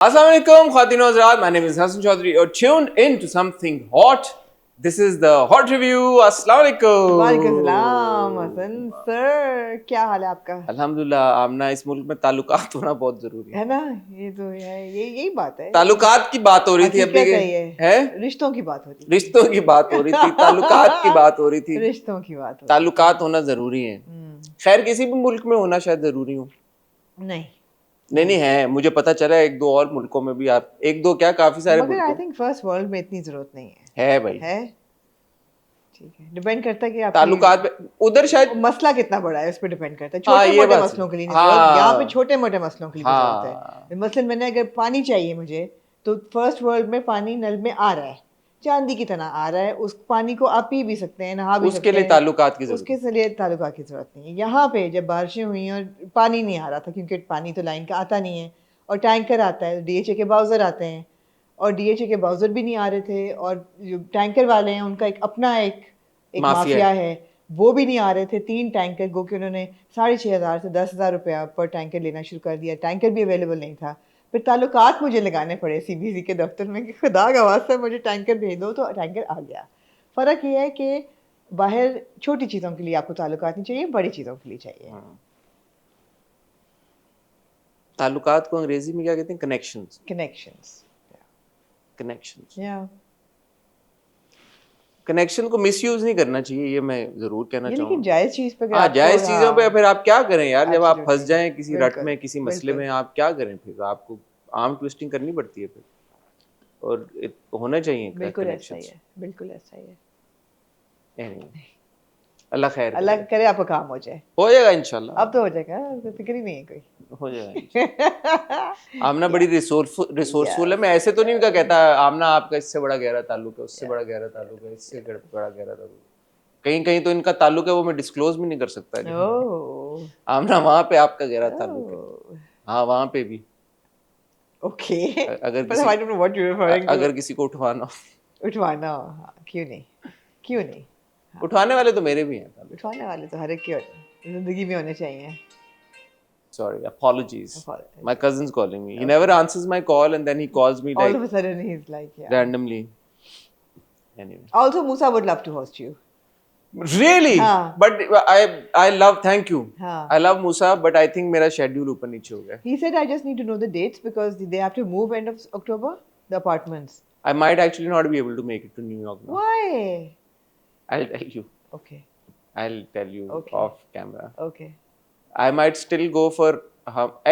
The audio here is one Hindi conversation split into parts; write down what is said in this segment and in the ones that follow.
Assalamualaikum, Khawateen and Hazrat. My name is Hassan Chaudhary. You're tuned in to something hot. This is the hot review. Assalamualaikum. वालेकुम सलाम हसन सर, क्या हाल है आपका? अल्हम्दुलिल्लाह। आमना, इस मुल्क में ताल्लुकात होना बहुत जरूरी है ना, ये तो है, यही बात है। ताल्लुकात की बात हो रही थी अभी हकीकत है ये, है रिश्तों की बात हो रही रिश्तों की बात हो रही थी, ताल्लुकात की बात हो रही थी। रिश्तों की बात हो रही ताल्लुकात होना जरूरी है। खैर, किसी भी मुल्क में होना शायद जरूरी हो। नहीं नहीं है, मुझे पता चला है एक दो और मुल्कों में भी, आप एक दो क्या काफी सारे मगर आई मुल्कों थिंक फर्स्ट वर्ल्ड में इतनी जरूरत नहीं है भाई। है। ठीक है, डिपेंड करता है कि आप ताल्लुकात पे उधर शायद मसला कितना बड़ा है, उस पर डिपेंड करता है। हाँ, छोटे ये मोटे बात मसलों के लिए नहीं हाँ। जरूरत, यहाँ पे छोटे मोटे मसलों के लिए भी हाँ। जरूरत है। मसलन मैंने अगर पानी चाहिए मुझे, तो फर्स्ट वर्ल्ड में पानी नल में आ रहा है, चांदी की तरह आ रहा है, उस पानी को आप पी भी सकते हैं, नहा भी उसके सकते लिए हैं, ताल्लुकात की जरूरत उसके लिए ताल्लुकात की जरूरत नहीं है। यहाँ पे जब बारिशें हुई और पानी नहीं आ रहा था, क्योंकि पानी तो लाइन का आता नहीं है, और टैंकर आता है, डीएचए के बाउजर आते हैं, और डीएचए के बाउजर भी नहीं आ रहे थे, और जो टैंकर वाले हैं उनका एक अपना एक माफिया है, वो भी नहीं आ रहे थे। 3 टैंकर गो के उन्होंने 6,500 से 10,000 रुपया पर टैंकर लेना शुरू कर दिया। टैंकर भी अवेलेबल नहीं था। फिर ताल्लुकात मुझे लगाने पड़े सीबीसी के दफ्तर में कि खुदा का वास्ता मुझे टैंकर भेज दो, तो टैंकर आ गया। फ़र्क ये है कि बाहर छोटी चीज़ों के लिए आपको ताल्लुकात नहीं चाहिए, बड़ी चीज़ों के लिए चाहिए। ताल्लुकात को अंग्रेजी में क्या कहते हैं? कनेक्शंस। कनेक्शंस या कनेक्शन को मिसयूज नहीं करना चाहिए, ये मैं जरूर कहना चाहूंगा। लेकिन जायज़ चीज़ पे हाँ, जायज चीजों पे फिर आप क्या करें यार, जब आप फंस जाएं किसी रट में, किसी मसले में, आप क्या करें? फिर आपको आर्म ट्विस्टिंग करनी पड़ती है फिर, और होना चाहिए बिल्कुल ऐसा ही है, बिल्कुल ऐसा ही है। Anyway, अल्लाह खैर अल्लाह करे आपका काम हो जाए। हो जाएगा इंशाल्लाह। अब तो हो जाएगा, फिक्र ही नहीं है कोई। हो जाएगा। आमना बड़ी रिसोर्सफुल है। मैं ऐसे तो नहीं का कहता आमना आपका इससे बड़ा गहरा ताल्लुक है, उससे बड़ा गहरा ताल्लुक है, इससे बड़ा गहरा ताल्लुक है। कहीं कहीं तो इनका ताल्लुक है वो मैं डिस्क्लोज भी नहीं कर सकता। आमना वहाँ पे आपका गहरा ताल्लुक है। हाँ, वहाँ पे भी। ओके, अगर किसी को उठवाना क्यों नहीं। उठवाने वाले तो मेरे भी हैं। उठवाने वाले तो हर एक की जिंदगी में होने चाहिए। Sorry, apologies. My cousin's calling me. He never answers my call, and then he calls me all of a sudden he's like, yeah, randomly. Anyway. Also, Musa would love to host you. Really? But I love, thank you. I love Musa, but I think मेरा schedule ऊपर नीचे हो गया. He said I just need to know the dates because they have to move end of October, the apartments. I might actually not be able to make it to New York now. Why? I'll tell you. Okay. I'll tell you off camera. Okay. I might still go for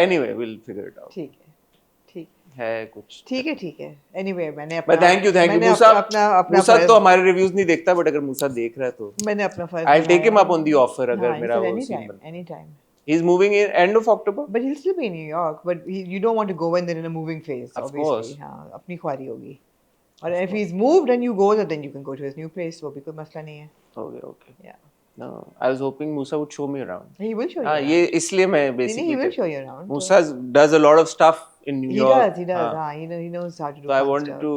anyway, we'll figure it out. ठीक है कुछ। ठीक है। Anyway, मैंने अपना थैंक यू मूसा। मूसा तो हमारे रिव्यूज नहीं देखता, बट अगर मूसा देख रहा है तो मैंने अपना फर्ज I'll take him up on the offer अगर मेरा वो सीन बन। Anytime. He's moving in end of October. But he'll still be in New York. But you don't want to go when they're in a moving phase. Of obviously. course. हाँ, अपनी ख्वारी होगी। और if he's moved and you go, then you can go to his new place. वो भी कोई मसला नहीं है। Okay. Yeah. No, I was hoping Musa would show me around. He will show you around. ये इसलिए मैं basically he will show you around. Musa does a lot of stuff in New York. He does. He knows how to do. So I wanted to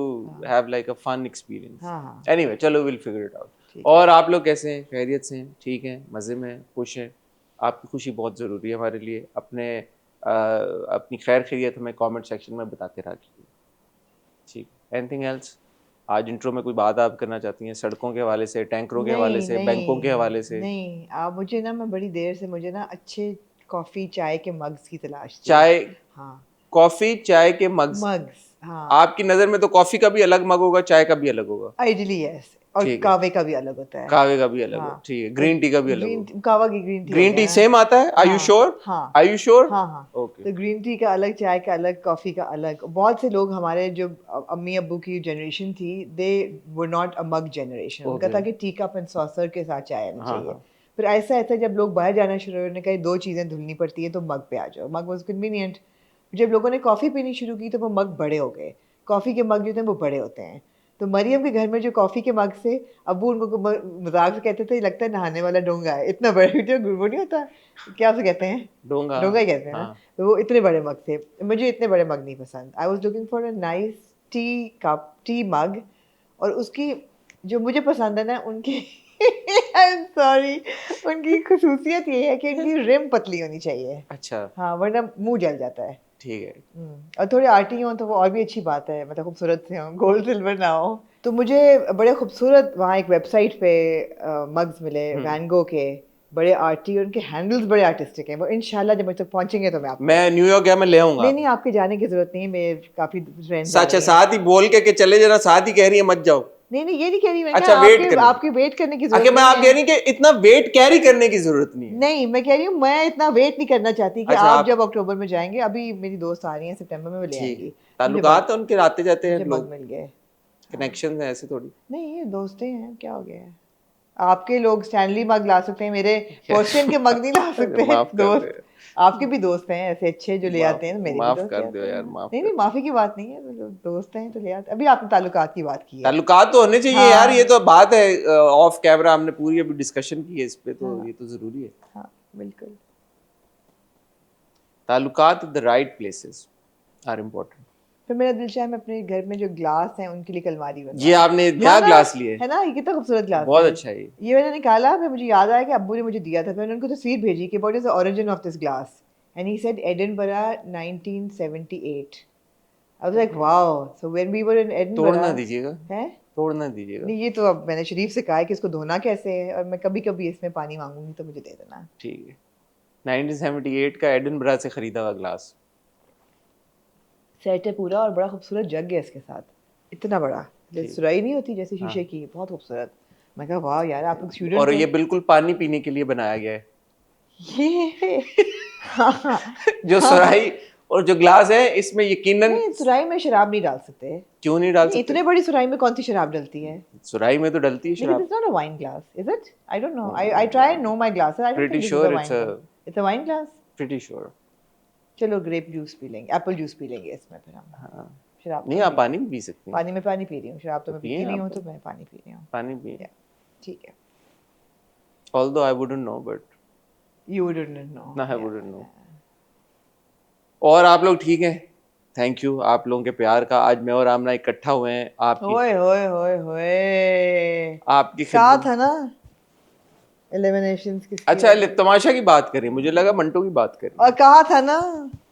have like a fun experience. हाँ. Anyway, चलो we'll figure it out. और आप लोग कैसे हैं? खैरियत से हैं? ठीक हैं? मज़े में हैं? खुश हैं? आपकी खुशी बहुत ज़रूरी है हमारे लिए। अपनी खैर खैरियत हमें कमेंट सेक्शन में बताते रहा कीजिए। ठीक। Anything else? आज इंट्रो में कोई बात आप करना चाहती हैं सड़कों के हवाले से, टैंकरों के हवाले से, बैंकों के हवाले से? नहीं, आप मुझे ना, मैं बड़ी देर से मुझे ना अच्छे कॉफी चाय के मग्स की तलाश थी। चाय, हाँ, कॉफी चाय के मग्स। हाँ। आपकी नज़र में तो कॉफी का भी अलग मग होगा, चाय का भी अलग होगा। आइडियली यस, और कावे का भी अलग होता है। कावे का भी अलग है, ठीक है। ग्रीन टी का भी अलग होगा। कावा की ग्रीन टी सेम आता है? Are you sure? हाँ। Are you sure? हाँ। ओके। तो ग्रीन टी का अलग, चाय का अलग, कॉफी का अलग। बहुत से लोग हमारे जो अम्मी अब्बू की जनरेशन थी, दे were not a mug generation. उनका था कि टी कप एंड सॉसर के साथ चाय आनी चाहिए। फिर ऐसा जब लोग बाहर जाना शुरू हुए, उन्होंने कहा 2 चीज़ें धुलनी पड़ती है, तो मग पे आ जाओ। मग वॉज कन्वीनियंट। जब लोगों ने कॉफ़ी पीनी शुरू की तो वो मग बड़े हो गए। कॉफ़ी के मग जो थे वो बड़े होते हैं। तो मरियम के घर में जो कॉफ़ी के मग से, अब्बू उनको मजाक से कहते थे, लगता है नहाने वाला डोंगा है, इतना बड़ा। जो वो नहीं होता, क्या उसे कहते हैं? डोंगा ही कहते हैं ना। तो वो इतने बड़े मग थे। मुझे इतने बड़े मग नहीं पसंद। I was looking for a nice tea cup, tea mug. और उसकी जो मुझे पसंद है ना, उनकी आई एम सॉरी, उनकी खुसूसियत ये है कि उनकी रिम पतली होनी चाहिए। अच्छा। हाँ, वरना मुंह जल जाता है। ठीक है। और थोड़े आर्टी हो तो वो और भी अच्छी बात है, मतलब खूबसूरत से हो, गोल्ड सिल्वर ना हो। तो मुझे बड़े खूबसूरत वहाँ एक वेबसाइट पे मग्स मिले वैन गो के, बड़े आर्टी, और उनके हैंडल्स बड़े आर्टिस्टिक हैं। वो इंशाल्लाह जब मुझ तक पहुंचेंगे तो मैं आपको, मैं न्यूयॉर्क गया, मैं ले आऊंगा। नहीं आपके जाने की जरूरत नहीं है, मेरे काफी फ्रेंड्स सच है, साथ ही बोल के चले जाना, साथ ही कह रही है मत जाओ। नहीं ये नहीं कह रही मैं, अच्छा, वेट आपके वेट करने की जरूरत मैं नहीं आप है। कह रही कि इतना वेट कैरी करने की जरूरत नहीं है। नहीं मैं कह रही हूँ मैं इतना वेट नहीं करना चाहती कि अच्छा, आप जब अक्टूबर में जाएंगे, अभी मेरी दोस्त आ रही है सितंबर में, वो ले ठीक है, आएंगी। ताल्लुकात है उनके, आते जाते हैं मुझे मग लोग, मिल गए, कनेक्शन है ऐसे थोड़ी। नहीं ये दोस्तें हैं, क्या हो गया है। आपके लोग स्टैनली मग ला सकते हैं, मेरे पर्शियन के मग नहीं ला सकते हैं। माफ कर दो दोस्त आपके भी दोस्त हैं ऐसे अच्छे जो ले आते हैं, मेरे भी माफ दोस्त कर ले दो आते यार, हैं। माफ नहीं कर। माफी की बात नहीं है, तो दोस्त हैं तो ले आते। अभी आपने ताल्लुकात की बात की है, ताल्लुकात तो होने चाहिए हाँ, यार, ये तो बात है ऑफ कैमरा, हमने पूरी अभी डिस्कशन की है इस पे, तो हाँ, ये तो जरूरी है। हाँ बिल्कुल। ताल्लुकात the right places are important. फिर मेरा दिल चाहे मैं अपने घर में जो ग्लास हैं उनके लिए अलमारी बनवाऊं। ये आपने नया ग्लास लिए, है ना, ये कितना खूबसूरत ग्लास बहुत है। अच्छा है ये मैंने निकाला, फिर मुझे याद आया कि अब्बू ने मुझे दिया था, फिर मैंने उनको तस्वीर भेजी कि what is the origin of this glass, and he said Edinburgh 1978। I was like wow, so when we were in Edinburgh. तोड़ना दीजिएगा, है तोड़ना दीजिएगा। नहीं, ये तो अब मैंने शरीफ से कहा है कि इसको धोना कैसे है, और मैं कभी कभी इसमें पानी मांगूंगी तो मुझे दे देना। ठीक है, 1978 का एडिनबरा से खरीदा हुआ ग्लास। सेट है पूरा, और बड़ा खूबसूरत जग है इसके साथ, इतना बड़ा, जैसे सुराही नहीं होती जैसे शीशे की, बहुत खूबसूरत। मैं कहा वाह यार, आप लोग स्टूडेंट और थे। ये बिल्कुल पानी पीने के लिए बनाया गया है। ये हाँ, जो सुराही और जो ग्लास है, इसमें यकीनन। नहीं सुराही में शराब नहीं डाल सकते। क्यों नहीं डाल नहीं, सकते? इतने बड़ी सुराही में कौन सी शराब डलती है? सुराही में तो डलती है लेकिन शराब। it's not a wine glass, is it? I don't know. I try and know my glasses. I don't Pretty think this sure is a it's wine a- glass. It's a wine glass. Pretty sure। चलो ग्रेप जूस पी लेंगे, एप्पल जूस पी लेंगे इसमें फिर हम। हाँ, शराब नहीं तो आप पानी भी पी सकते हैं। पानी में पानी पी रही हूँ, शराब तो मैं पिए पीती नहीं हूँ, आप तो मैं पानी पी रही हूँ। पानी पिए। ठीक है। Although I wouldn't know, but You wouldn't know. ना I wouldn't know। और आप लोग ठीक हैं? थैंक यू आप लोगों के प्यार का। आज मैं और आमना इकट्ठा हुए हैं आपकी होए होए होए होए, आपकी कहा खिदमत। था ना एलिमिनेशंस किसकी अच्छा, तमाशा की बात करें, मुझे लगा मंटो की बात करें। और कहा था ना,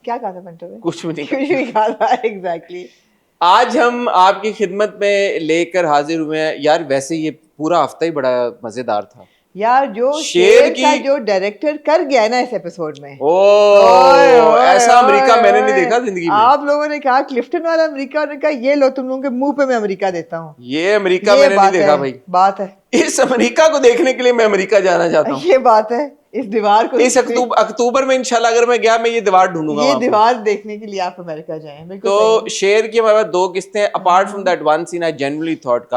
क्या कहा था मंटो ने? कुछ भी नहीं कुछ भी कहा था, एग्जैक्टली। आज हम आपकी खिदमत में लेकर हाजिर हुए हैं यार। वैसे ये पूरा हफ्ता ही बड़ा मजेदार था यार, जो शेर शेर का की- जो डायरेक्टर कर गया है ना इस एपिसोड में, ओ ओए, ओए, ऐसा अमेरिका ओए, मैंने नहीं ओए। देखा जिंदगी में। आप लोगों ने कहा क्लिफ्टन वाला अमेरिका, उन्होंने कहा ये लो तुम लोगों के मुंह पे मैं अमेरिका देता हूँ। ये अमेरिका ये मैंने नहीं बात देखा है, भाई। बात है, इस अमेरिका को देखने के लिए मैं अमेरिका जाना चाहता हूँ। ये बात है। इस दीवार को, इस अक्टूबर में इंशाल्लाह अगर मैं गया, मैं ये दीवार ढूंढूंगा ये वहां पे। दीवार देखने के लिए आप अमेरिका जाएं, बिल्कुल तो सही है। शेर की हमारे पास 2 किस्तें, apart from that one scene I generally thought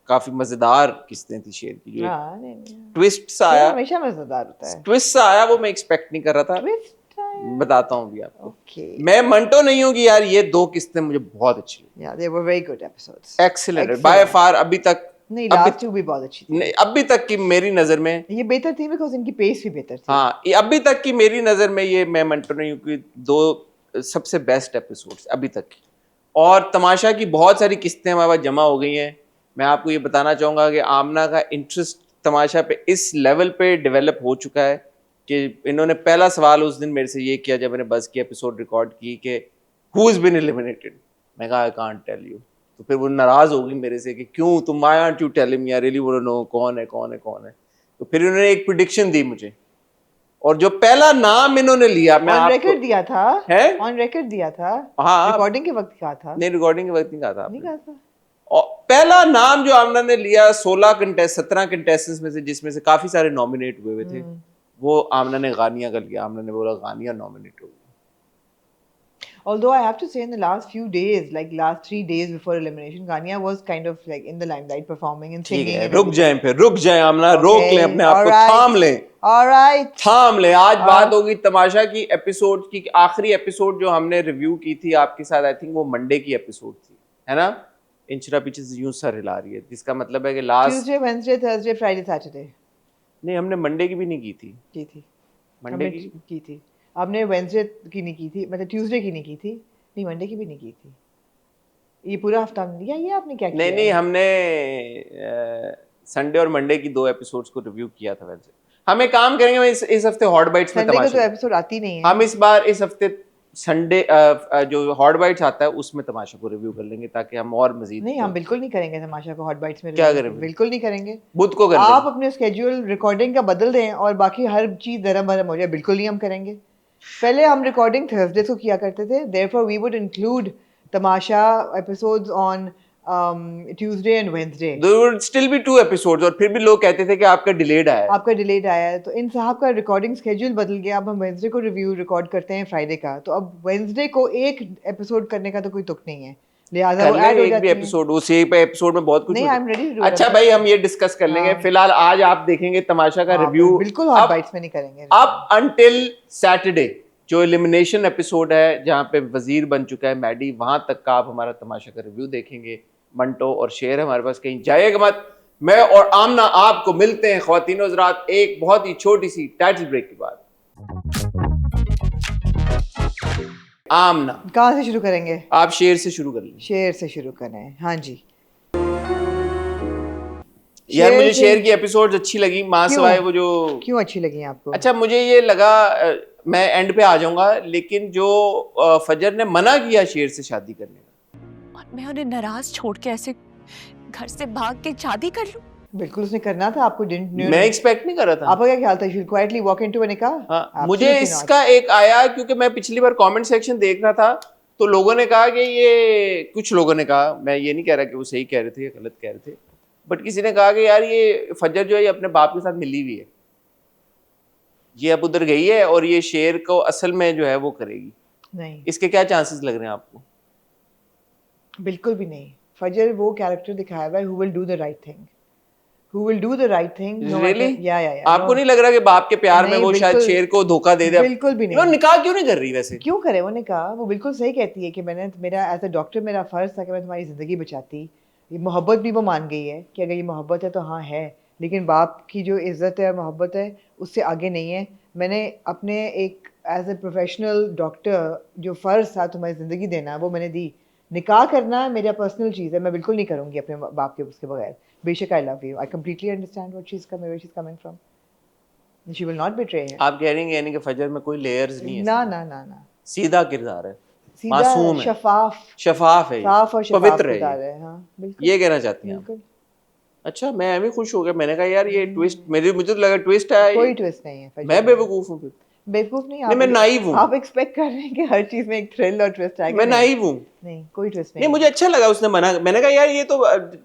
काफी मजेदार किस्तें थी शेर की। जो हाँ, नहीं, नहीं, ट्विस्ट सा शेर आया, हमेशा मजेदार होता है। ट्विस्ट सा आया, वो मैं एक्सपेक्ट नहीं कर रहा था। ट्विस्ट आया। बताता हूँ अभी आपको। ओके, मैं मंटो नहीं हूँ कि यार ये 2 किस्तें मुझे बहुत अच्छी लगी। या they were very good episodes, excellent by far. अभी तक नहीं, लास्ट 2 भी बहुत अच्छी थी। नहीं, अभी तक की मेरी नजर में ये बेहतर थी बिकॉज इनकी पेस भी बेहतर थी। हाँ, ये अभी तक की मेरी नजर में ये मैं मंटो नहीं हूँ कि 2 सबसे बेस्ट एपिसोड्स अभी तक की। और तमाशा की बहुत सारी किस्तें हमारे पास जमा हो गई हैं। मैं आपको ये बताना चाहूँगा कि आमना का इंटरेस्ट तमाशा पे इस लेवल पे डेवलप हो चुका है कि इन्होंने पहला सवाल उस दिन मेरे से ये किया जब मैंने बस की एपिसोड रिकॉर्ड की कि हु इज़ बिन एलिमिनेटेड। मैं कहा आई कांट टेल यू। तो फिर वो नाराज़ होगी मेरे से कि क्यों, तुम why aren't you telling me, I really want to know कौन है कौन है कौन है। तो फिर उन्होंने एक प्रेडिक्शन दी मुझे, और जो पहला नाम इन्होंने लिया, मैं ऑन आपको रिकॉर्ड दिया था, है ऑन रिकॉर्ड दिया था, हाँ, रिकॉर्डिंग के वक्त कहा था, नहीं रिकॉर्डिंग के वक्त नहीं कहा था नहीं आपने। कहा था। और पहला नाम जो आमना ने लिया 17 कंटेस्टेंट्स में से, जिसमें से काफी सारे नॉमिनेट हुए थे, वो आमना ने गानिया का लिया। आमना ने बोला गानिया नॉमिनेट होगी। Although I have to say, in the last few days, like last 3 days before elimination, Gania was kind of like in the limelight, performing and ठीक singing. है, and रुक जाएं, फिर रुक जाएं आमना, रोक लें अपने आप को, alright, थाम लें, alright. थाम लें। आज बात होगी तमाशा की एपिसोड की। आखिरी एपिसोड जो हमने रिव्यू की थी आपके साथ, आई थिंक वो मंडे की एपिसोड थी, है ना? इंचरा पीछे से यूं सर हिला रही है, जिसका मतलब है कि last Tuesday, Wednesday, Thursday, Friday, Saturday नहीं, हमने मंडे की भी नहीं की थी। की थी, मंडे हमने की की थी। आपने Wednesday की नहीं की थी, मतलब Tuesday की नहीं की थी, नहीं मंडे की भी नहीं की थी। ये पूरा हफ्ता हमने लिया। ये आपने क्या किया? नहीं नहीं, हमने संडे और मंडे की 2 एपिसोड्स को रिव्यू किया था। वैसे हम एक काम करेंगे, इस हफ्ते हॉट बाइट्स में संडे को तो तमाशा, एपिसोड आती नहीं है। हम इस बार इस हफ्ते संडे जो हॉट बाइट्स आता है उसमें तमाशा को रिव्यू कर लेंगे ताकि हम और मजीद नहीं, हम बिल्कुल नहीं करेंगे तमाशा को हॉट बाइट्स में क्या review। करें? बिल्कुल नहीं करेंगे। बुध को कर आप लेंगे। अपने स्केड्यूल रिकॉर्डिंग का बदल दें और बाकी हर चीज धर्म भरम हो जाए, बिल्कुल नहीं हम करेंगे। पहले हम रिकॉर्डिंग थर्सडे को किया करते थे, therefore we would include Tamasha episodes on Tuesday and Wednesday. There would still be 2 episodes और फिर भी लोग कहते थे कि आपका डिलेड आया है। आपका डिलेड आया है, तो इन साहब का रिकॉर्डिंग स्केड्यूल बदल गया। अब हम वेडनेसडे को रिव्यू रिकॉर्ड करते हैं फ्राइडे का, तो अब वेडनेसडे को एक एपिसोड करने का तो कोई तुक नहीं है, लिहाजा कर वो ऐड लेंगे हो एक भी जाती है। एपिसोड, उस एक एपिसोड में बहुत कुछ नहीं, हो I am ready to do. अच्छा भाई हम ये डिस्कस कर लेंगे। हाँ। फिलहाल आज आप देखेंगे तमाशा का रिव्यू बिल्कुल हॉट बाइट्स में नहीं करेंगे। अप अंटिल सैटरडे जो एलिमिनेशन एपिसोड है जहां पे वजीर बन चुका है मैडी, वहां तक का आप हमारा तमाशा का रिव्यू देखेंगे। मंटो और शेर हमारे पास, कहीं जाइएगा मत। मैं और आमना आपको मिलते हैं ख्वातीन और हज़रात एक बहुत ही छोटी सी टाइटल ब्रेक के बाद। आमना कहाँ से शुरू करेंगे? आप शेर से शुरू कर लीजिए। शेर से शुरू करें, हाँ जी। यार मुझे से- शेर की एपिसोड्स अच्छी लगी, मां क्यों? सवाए वो जो। क्यों अच्छी लगी आपको? अच्छा मुझे ये लगा मैं एंड पे आ जाऊंगा, लेकिन जो फजर ने मना किया शेर से शादी करने का, और मैं उन्हें नाराज छोड़ के ऐसे घर से भाग के शादी कर लूं? बिल्कुल उसने करना था, आपको मैं एक्सपेक्ट नहीं कर रहा था। आपका क्या ख्याल था? Should quietly walk into a निकाह? हाँ, मुझे इसका एक आया क्योंकि मैं पिछली बार कमेंट सेक्शन देख रहा था, तो लोगों ने कहा कि ये, कुछ लोगों ने कहा, मैं ये नहीं कह रहा कि वो सही कह रहे थे या गलत कह रहे थे, बट किसी ने कहा कि यार ये फजर जो है ये अपने बाप के साथ मिली हुई है, ये अब उधर गई है और ये शेर को असल में जो है वो करेगी। नहीं, इसके क्या चांसेस लग रहे हैं आपको? बिल्कुल भी नहीं। फजर वो कैरेक्टर दिखाया हुआ है who will do the right thing, who will do the right thing no Really? matter- yeah, आपको नहीं लग रहा कि बाप के प्यार में नहीं, वो शायद बिल्कुल- शेर को धोखा दे दे? बिल्कुल भी वो नहीं। निकाह क्यों नहीं कर रही वैसे? क्यों करे? उन्होंने कहा, वो बिल्कुल सही कहती है कि मैंने, मेरा एज अ डॉक्टर मेरा फर्ज था कि मैं तुम्हारी ज़िंदगी बचाती। ये मोहब्बत भी वो मान गई है कि अगर ये मोहब्बत है तो हाँ है, लेकिन बाप की जो इज़्ज़त है और मोहब्बत है उससे आगे नहीं है। मैंने अपने एक एज ए प्रोफेशनल डॉक्टर जो फ़र्ज था तुम्हारी ज़िंदगी देना, वो मैंने दी। निकाह करना मेरा पर्सनल चीज़ है, मैं बिल्कुल नहीं करूँगी अपने बाप के उसके बगैर। बेशक I love you, I completely understand what she is coming, where she is coming from, she will not betray है। आप कह रही हैं यानी कि फजर में कोई लेयर्स नहीं है? ना ना ना ना, सीधा किरदार है, सीधा मासूम है, शफाफ, शफाफ है, साफ और शफाफ पवित्र किरदार है, है। हाँ बिल्कुल, ये कहना चाहती हैं आप? बिल्कुल। अच्छा मैं भी खुश हो गया, मैंने कहा यार ये ट्विस्ट, मुझे तो लगा ट्विस्ट है कोई ये। ट्विस्ट नहीं है फजर मैं में। बेवकूफ हूँ फिर? बेवकूफ नहीं, नहीं, मैं नाइव हूँ। आप एक्सपेक्ट कर रहे हैं कि हर चीज में एक थ्रिल और ट्विस्ट आएगा। मैं नहीं, नाइव हूँ। नहीं कोई ट्विस्ट नहीं। नहीं मुझे अच्छा लगा उसने मना, मैंने कहा यार ये तो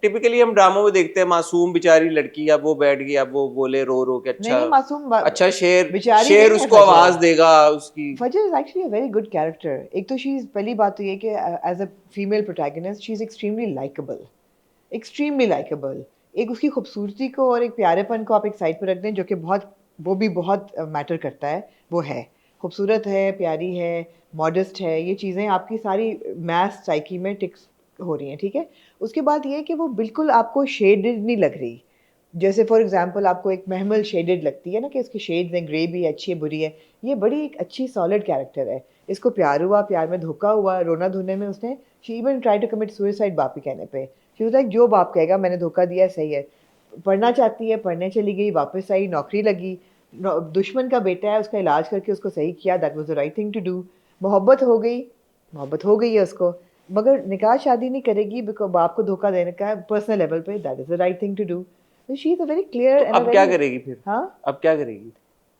टिपिकली हम ड्रामों में देखते हैं, मासूम बेचारी लड़की, अब वो बैठ गई, अब वो बोले रो रो के अच्छा नहीं, मासूम अच्छा शेर, बेचारी शेर नहीं है उसको फजर। आवाज देगा उसकी। Fajar is actually a very good character. एक तो शी इज, पहली बात तो ये कि as a female protagonist she is extremely likeable, extremely likeable. एक उसकी खूबसूरती को और एक प्यारेपन को आप एक साइड पर रख दें, जो कि बहुत, वो भी बहुत मैटर करता है। वो है खूबसूरत है, प्यारी है, मॉडेस्ट है, ये चीज़ें आपकी सारी मैथ साइकी में टिक्स हो रही हैं, ठीक है। उसके बाद ये है कि वो बिल्कुल आपको शेडेड नहीं लग रही। जैसे फॉर एग्जांपल आपको एक महमल शेडेड लगती है ना, कि उसकी शेड्स हैं, ग्रे भी अच्छी है, बुरी है। ये बड़ी एक अच्छी सॉलिड कैरेक्टर है। इसको प्यार हुआ, प्यार में धोखा हुआ, रोना धोने में उसने, she even try to commit suicide बाप के कहने पे। शी वाज लाइक जो बाप कहेगा मैंने धोखा दिया, सही है। पढ़ना चाहती है, पढ़ने चली गई, वापस आई, नौकरी लगी, दुश्मन का बेटा है, उसका इलाज करके उसको सही किया, that was the right thing to do. मोहब्बत हो गई है उसको, मगर निकाह शादी नहीं करेगी बिकॉज बाप को धोखा देने का पर्सनल लेवल पे, that is the right thing to do. तो she is a very clear. अब क्या करेगी फिर? हाँ, अब क्या करेगी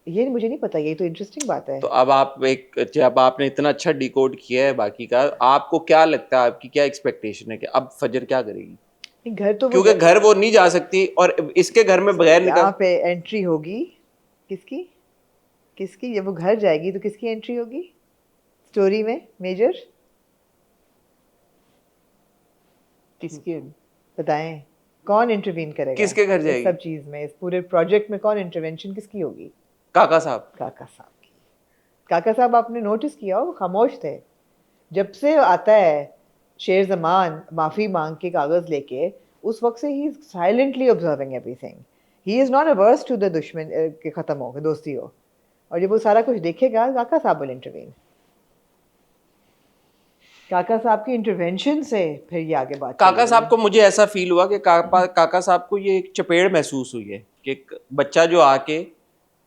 ये मुझे नहीं पता, ये तो इंटरेस्टिंग बात है। तो अब आप एक, जब आपने इतना अच्छा डिकोड किया है बाकी का, आपको क्या लगता है, आपकी क्या एक्सपेक्टेशन है कि अब फजर क्या करेगी? घर तो क्योंकि घर वो नहीं जा सकती और इसके घर में बगैर निकाह, यहाँ पे एंट्री होगी किसकी? जब वो घर जाएगी तो किसकी एंट्री होगी स्टोरी में? मेजर किसके बताएं, कौन इंटरवीन करेगा? किसके घर जाएगी? इस सब चीज में, इस पूरे प्रोजेक्ट में कौन इंटरवेंशन किसकी होगी? काका साहब। काका साहब की। काका साहब आपने नोटिस किया हो, खामोश थे जब से आता है शेर जमान माफी मांग के कागज लेके, उस वक्त से he is silently observing everything. He is not ours to the दुश्मन के खत्म हो, दोस्ती हो, और जब वो सारा कुछ देखेगा काका साहब विल इंटरवीन। काका साहब की इंटरवेंशन से फिर ये आगे बात। काका साहब को मुझे ऐसा फील हुआ कि काका साहब को ये एक चपेड़ महसूस हुई है कि एक बच्चा जो आके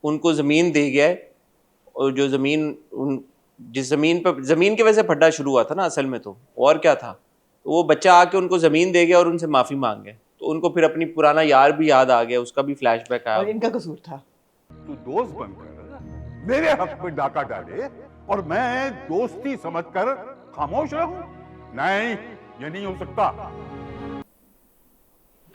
उनको ज़मीन दे गया है, और जो ज़मीन जिस जमीन की वजह से फड्डा शुरू हुआ था ना असल में, तो और क्या था, तो वो बच्चा आके उनको जमीन दे गया और उनसे माफी मांग गया, तो उनको फिर अपनी पुराना यार भी याद आ गया, उसका भी फ्लैशबैक आया। और इनका कसूर था। तू दोस्त बनकर मेरे हक में डाका डाले और मैं दोस्ती समझकर खामोश रहूं? नहीं, ये नहीं हो सकता।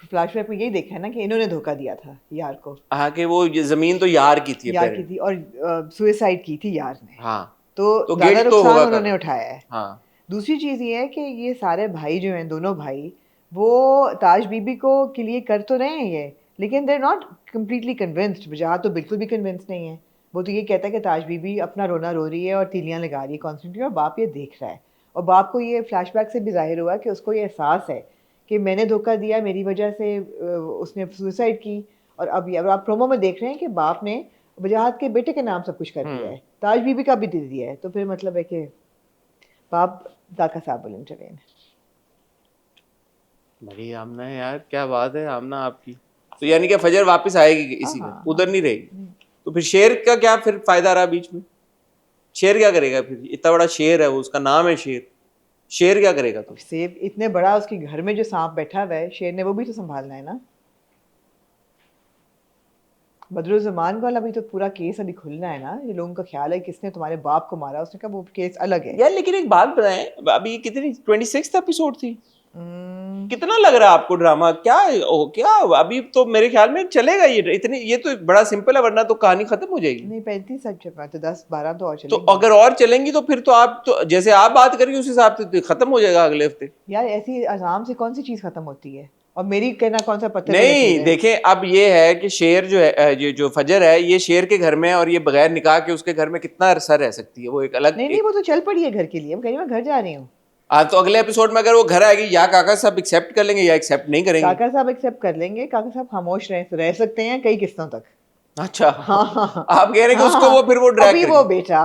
फ्लैशबैक में यही देखा है ना कि इन्होंने धोखा दिया था यार को। हाँ, कि वो ये जमीन तो यार की थी, यार की थी और सुसाइड की थी यार ने। हाँ, तो गेट ज्यादा तो नुकसान होगा उन्होंने कर। उठाया है। हाँ, दूसरी चीज ये है कि ये सारे भाई जो हैं, दोनों भाई, वो ताज बीबी को के लिए कर तो रहे हैं ये, लेकिन they are not completely convinced. वजह तो बिल्कुल भी कन्विंस नहीं है। वो तो ये कहता है कि ताज बीबी अपना रोना रो रही है और तीलियां लगा रही है कॉन्स्टेंटली, और बाप ये देख रहा है। और बाप को ये फ्लैशबैक से भी जाहिर हुआ कि उसको ये एहसास है कि मैंने धोखा दिया, मेरी वजह से उसने सुसाइड की। और अब आप प्रोमो में देख रहे हैं कि बाप ने वजाहत के बेटे के नाम सब कुछ कर दिया है, ताज बीबी का भी दे दिया है। तो फिर मतलब है कि बाप दाका साहब विल इंटरवेन। बड़ी आमना है यार, क्या बात है आमना आपकी। तो यानी कि फजर वापस आएगी इसी में, उधर नहीं रहेगी। तो फिर शेर का क्या फिर फायदा रहा बीच में? शेर क्या करेगा फिर? इतना बड़ा शेर है वो, उसका नाम है शेर, शेर क्या करेगा? तो सेब इतने बड़ा, उसके घर में जो सांप बैठा हुआ है शेर ने, वो भी तो संभालना है ना। बदरुज़्ज़मान वाला भी तो पूरा केस अभी खुलना है ना। ये लोगों का ख्याल है किसने तुम्हारे बाप को मारा, उसने कहा वो केस अलग है यार। लेकिन एक बात बताएं, अभी कितनी 26th एपिसोड थी, कितना लग रहा है आपको ड्रामा? क्या अभी तो मेरे ख्याल में चलेगा ये इतनी, ये तो बड़ा सिंपल है, वरना तो कहानी खत्म हो जाएगी। नहीं 35 तो 10-12 तो और तो चलेंगे। अगर और चलेंगी तो फिर तो आप तो जैसे आप बात करेंगे उस हिसाब से तो खत्म हो जाएगा अगले हफ्ते। यार ऐसी आराम से कौन सी चीज खत्म होती है? और मेरी कहना कौन सा पत्थर पे नहीं लकीर है? देखें, अब ये है कि शेर जो है, ये जो फजर है, ये शेर के घर में है, और ये बगैर निकाह के उसके घर में कितना अरसा रह सकती है? वो एक अलग नहीं वो तो चल पड़ी है घर के लिए। वो कह रही मैं घर जा रही हूँ। तो अगले एपिसोड में अगर वो घर आएगी, या काका साहब एक्सेप्ट कर लेंगे या एक्सेप्ट नहीं करेंगे। काका साहब एक्सेप्ट कर लेंगे। काका साहब खामोश रह सकते हैं कई किस्तों तक। अच्छा, हाँ। आप कह रहे हैं कि उसको वो फिर वो ड्रैग अभी वो बेटा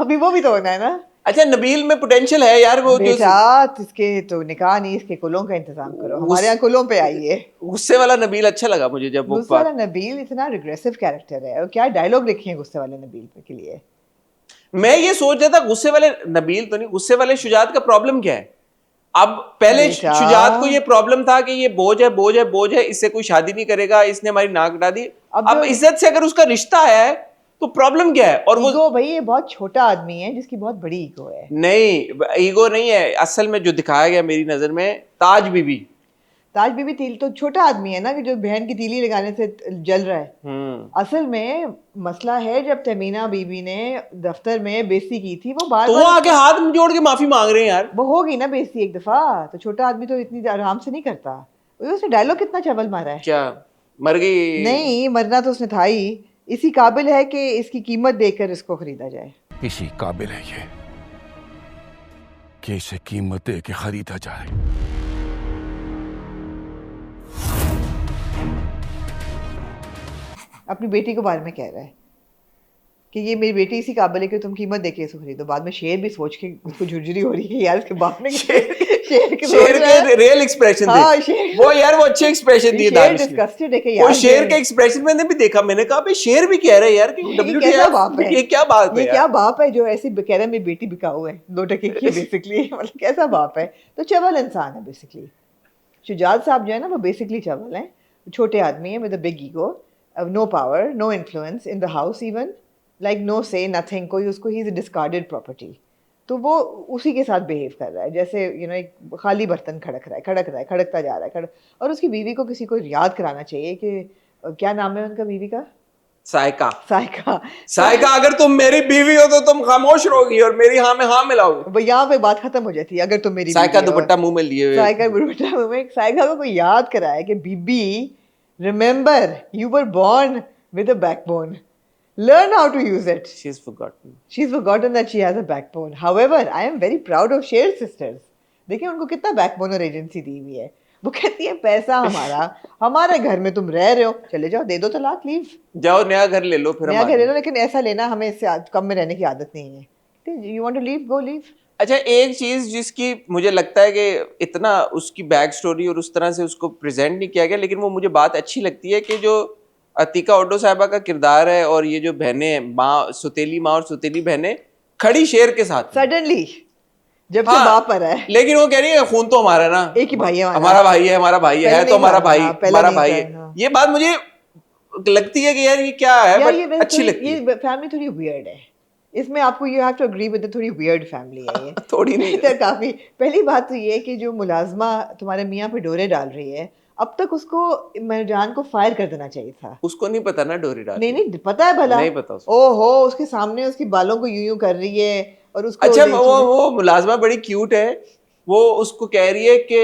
अभी वो भी तो होना है ना। अच्छा, नबील में पोटेंशियल है यार, वो बेटा इसके तो निकाह नहीं, इसके कुलों का इंतजाम करो। हमारे यहाँ कुलों पे आइए। गुस्से वाला नबील अच्छा लगा मुझे जब वो गुस्से वाला नबील इतना रिग्रेसिव कैरेक्टर है। और क्या डायलॉग लिखे हैं गुस्से वाले नबील के लिए। मैं ये सोच रहा था गुस्से वाले नबील तो नहीं, गुस्से वाले शुजात का प्रॉब्लम क्या है? अब पहले शुजात को ये प्रॉब्लम था कि ये बोझ है, बोझ है, बोझ है, इससे कोई शादी नहीं करेगा, इसने हमारी नाक कटा दी। अब इज्जत से अगर उसका रिश्ता आया है तो प्रॉब्लम क्या है? और वो भाई ये बहुत छोटा आदमी है जिसकी बहुत बड़ी ईगो है। नहीं, ईगो नहीं है असल में। जो दिखाया गया मेरी नजर में, ताज बीबी तो छोटा आदमी है ना, कि जो बहन की तीली लगाने से जल रहा है। असल में मसला है जब तमीना बीबी ने दफ्तर में बेइज्जती की थी, वो बार तो आके हाथ जोड़ के माफी मांग रहे हैं यार। वो हो गई ना बेइज्जती एक दफा, तो छोटा आदमी तो इतनी आराम से नहीं करता। उसने डायलॉग कितना चवल मारा है। क्या मर गई? नहीं, मरना तो उसने था ही। इसी काबिल है कि इसकी कीमत देकर इसको खरीदा जाए। इसी काबिल है ये कि इसे कीमत दे के खरीदा जाए। अपनी बेटी के बारे में कह रहा है कि ये मेरी बेटी इसी काबिल है कि तुम कीमत देके इसको खरीदो। बाद में शेर भी सोच के उसको झुरझुरी हो रही है यार, इसके बाप ने शेर के रियल एक्सप्रेशन थे वो यार, वो अच्छे एक्सप्रेशन दिए दानिश ने। डिस्गस्टेड है कि यार, वो शेर के एक्सप्रेशन मैंने भी देखा, मैंने कहा भाई शेर भी कह रहा है यार कि कैसा बाप है, ये क्या बात है, ये क्या बाप है जो ऐसे कह रहा है मेरी बेटी बिकाऊ है, 2 टके की बेसिकली। मतलब कैसा बाप है? तो चवल इंसान है बेसिकली। शुजात साहब जो है ना, वो बेसिकली चवल है, छोटे आदमी है with a big ego, no power, no influence in the house, even like no say nothing. कोई उसको he is a discarded property. तो वो उसी के साथ बिहेव कर रहा है जैसे एक खाली बर्तन खड़कता जा रहा है। और उसकी बीवी को किसी को याद कराना चाहिए कि क्या नाम है उनका बीवी का? साइका। अगर तुम मेरी बीवी हो तो तुम खामोश रहोगी और मेरी हाँ में हाँ मिलाओगे। वो यहाँ पे बात खत्म हो जाती है। अगर तुम मेरी साइका दुपट्टा मुंह में लिए हुए, साइका को कोई याद कराए कि baby remember you were born with a backbone, learn how to use it. She's forgotten that she has a backbone. However, I am very proud of Sher sisters. देखिए उनको कितना बैकबोन और एजेंसी दी हुई है। वो कहती है पैसा हमारे घर में तुम रह रहे हो, चले जाओ, दे दो तलाक, लीव जाओ, नया घर ले लो। फिर नया घर ले लो, लेकिन ऐसा लेना हमें इससे कम में रहने की आदत नहीं है। You want to leave, go leave. अच्छा, एक चीज जिसकी मुझे लगता है कि इतना उसकी बैक स्टोरी और उस तरह से उसको प्रेजेंट नहीं किया गया, लेकिन वो मुझे बात अच्छी लगती है कि जो अतीका ओडो साहिबा का किरदार है और ये जो बहनें, माँ, सुतेली माँ और सुतेली बहनें, खड़ी शेर के साथ। सडनली जब से हाँ, बाप पर है, लेकिन वो कह रही है खून तो हमारा है ना, एक ही भाई है हमारा भाई है, हमारा भाई है तो हमारा भाई, पहले हमारा नहीं भाई था, है। हाँ। ये बात मुझे लगती है कि यार ये क्या है, यार बट अच्छी लगती है। ये फैमिली थोड़ी वियर्ड है, इसमें आपको you have to agree with, थोड़ी वियर्ड फैमिली है ये। थोड़ी नहीं तो काफी, पहली बात तो ये है कि जो मुलाजमा तुम्हारे मियाँ पे डोरे डाल रही है, अब तक उसको मरजान को फायर कर देना चाहिए था। उसको नहीं पता ना डोरी डाल। नहीं पता है भला, नहीं पता उसको। ओहो, उसके सामने उसकी बालों को यूं कर रही है और उसको अच्छा वो मुलाजमा बड़ी क्यूट है, वो उसको कह रही है कि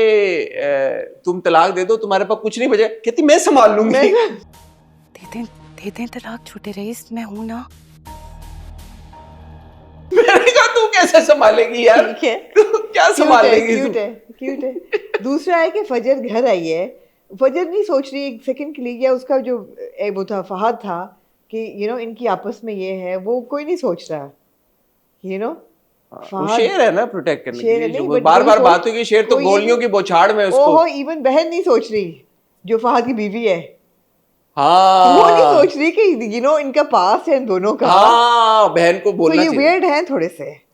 तुम तलाक दे दो, तुम्हारे पास कुछ नहीं बचे, कहती मैं संभाल लूंगी। दे दें तलाक, छोटे रईस, मैं हूं ना। मैंने कहा तू कैसे संभालेगी यार, ठीक है, तू क्या संभाल लेगी क्यूट है, क्यूट है। दूसरा है कि फजर घर आई है, फजर नहीं सोच रही एक सेकंड के लिए, या उसका जो वो था फहद था कि इनकी आपस में ये है, वो कोई नहीं सोच रहा, वो शेर है ना प्रोटेक्ट करने के लिए, नहीं, जो बार बार बात हुई कि शेर तो गोलियों की बौछार में उसको। ओहो, इवन बहन नहीं सोच रही जो फहद की बीवी है, हाँ वो नहीं सोच रही कि इनका पास है इन दोनों का। हाँ, बहन को बोलना तो ये चाहिए। वियर्ड है, थोड़े से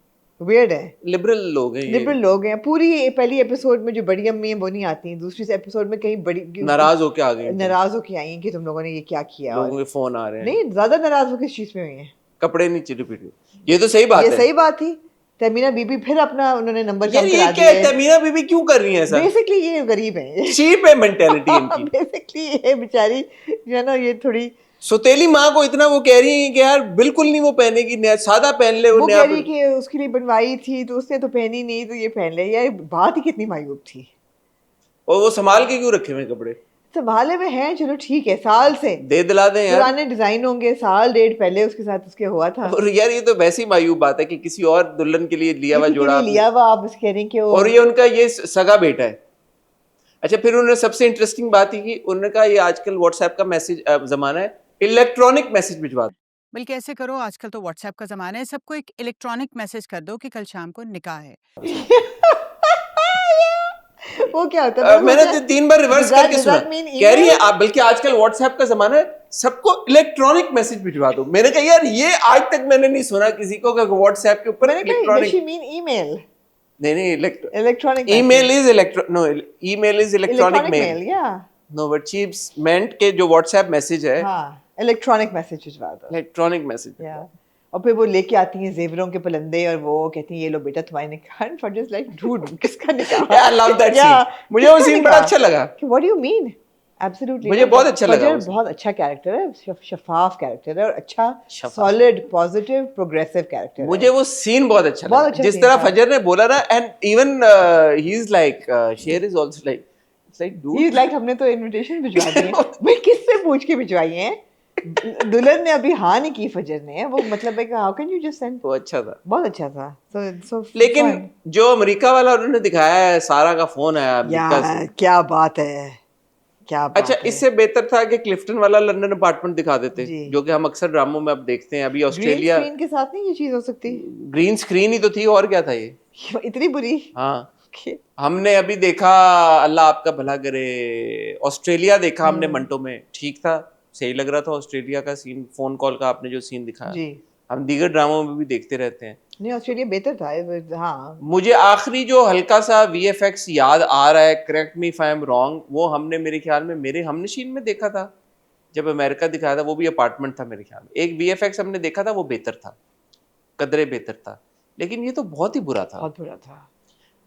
वियर्ड है, लिबरल लोग हैं ये। लिबरल लोग हैं। पूरी पहली एपिसोड में जो बड़ी अम्मी है वो नहीं आती, दूसरी एपिसोड में कहीं बड़ी नाराज होके आ गई, नाराज होके आई हैं कि तुम लोगों ने ये क्या किया। लोगों के फोन आ रहे हैं। नहीं, ज्यादा नाराज हो किस चीज में हुई है, कपड़े नहीं चिरी पिटी, ये तो सही बात है। ये सही बात थी। तमीना बीबी फिर अपना उन्होंने नंबर यार कम ये करा क्या है, दिया है। तमीना बीबी क्यों कर रही है ऐसा? बेसिकली ये गरीब है, चीप है मेंटेलिटी इनकी। बेसिकली ये बेचारी जो है ना, ये थोड़ी सौतेली माँ को इतना वो कह रही है कि यार बिल्कुल नहीं वो पहनेगी, नया सादा पहन ले। वो कह रही कि उसके लिए बनवाई थी तो उसने तो पहनी नहीं, तो ये पहन ले। यार बात ही कितनी मायूब थी। और वो संभाल के क्यों रखे हुए कपड़े? संभाले हुए हैं, चलो ठीक है, साल से दे दिला दें यार। पुराने डिजाइन होंगे, साल डेढ़ पहले उसके साथ उसके हुआ था। और यार ये तो वैसी मायूब बात है कि किसी और दुल्हन के लिए लिया हुआ किसी के जोड़ा लिए आपने। लिया हुआ आप कह रही कि और ये उनका ये सगा बेटा है। अच्छा, फिर उन्होंने सबसे इंटरेस्टिंग बात ही की, उन्होंने कहा ये आजकल व्हाट्सएप का मैसेज जमाना है, इलेक्ट्रॉनिक मैसेज भिजवा दो। बल्कि ऐसे करो, आजकल तो व्हाट्सएप का जमाना है, सबको एक इलेक्ट्रॉनिक मैसेज कर दो कि कल शाम को निकाह है। वो क्या होता है? मैंने 3 बार रिवर्स करके सुना। कह रही है आप, बल्कि आजकल व्हाट्सएप का जमाना है, सबको इलेक्ट्रॉनिक मैसेज भिजवा दो। मैंने कहा यार ये आज तक मैंने नहीं सुना किसी को कि व्हाट्सएप के ऊपर इलेक्ट्रॉनिक। ईमेल नहीं electronic email is email is electronic mail. No but she meant के जो व्हाट्सएप मैसेज है, हाँ, इलेक्ट्रॉनिक मैसेज भिजवा दो, इलेक्ट्रॉनिक मैसेज। और फिर वो लेके आती हैं जेवरों के पलंदे और वो कहती हैं ये लो बेटा तुम्हारे निकाह। फॉर जस्ट लाइक डूड, किसका निकाह? आई लव दैट सीन, मुझे वो सीन बड़ा अच्छा लगा। What do you mean? Absolutely, मुझे बहुत अच्छा लगा। बहुत अच्छा कैरेक्टर है, शफाफ कैरेक्टर है और अच्छा सॉलिड पॉजिटिव प्रोग्रेसिव कैरेक्टर है। मुझे वो सीन बहुत अच्छा लगा, अच्छा जिस तरह फजर ने बोला ना। And even he is like, Sher is also like, it's like dude, he is like हमने तो इनविटेशन भिजवा दी है भाई, किससे पूछ के भिजवाई है? दुल्हन ने अभी हाँ नहीं की, फजर ने। वो मतलब है कि how can you just send. वो अच्छा था, बहुत अच्छा था। सो लेकिन जो अमेरिका वाला उन्होंने दिखाया है, सारा का फोन आया अमेरिका से, क्या बात है, क्या बात अच्छा है। इससे बेहतर था कि क्लिफ्टन वाला लंदन अपार्टमेंट दिखा देते, जो कि हम अक्सर ड्रामों में अब देखते हैं। अभी ऑस्ट्रेलिया ग्रीन स्क्रीन के साथ नहीं ये चीज हो सकती? ग्रीन स्क्रीन ही तो थी, और क्या था ये इतनी बुरी? हाँ, हमने अभी देखा, अल्लाह आपका भला करे, ऑस्ट्रेलिया देखा हमने मंटो में, ठीक था, सही लग रहा था ऑस्ट्रेलिया का सीन। फोन कॉल का आपने जो सीन दिखाया जी, हम दीगर ड्रामों में भी देखते रहते हैं। नहीं, ऑस्ट्रेलिया बेहतर था। हाँ, मुझे आखिरी जो हल्का सा VFX याद आ रहा है, correct me if I am wrong, वो हमने मेरे ख्याल में मेरे हमनशीन में देखा था जब अमेरिका दिखाया था, वो भी अपार्टमेंट था मेरे ख्याल में। एक VFX हमने देखा था, वो बेहतर था, कदरे बेहतर था, लेकिन ये तो बहुत ही बुरा था, बहुत बुरा था।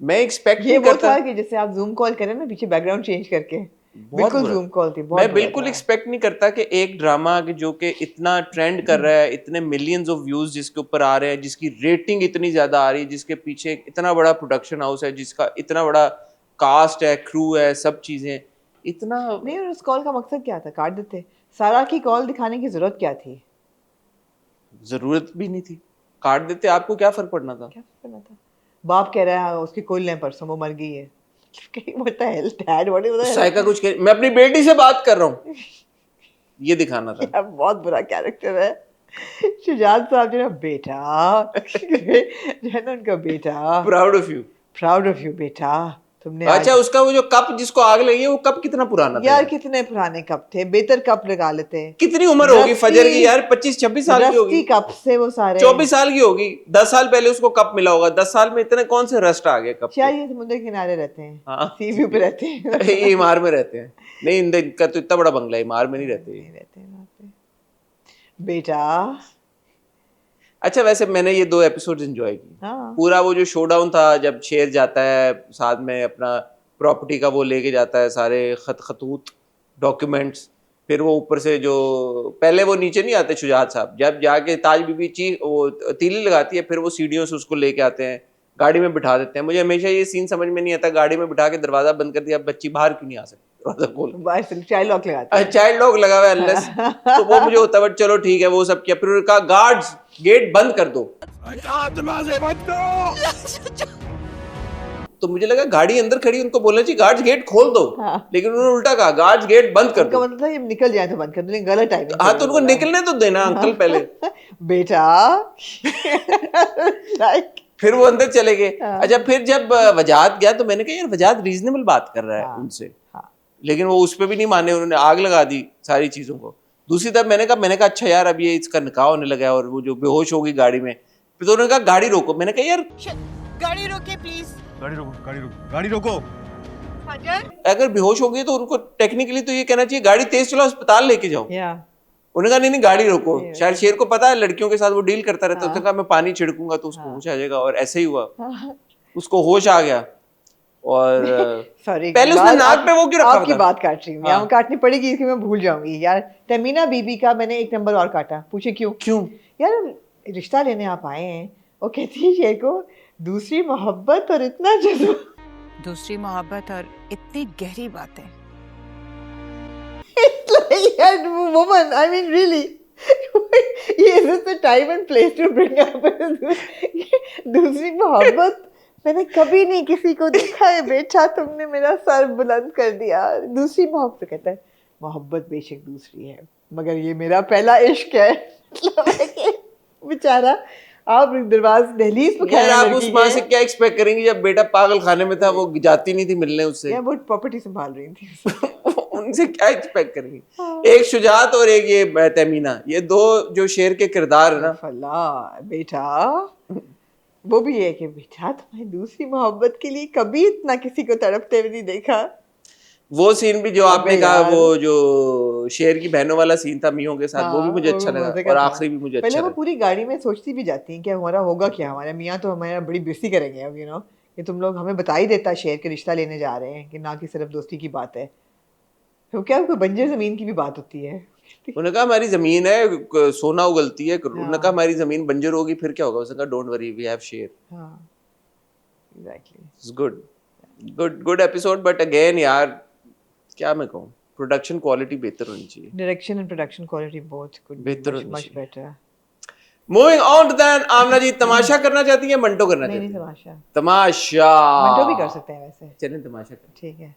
मैं एक्सपेक्ट ये नहीं वो करता था कि जैसे आप जूम कॉल करें ना, पीछे बैकग्राउंड चेंज करके, बिल्कुल बुरा। जूम कॉल थी। मैं बिल्कुल एक्सपेक्ट नहीं करता कि एक ड्रामा जो कि इतना ट्रेंड कर रहा है, इतने मिलियंस ऑफ व्यूज जिसके ऊपर आ रहे हैं, जिसकी रेटिंग इतनी ज्यादा आ रही है, जिसके पीछे इतना बड़ा प्रोडक्शन हाउस है, जिसका इतना बड़ा कास्ट है, क्रू है, सब चीजें इतना नहीं। और उस कॉल का मकसद क्या था? काट देते। सारा की कॉल दिखाने की जरूरत क्या थी? जरूरत भी नहीं थी, काट देते, आपको क्या फर्क पड़ना था? क्या करना था? बाप कह रहा है उसकी कोई लें परसों, वो मर गई है। साइका कुछ कह, मैं अपनी बेटी से बात कर रहा हूँ, ये दिखाना था। बहुत बुरा कैरेक्टर है। शुजात साहब जो है बेटा जो है ना, उनका बेटा, प्राउड ऑफ यू बेटा, तुमने अच्छा, उसका वो जो कप जिसको आग लगी है वो कप कितना पुराना था यार कितने पुराने कप थे, बेहतर कप लगा लेते। कितनी उम्र होगी फजर की यार? 25-26 साल की होगी। कप से वो सारे 24 साल की होगी। 10 साल पहले उसको कप मिला होगा। 10 साल में इतने कौन से रस्ट आ गए कप के? शायद ये समुद्र के किनारे रहते हैं, हाँ, सी व्यू पे रहते हैं। ये इमार में रहते हैं। नहीं, इनका तो इतना बड़ा बंगला है, इमार में नहीं रहते। नहीं रहते हैं वहाँ पे बेटा। अच्छा, वैसे मैंने ये 2 एपिसोड एंजॉय की। हाँ पूरा वो जो शोडाउन था, जब शेर जाता है साथ में अपना प्रॉपर्टी का वो लेके जाता है, सारे खतूत डॉक्यूमेंट्स, फिर वो ऊपर से जो पहले वो नीचे नहीं आते शुजात साहब, जब जाके ताज बीबी वो तीली लगाती है, फिर वो सीढ़ियों से उसको लेके आते हैं, गाड़ी में बिठा देते हैं। मुझे हमेशा ये सीन समझ में नहीं आता, गाड़ी में बिठा के दरवाजा बंद कर दिया, बच्ची बाहर क्यों नहीं आ सकती? दरवाजा खोल, चाइल्ड लॉक लगाते हैं। चाइल्ड लॉक लगा हुआ है अनलेस, तो वो मुझे होता है बट चलो ठीक है, वो सब किया। फिर उन्होंने कहा गार्ड्स गेट बंद कर दो, तो मुझे लगा गाड़ी अंदर खड़ी, उनको बोलना चाहिए गार्ड्स गेट खोल दो, लेकिन उन्होंने उल्टा कहा गार्ड्स गेट बंद कर दो। मतलब था ये निकल जाए तो बंद कर दो, लेकिन गलत टाइमिंग। हाँ, तो उनको निकलने तो देना अंकल पहले। बेटा फिर वो अंदर चले गए। अच्छा, फिर जब वजाहत गया तो मैंने कहा यार वजाहत रीजनेबल बात कर रहा है उनसे, लेकिन वो उस पर भी नहीं माने, उन्होंने आग लगा दी सारी चीजों को। दूसरी तरफ मैंने कहा अच्छा यार अब ये इसका निकाह होने लगा है और वो जो बेहोश हो गई गाड़ी में, फिर तो उन्होंने कहा गाड़ी रोको। मैंने कहा यार गाड़ी रोके प्लीज, गाड़ी रोको। अगर बेहोश हो गई तो उनको टेक्निकली तो ये कहना चाहिए गाड़ी तेज चलाओ, अस्पताल लेके जाओ। उन्होंने कहा नहीं गाड़ी रोको। शायद शेर को पता है लड़कियों के साथ वो डील करता रहता है, उसने कहा मैं पानी छिड़कूंगा तो उसको होश आ जाएगा, और ऐसे ही हुआ, उसको होश आ गया। और सॉरी, पहले उसने नाक पे वो क्यों रखा था? आपकी बात काट रही हूँ, यहाँ काटनी पड़ेगी इसकी, मैं भूल जाऊंगी यार। तमीना बीबी का मैंने 1 नंबर और काटा, पूछे क्यों? यार रिश्ता लेने आप आए हैं, वो कहती है शेर को दूसरी मोहब्बत और इतना जज्बा, दूसरी मोहब्बत और इतनी गहरी बातें। It's like that woman, I mean really, is this the time and place to bring up दूसरी मोहब्बत? मैंने कभी नहीं किसी को देखा है बेटा, तुमने मेरा सर बुलंद कर दिया। दूसरी मोहब्बत, कहता है मोहब्बत बेशक दूसरी है मगर ये मेरा पहला इश्क है। बेचारा आप दरवाज दहलीज पे यार, आप उस माँ से क्या एक्सपेक्ट करेंगे जब बेटा पागल खाने में था, वो जाती नहीं थी मिलने उससे, या वो प्रॉपर्टी संभाल रही थी। उनसे क्या एक्सपेक्ट करेंगे? एक शुजात और एक ये तमीना, ये 2 जो शेर के किरदार है ना। फला बेटा, वो भी है कि बेटा तुम्हारी दूसरी मोहब्बत के लिए कभी इतना किसी को तड़पते हुए नहीं देखा। वो सीन भी जो आपने कहा, वो जो शेर की बहनों वाला सीन था मियों के साथ, वो भी मुझे अच्छा लगा, और आखिरी भी मुझे अच्छा लगा। पहले वो पूरी गाड़ी में सोचती भी जाती हैं कि हमारा होगा क्या, हमारे मियाँ तो हमारा बड़ी बेइज्जती करेंगे अब, यू नो, कि तुम लोग हमें बता ही देता शेर के रिश्ता लेने जा रहे हैं, कि ना कि सिर्फ दोस्ती की बात है। तो क्या कोई बंजर जमीन की भी बात होती है? उन्होंने कहा हमारी जमीन है, सोना उगलती है। उन्होंने कहा हमारी जमीन बंजर होगी फिर क्या होगा? उसने कहा डोंट वरी, वी हैव शेर। हाँ, exactly. It's good episode, but again यार क्या मैं कहूँ, प्रोडक्शन क्वालिटी बेहतर होनी चाहिए। डायरेक्शन एंड प्रोडक्शन क्वालिटी बहुत बेहतर होनी मच चाहिए। Better. Moving on to that, Aamna ji तमाशा करना चाहती है, मंटो करना चाहती नहीं, है? तमाशा मंटो भी कर सकते हैं वैसे। चलें तमाशा करें। ठीक है।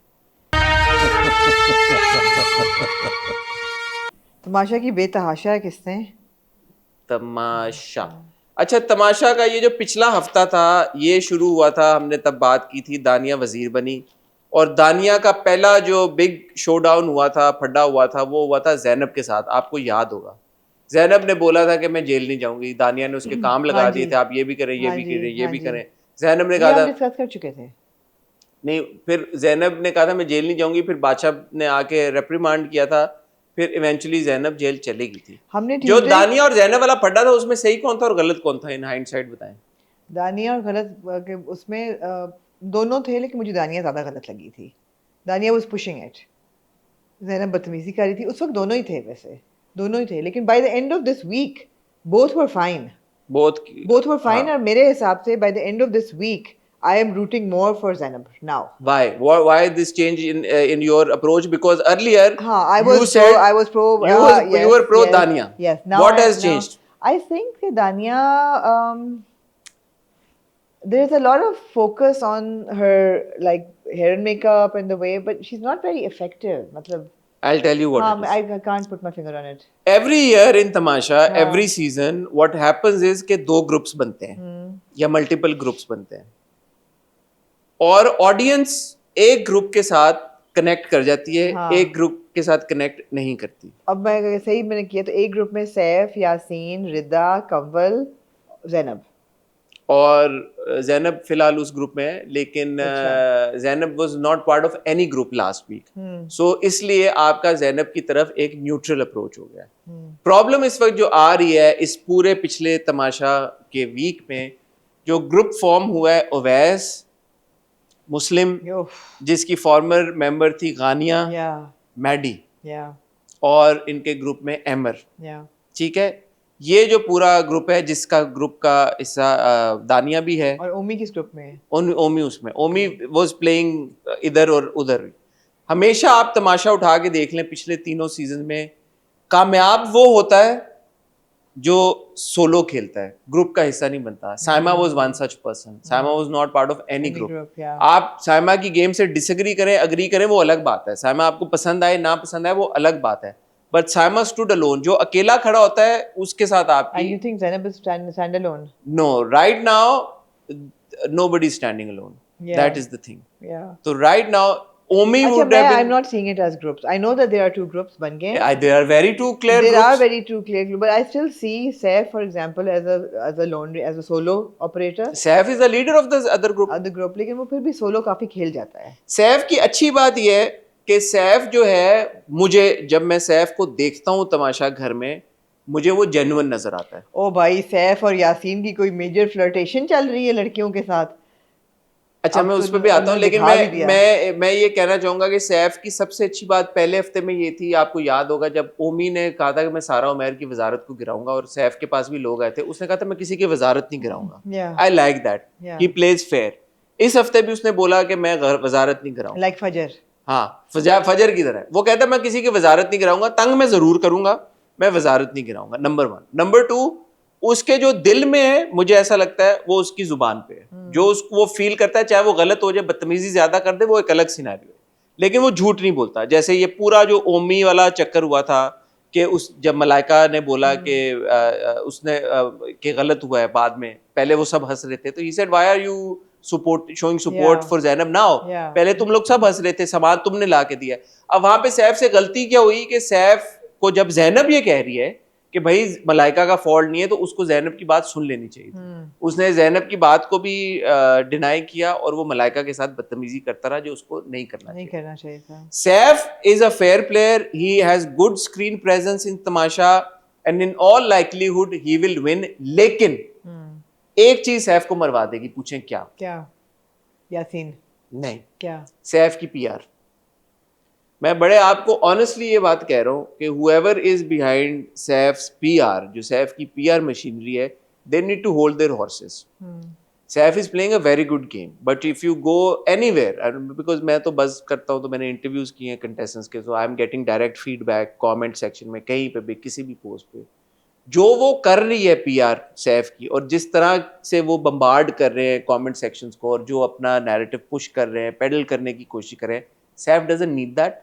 तमाशा की बेतहाशा है किसने? तमाशा। अच्छा, तमाशा का ये जो पिछला हफ्ता था, ये शुरू हुआ था, हमने तब बात की थी, दानिया वजीर बनी, और दानिया का पहला जो बिग शोडाउन हुआ था, फड्डा हुआ था, वो हुआ था जैनब के साथ। आपको याद होगा, जैनब ने बोला था कि मैं जेल नहीं जाऊंगी, दानिया ने उसके काम लगा दिए थे, आप ये भी करें, ये भी करें, ये भी करें। जैनब ने कहा था, डिस्कस कर चुके थे। नहीं, फिर जैनब ने कहा था मैं जेल नहीं जाऊंगी, फिर बादशाह ने आके रेप्रिमांड किया था, फिर इवेंचुअली जैनब जेल चली गई थी। हमने जो दानिया और जैनब वाला फड्डा था, उसमें सही कौन था और गलत कौन था, इन हाइंडसाइट बताएं। दानिया और गलत उसमें दोनों थे, लेकिन मुझे दानिया ज़्यादा गलत लगी थी। दानिया वाज पुशिंग इट, जैनब बदतमीजी कर रही थी। उस वक्त दोनों ही थे, वैसे दोनों ही थे, लेकिन by the end of this week both were fine. Both were fine, और मेरे हिसाब से by the end of this week I am rooting more for Zainab now. Why this change in your approach? Because earlier I was pro. You were pro Dania. Yes. Now what has changed? I think that Dania, there's a lot of focus on her like hair and makeup and the way, but she's not very effective. Matlab, I'll tell you what it is. I can't put my finger on it. Every year in Tamasha, every season, what happens is कि 2 groups बनते हैं या multiple groups बनते हैं, और ऑडियंस एक ग्रुप के साथ कनेक्ट कर जाती है, हाँ। एक ग्रुप के साथ कनेक्ट नहीं करती। अब मैं अगर सही मैंने किया तो एक ग्रुप में सैफ, यासीन, रिदा, कंवल, जैनब। और जैनब फिलहाल उस ग्रुप में है, लेकिन अच्छा। Zainab was not part of any group last week, so इसलिए आपका जैनब की तरफ एक न्यूट्रल अप्रोच हो गया। प्रॉब्लम इस वक्त जो आ रही है इस पूरे पिछले तमाशा के वीक में, जो ग्रुप फॉर्म हुआ है ओवैस, मुस्लिम, जिसकी फॉर्मर मेंबर थी गानिया, या मैडी, या और इनके ग्रुप में एमर, या ठीक है। ये जो पूरा ग्रुप है, जिसका ग्रुप का हिस्सा दानिया भी है, और ओमी किस ग्रुप में है? ओमी उसमें, ओमी वाज प्लेइंग इधर और उधर भी। हमेशा आप तमाशा उठा के देख लें पिछले तीनों सीजन में, कामयाब वो होता है जो सोलो खेलता है, ग्रुप का हिस्सा नहीं बनता। Saima was one such person, Saima was not part of any group. आप साइमा की गेम से डिसएग्री करें, अग्री करें, वो अलग बात है। साइमा आपको पसंद आए ना पसंद आए, वो अलग बात है। बट साइमा स्टूड अलोन, जो अकेला खड़ा होता है उसके साथ आपकी। And you think Zainab is stand alone? No, right now nobody is standing alone. Yeah. That is the thing. Yeah. So right now Omi अच्छा, would have I'm been. not seeing it as groups. I know that there are two groups बन गए हैं. There are very two clear There groups. are very two clear groups, but I still see Saif, for example, as a solo operator. Saif is the leader of the other group. Other group, लेकिन वो फिर भी solo काफी खेल जाता है. सैफ की अच्छी बात यह है कि सैफ जो है, मुझे जब मैं सैफ को देखता हूँ तमाशा घर में, मुझे वो जेन्युइन नजर आता है। ओ भाई, सैफ और यासीन की कोई मेजर फ्लर्टेशन चल रही है लड़कियों के साथ। अच्छा, मैं उस पर भी आता हूँ, लेकिन मैं ये कहना चाहूंगा कि सैफ की सबसे अच्छी बात पहले हफ्ते में ये थी, आपको याद होगा जब ओमी ने कहा था कि मैं सारा उमैर की वजारत को गिराऊंगा, और सैफ के पास भी लोग आए थे, उसने कहा था मैं किसी की वजारत नहीं गिराऊंगा। I like that, he plays fair. इस हफ्ते भी उसने बोला कि मैं वजारत नहीं गिराऊंगा, लाइक फजर। हाँ, फजर की तरह वो कहता है मैं किसी की वजारत नहीं गिराऊंगा, तंग मैं जरूर करूंगा, मैं वजारत नहीं गिराऊंगा। नंबर 1। नंबर 2, उसके जो दिल में है, मुझे ऐसा लगता है वो उसकी जुबान पे है। जो उसको वो फील करता है, चाहे वो गलत हो जाए, बदतमीजी ज्यादा कर दे, वो एक अलग सिनेरियो है, लेकिन वो झूठ नहीं बोलता। जैसे ये पूरा जो ओमी वाला चक्कर हुआ था कि उस जब मलाइका ने बोला कि उसने कि गलत हुआ है, बाद में पहले वो सब हंस रहे थे, तो he said why are you showing support for Zainab now. पहले तुम लोग सब हंस रहे थे, सामान तुमने ला के दिया। अब वहां पे सैफ से गलती क्या हुई कि सैफ को जब ज़ैनब ये कह रही है कि भाई मलाइका का फॉल्ट नहीं है, तो उसको ज़ैनब की बात सुन लेनी चाहिए थी। उसने ज़ैनब की बात को भी डिनाई किया, और वो मलाइका के साथ बदतमीजी करता रहा, जो उसको नहीं करना चाहिए था। Saif is a fair player, he has good screen presence in Tamasha, and in all likelihood he will win. लेकिन एक चीज सैफ को मरवा देगी, पूछें क्या? यासीन नहीं, क्या? सैफ की पीआर। मैं बड़े आपको ऑनेस्टली ये बात कह रहा हूं कि whoever is behind Saif's PR, जो सैफ की पीआर मशीनरी है, they need to hold their horses. Saif is playing a very good game, but if you go anywhere, because मैं तो बस करता हूं, तो मैंने इंटरव्यूज किए हैं कंटेस्टेंट्स के, so I am getting direct feedback comment section में, कहीं पे भी, किसी भी पोस्ट पे, जो वो कर रही है पीआर सैफ की, और जिस तरह से वो बम्बार्ड कर रहे हैं कमेंट सेक्शंस को, और जो अपना नैरेटिव पुश कर रहे हैं, पेडल करने की कोशिश कर रहे हैं, Saif doesn't need that.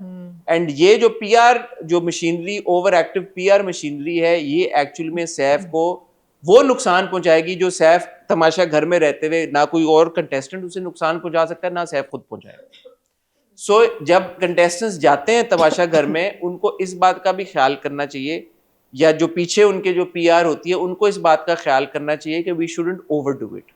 And ये जो पीआर, जो machinery, over active PR machinery है, ये एक्चुअली में सैफ को वो नुकसान पहुंचाएगी जो सैफ तमाशा घर में रहते हुए ना कोई और कंटेस्टेंट उसे नुकसान पहुंचा सकता है, ना सैफ खुद पहुंचाएगा। सो जब कंटेस्टेंट्स जाते हैं तमाशा घर में, उनको इस बात का भी ख्याल करना चाहिए, या जो पीछे उनके जो पीआर होती है, उनको इस बात का ख्याल करना चाहिए कि we shouldn't overdo it.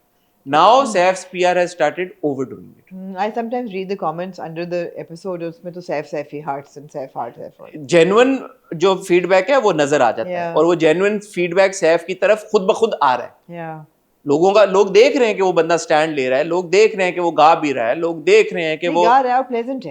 Now Saif's PR has started overdoing it. I sometimes read the comments under the episode, उसमें तो Saifi hearts and Saif heart. Genuine जो फीडबैक है वो नजर आ जाता है, और वो जेन्युइन फीडबैक सैफ की तरफ खुद ब खुद आ रहा है। लोग देख रहे हैं कि वो बंदा स्टैंड ले रहा है, लोग देख रहे हैं कि वो गा भी रहा है, लोग देख रहे हैं कि वो गा रहा है और प्लेजेंट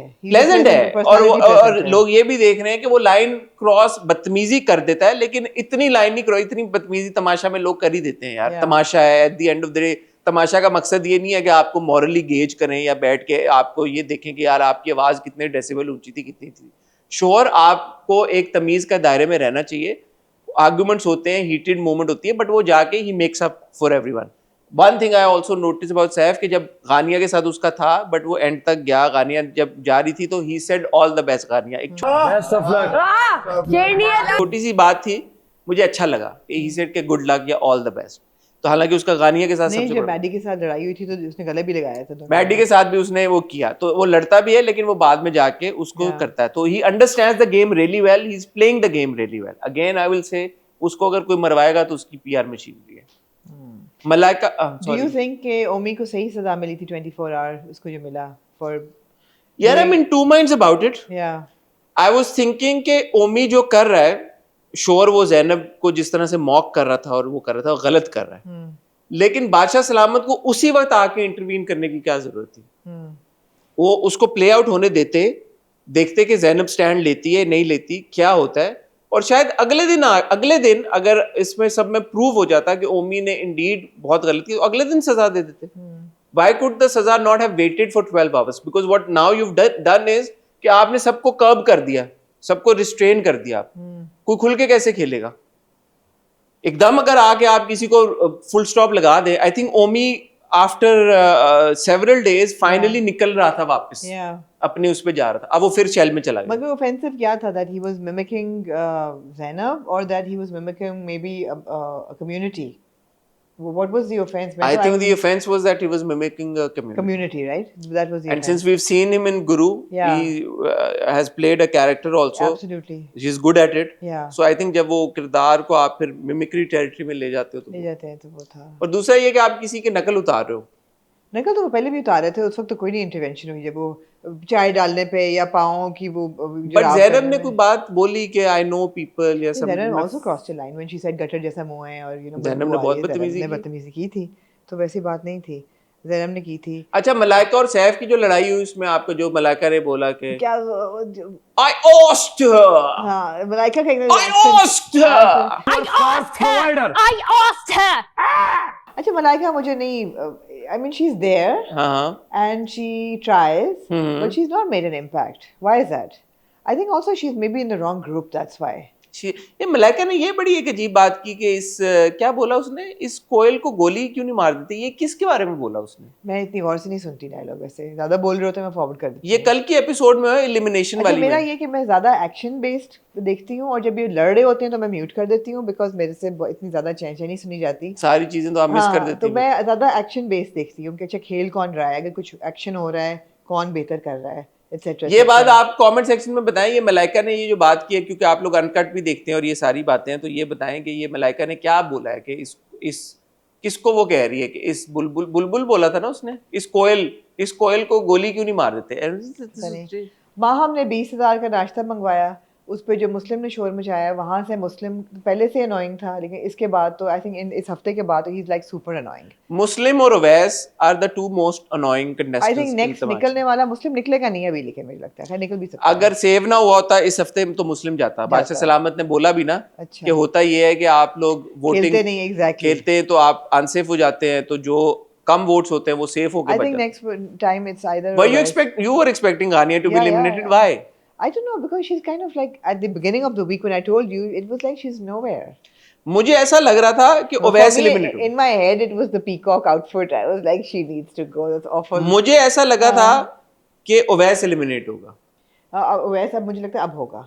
है, और लोग ये भी देख रहे हैं कि वो लाइन क्रॉस बदतमीजी कर देता है, लेकिन इतनी लाइन नहीं क्रॉस, इतनी बदतमीजी तमाशा में लोग कर ही देते हैं यार। तमाशा है, at the end of the day Tamasha का मकसद ये नहीं है कि आपको मॉरली गेज करें या बैठ के आपको ये देखें कि यार आपकी आवाज कितने डेसिबल ऊंची थी, कितनी थी। श्योर, आपको एक तमीज का दायरे में रहना चाहिए। आर्गुमेंट्स होते हैं, हीटेड मोमेंट होती है, बट वो जाके he makes up for everyone. One thing I also notice about Saif कि जब गानिया के साथ उसका था, बट वो एंड तक गया, गानिया जब जा रही थी तो he said all the best Ghania. एक छोटी सी बात थी, मुझे अच्छा लगा कि ही सेड के गुड लक या ऑल द बेस्ट। तो हालांकि उसका गानिया के साथ नहीं, सबसे जब बड़ा, मैडी के साथ लड़ाई हुई थी तो उसने गले भी लगाया था दोनों मैडी के साथ भी उसने वो किया, तो वो लड़ता भी है लेकिन वो बाद में जाके उसको Yeah. करता है, तो he understands the game really well, he is playing the game really well. Again I will say, उसको अगर कोई मरवाएगा तो उसकी पीआर मशीन भी है। मलाइका, डू यू थिंक कि ओमी को सही सजा मिली थी 24 आवर उसको जो मिला फॉर यार I am in two minds about it. या आई वाज थिंकिंग कि ओमी जो कर रहा है, श्योर वो जैनब को जिस तरह से मॉक कर रहा था और वो कर रहा था, वो गलत कर रहा है, लेकिन बादशाह सलामत को उसी वक्त आके इंटरवीन करने की क्या जरूरत थी? वो उसको प्ले आउट होने देते, देखते कि जैनब स्टैंड लेती है नहीं लेती, क्या होता है, और शायद अगले दिन अगर इसमें सब में प्रूव हो जाता कि ओमी ने इंडीड बहुत गलत की, तो अगले दिन सजा दे देते। Why could the सजा not have waited for 12 hours? Because what now you've done is कि आपने सबको कर्ब कर दिया, सबको रिस्ट्रेन कर दिया। कोई खुल के कैसे खेलेगा? एकदम अगर आके आप किसी को फुल स्टॉप लगा दे, I think Omi after several days finally निकल रहा था वापस, अपने उस पे जा रहा था, अब वो फिर शेल में चला गया। मगर ऑफेंसिव क्या था, that he was mimicking Zainab or that he was mimicking maybe a community? What was the offense? I think the offense was that he was mimicking a community, right? That was the And offense. since we've seen him in Guru, Yeah. he has played a character also. Absolutely. He's good at it. Yeah. So I think जब वो किरदार को आप फिर मिमिक्री टेरिटरी में ले जाते हो तो ले जाते हैं तो वो था। और दूसरा ये कि आप किसी की नकल उतार रहे हो। नकल तो वो पहले भी उतारे थे, उस वक्त तो कोई नहीं इंटरवेंशन हुई, जब वो चाय डालने पे या पाँव की वो बट जैनब ने कोई बात बोली कि आई नो पीपल या सब, Zainab also crossed the line when she said gutter जैसा मुंह है और ज़ैनब ने बहुत बदतमीजी की थी, तो वैसी बात नहीं थी, ज़ैनब ने की थी। अच्छा, मलाइका और सैफ की जो लड़ाई हुई उसमें आपको जो मलाइका ने बोला कि क्या I asked her, हाँ, मलाइका का I asked her, I asked her. अच्छा, मलाइका मुझे नहीं, I mean she's there हाँ, and she tries, but she's not made an impact. Why is that? I think also she's maybe in the wrong group, that's why. ये मलाइका ने ये बड़ी एक अजीब बात की कि इस क्या बोला उसने, इस कोयल को गोली क्यों नहीं मार देती, ये किसके बारे में बोला उसने? मैं इतनी गौर से नहीं सुनती डायलॉग, वैसे ज्यादा बोल रहे होते मैं फॉरवर्ड कर देती ये कल की एपिसोड में एलिमिनेशन अच्छा, वाली मेरा में। ये कि मैं ज्यादा एक्शन बेस्ड देखती हूँ और जब ये लड़ रहे होते हैं तो मैं म्यूट कर देती हूँ, बिकॉज मेरे से इतनी ज्यादा चैन नहीं सुनी जाती, सारी चीजें तो आप मिस कर देती तो हैं। मैं ज्यादा एक्शन बेस्ड देखती हूँ कि अच्छा खेल कौन रहा है, अगर कुछ एक्शन हो रहा है कौन बेहतर कर रहा है, एटसेट्रा। ये बात आप कमेंट सेक्शन में बताएं, ये मलाइका ने ये जो बात की है, क्योंकि आप लोग अनकट भी देखते हैं और ये सारी बातें हैं, तो ये बताएं कि ये मलाइका ने क्या बोला है कि इस किसको वो कह रही है कि इस बुलबुल बोला था ना उसने, इस कोयल को गोली क्यों नहीं मार देते? माहम ने 20,000 का नाश्ता मंगवाया, उस पे जो मुस्लिम ने शोर मचाया, वहाँ से मुस्लिम पहले से अनोइंग था, लेकिन इसके बाद तो आई थिंक इस हफ्ते के बाद he is like super annoying. Muslim और Awais are the two most annoying contestants. I think next निकलने वाला मुस्लिम निकलेगा नहीं अभी, लेकिन मुझे लगता है निकल भी सकता है। अगर सेव ना हुआ होता इस हफ्ते में तो मुस्लिम जाता। बादशाह सलामत ने बोला भी ना कि होता ये है कि आप लोग वोटिंग खेलते नहीं, एग्जैक्टली खेलते हैं तो आप अनसेफ हो जाते हैं, तो जो कम वोट्स होते हैं वो सेफ होके आई बच थिंक जाते नेक्स्ट टाइम इट्स आइदर हैं। You were expecting Ghania to be eliminated. Why? I don't know, because she's kind of like at the beginning of the week when I told you, it was like she's nowhere. मुझे ऐसा लग रहा था कि Owais eliminate. In my head it was the peacock outfit. I was like she needs to go. That's awful. मुझे ऐसा लगा था कि ओवैस एलिमिनेट होगा। ओवैस अब मुझे लगता है अब होगा,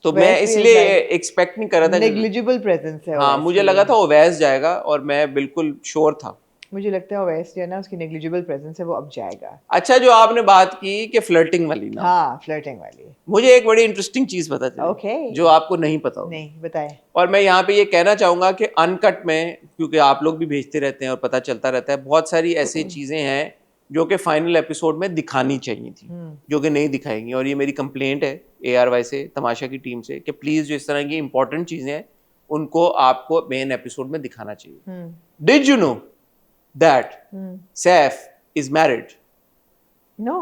तो मैं इसलिए एक्सपेक्ट नहीं कर रहा था। नेग्लिजिबल प्रेजेंस है। हाँ, मुझे लगा था ओवैस जाएगा और मैं बिल्कुल श्योर था। मुझे लगता है ओवैस जो है ना, उसकी नेग्लिजिबल प्रेजेंस है, वो अब जाएगा। अच्छा, जो आपने बात की कि फ्लर्टिंग वाली ना, हाँ फ्लर्टिंग वाली, मुझे एक बड़ी इंटरेस्टिंग चीज पता चली Okay. जो आपको नहीं पता होगा। नहीं बताए। और मैं यहाँ पे ये कहना चाहूंगा कि अनकट में, क्योंकि आप लोग भी भेजते रहते हैं और पता चलता रहता है, बहुत सारी ऐसी चीजें हैं जो कि फाइनल एपिसोड में दिखानी चाहिए थी, जो कि नहीं दिखाएंगी। और ये मेरी कंप्लेंट है ARY से, तमाशा की टीम से, कि प्लीज जो इस तरह की इंपॉर्टेंट चीजें हैं उनको आपको मेन एपिसोड में दिखाना चाहिए। Did you know that Saif is married? No.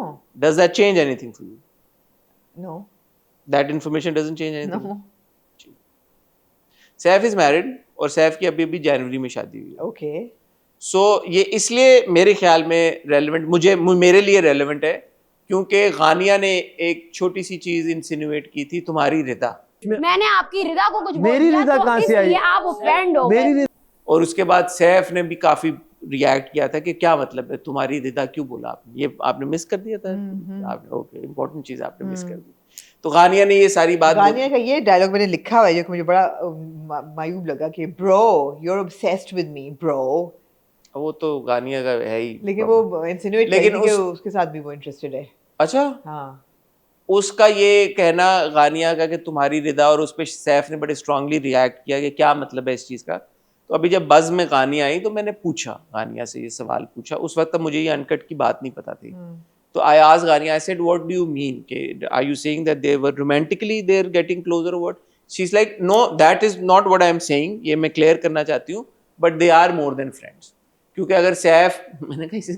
Does that change anything for you? No. That information doesn't change anything? No. Saif is married और सैफ की अभी जनवरी में शादी हुई है। Okay. So ये इसलिए मेरे ख्याल में रेलेवेंट, मेरे लिए रेलेवेंट है क्योंकि गानिया ने एक छोटी सी चीज इंसिनुएट की थी, तुम्हारी रिदा। मैंने आपकी रिदा को कुछ बोल मेरी दिया, रिदा तो कहाँ से आई? इसलिए आप ऑफेंड हो गए। और उसके बाद सैफ ने भी काफी रिएक्ट किया था कि क्या मतलब है तुम्हारी रिदा क्यों बोला आपने, ये आपने मिस कर दिया था। आपने ओके, इंपॉर्टेंट चीज आपने मिस कर दी। तो गानिया ने ये सारी बात गानिया का ये डायलॉग मैंने लिखा हुआ है जो कि मुझे बड़ा मायूब लगा कि bro you are obsessed with me bro, वो तो गानिया का है ही, लेकिन वो इंसिनुएट लेकिन करती है कि उसके साथ भी वो इंटरेस्टेड है। अच्छा हाँ उसका ये कहना गानिया का कि तुम्हारी रिदा, और उस पर सैफ ने बड़े स्ट्रांगली रिएक्ट किया कि क्या मतलब है इस चीज़ का। तो अभी जब बज़ में गानिया आई तो मैंने पूछा गानिया से, ये सवाल पूछा, उस वक्त तब मुझे ये अनकट की बात नहीं पता थी। तो I asked Ghania, I said what do you mean, कि are you saying that they were romantically they are getting closer और what? She is like no that is not what I am saying, ये मैं क्लियर करना चाहती हूँ, but they are more than friends. क्योंकि अगर सैफ मैंने कहा इसे,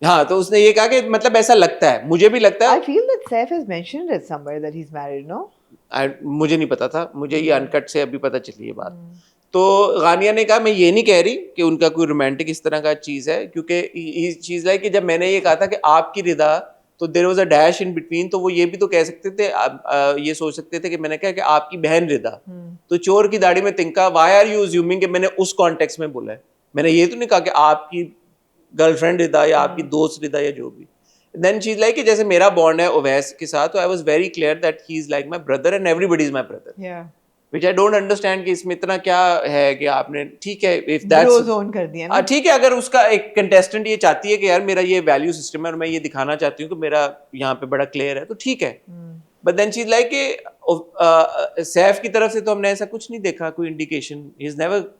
हाँ तो उसने ये कहा कि मतलब ऐसा लगता है, मुझे भी लगता है। I feel that Saif has mentioned it somewhere that he's married, no? मुझे नहीं पता था, मुझे ये अनकट से अभी पता चली ये बात। तो गानिया ने कहा मैं ये नहीं कह रही कि उनका कोई रोमांटिक इस तरह का चीज़ है, क्योंकि चीज़ लाइक कि जब मैंने ये कहा था कि आपकी रिदा, तो there was a dash in between, तो वो ये भी तो कह सकते थे, ये सोच सकते थे कि मैंने कहा कि आपकी बहन रिदा, तो चोर की दाढ़ी में तिनका, व्हाई आर यू अज्यूमिंग कि मैंने उस कॉन्टेक्स्ट में बोला है। मैंने ये तो नहीं कहा कि आपकी गर्लफ्रेंड रिदा या आपकी दोस्त रिदा या जो भी। देन शी इज लाइक कि जैसे मेरा बॉन्ड है ओवैस के साथ, तो I was very clear that he is like my brother and everybody is my brother, Yeah. Which I don't understand कि इसमें इतना क्या है कि आपने, ठीक है इफ Bro दैट्स zone कर दिया ना। ठीक है, अगर उसका एक कंटेस्टेंट ये चाहती है कि यार मेरा ये वैल्यू सिस्टम है और मैं ये दिखाना चाहती हूँ कि मेरा यहाँ पे बड़ा क्लियर है, तो ठीक है। But then she is like कि सैफ की तरफ से तो हमने ऐसा कुछ नहीं देखा, कोई indication, he is never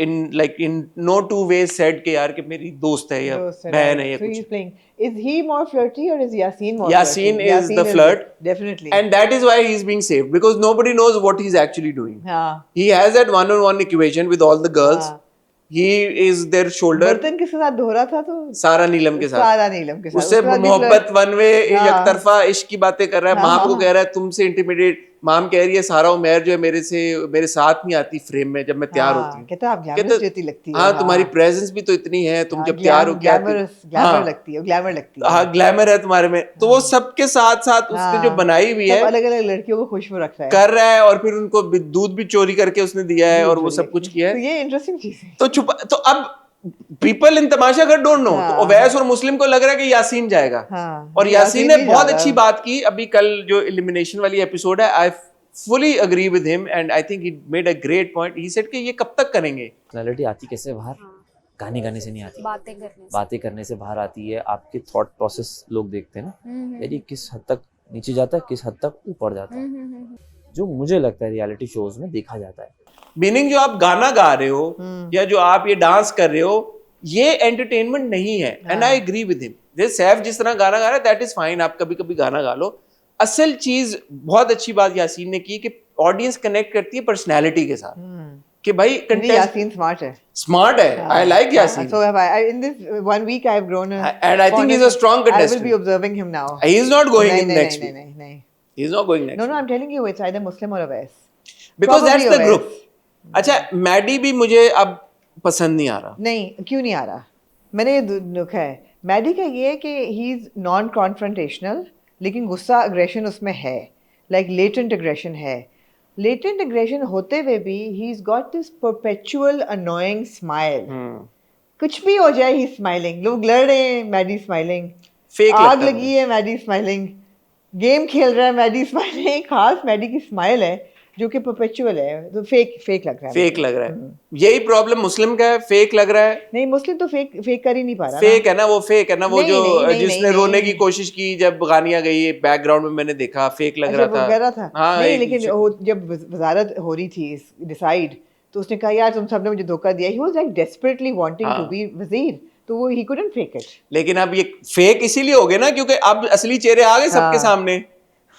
in no two ways said कि यार कि मेरी दोस्त है या बहन है या So कुछ। he's playing. Is he more flirty or is Yasin more Yasin flirty? is the flirt. Definitely. And that is why he's being saved, because nobody knows what he's actually doing. हाँ. He has that one-on-one equation with all the girls. हाँ. He is their shoulder. बर्तन किसके साथ धो रहा था तो सारा नीलम के साथ। सारा नीलम के साथ। उससे उसके साथ भी मोहब्बत वन वे हाँ. यकतरफा इश्क की बातें कर रहा है। हाँ, माम को हाँ. कह रहा है तुमसे इंटिमिडेट, माम कह रही है सारा उमर जो है मेरे साथ नहीं आती फ्रेम में जब मैं तैयार होती हूँ। कहता आप ग्लैमरस जैसी लगती है। हाँ तुम्हारी प्रेजेंस भी तो इतनी है, तुम जब तैयार होके आती हो। ग्लैमर लगती है, ग्लैमर लगती है। हाँ ग्लैमर है तुम्हारे में, तो वो सबके साथ साथ उसने जो बनाई हुई है, अलग अलग लड़कियों को खुशबू रख रहा है, कर रहा है, और फिर उनको दूध भी चोरी करके उसने दिया है और वो सब कुछ किया तो है। ये इंटरेस्टिंग चीज है। तो छुपा, तो अब पीपल इन तमाशा घर डोंट नो, तो ओवैस और मुस्लिम को लग रहा है कि यासीन जाएगा। और यासीन ने बहुत अच्छी बात की। अभी कल जो एलिमिनेशन वाली एपिसोड है, आई fully agree with him and I think he made a great point. He said कि ये कब तक करेंगे? पर्सनैलिटी आती कैसे बाहर? गाने गाने से नहीं आती, बातें करने से बाहर आती है। आपके थॉट प्रोसेस लोग देखते हैं ना, यानी किस हद तक नीचे जाता है, किस हद तक ऊपर जाता है, जो मुझे लगता है रियलिटी शोज में देखा जाता है। मीनिंग जो आप गाना गा रहे हो या जो आप ये डांस कर रहे हो, ये एंटरटेनमेंट नहीं है। And I agree with him. जैसे सैफ जिस तरह गाना गा रहा है, दैट इज फाइन, आप कभी कभी गाना गा लो। असल चीज, बहुत अच्छी बात यासीन ने की कि ऑडियंस कनेक्ट करती है पर्सनैलिटी के साथ, कि भाई यासीन स्मार्ट है, स्मार्ट है। I like Yasin. So have I. In this 1 week, I have grown. And I think he's a strong contestant. I will be observing him now. He is not going in next week. नहीं. He is not going next. No, I'm telling you, it's either Muslim or Awais. Because that's the Probably group. अच्छा, मैडी भी मुझे अब पसंद नहीं आ रहा। नहीं, क्यों नहीं आ रहा? मैंने ये देखा है। मैडी का ये है कि he is non-confrontational, लेकिन गुस्सा अग्रेशन उसमें है, लाइक लेटेंट अग्रेशन है। लेटेंट अग्रेशन होते हुए भी ही is got this perpetual annoying smile. कुछ भी हो जाए ही स्माइलिंग, लोग लड़ रहे हैं मैडी स्माइलिंग, आग लगी है मैडी स्माइलिंग, गेम खेल रहा है मैडी स्माइलिंग। खास मैडी की स्माइल है जो कि परपेचुअल है, तो फेक लग रहा है। फेक लग रहा है, यही प्रॉब्लम मुस्लिम का है, फेक लग रहा है। नहीं, मुस्लिम तो फेक कर ही नहीं पा रहा। फेक है ना वो, फेक है ना वो, जो जिसने रोने की कोशिश की जब गानिया गई, बैकग्राउंड में मैंने देखा फेक लग रहा था। हाँ, नहीं, लेकिन जब वजारत हो रही थी डिसाइड, तो उसने कहा यार तुम सबने मुझे धोखा दिया। He was like desperately wanting to be वजीर, तो वो ही कुडंट फेक इट। लेकिन अब ये फेक इसीलिए हो गए ना क्योंकि अब असली चेहरे आ गए सबके सामने,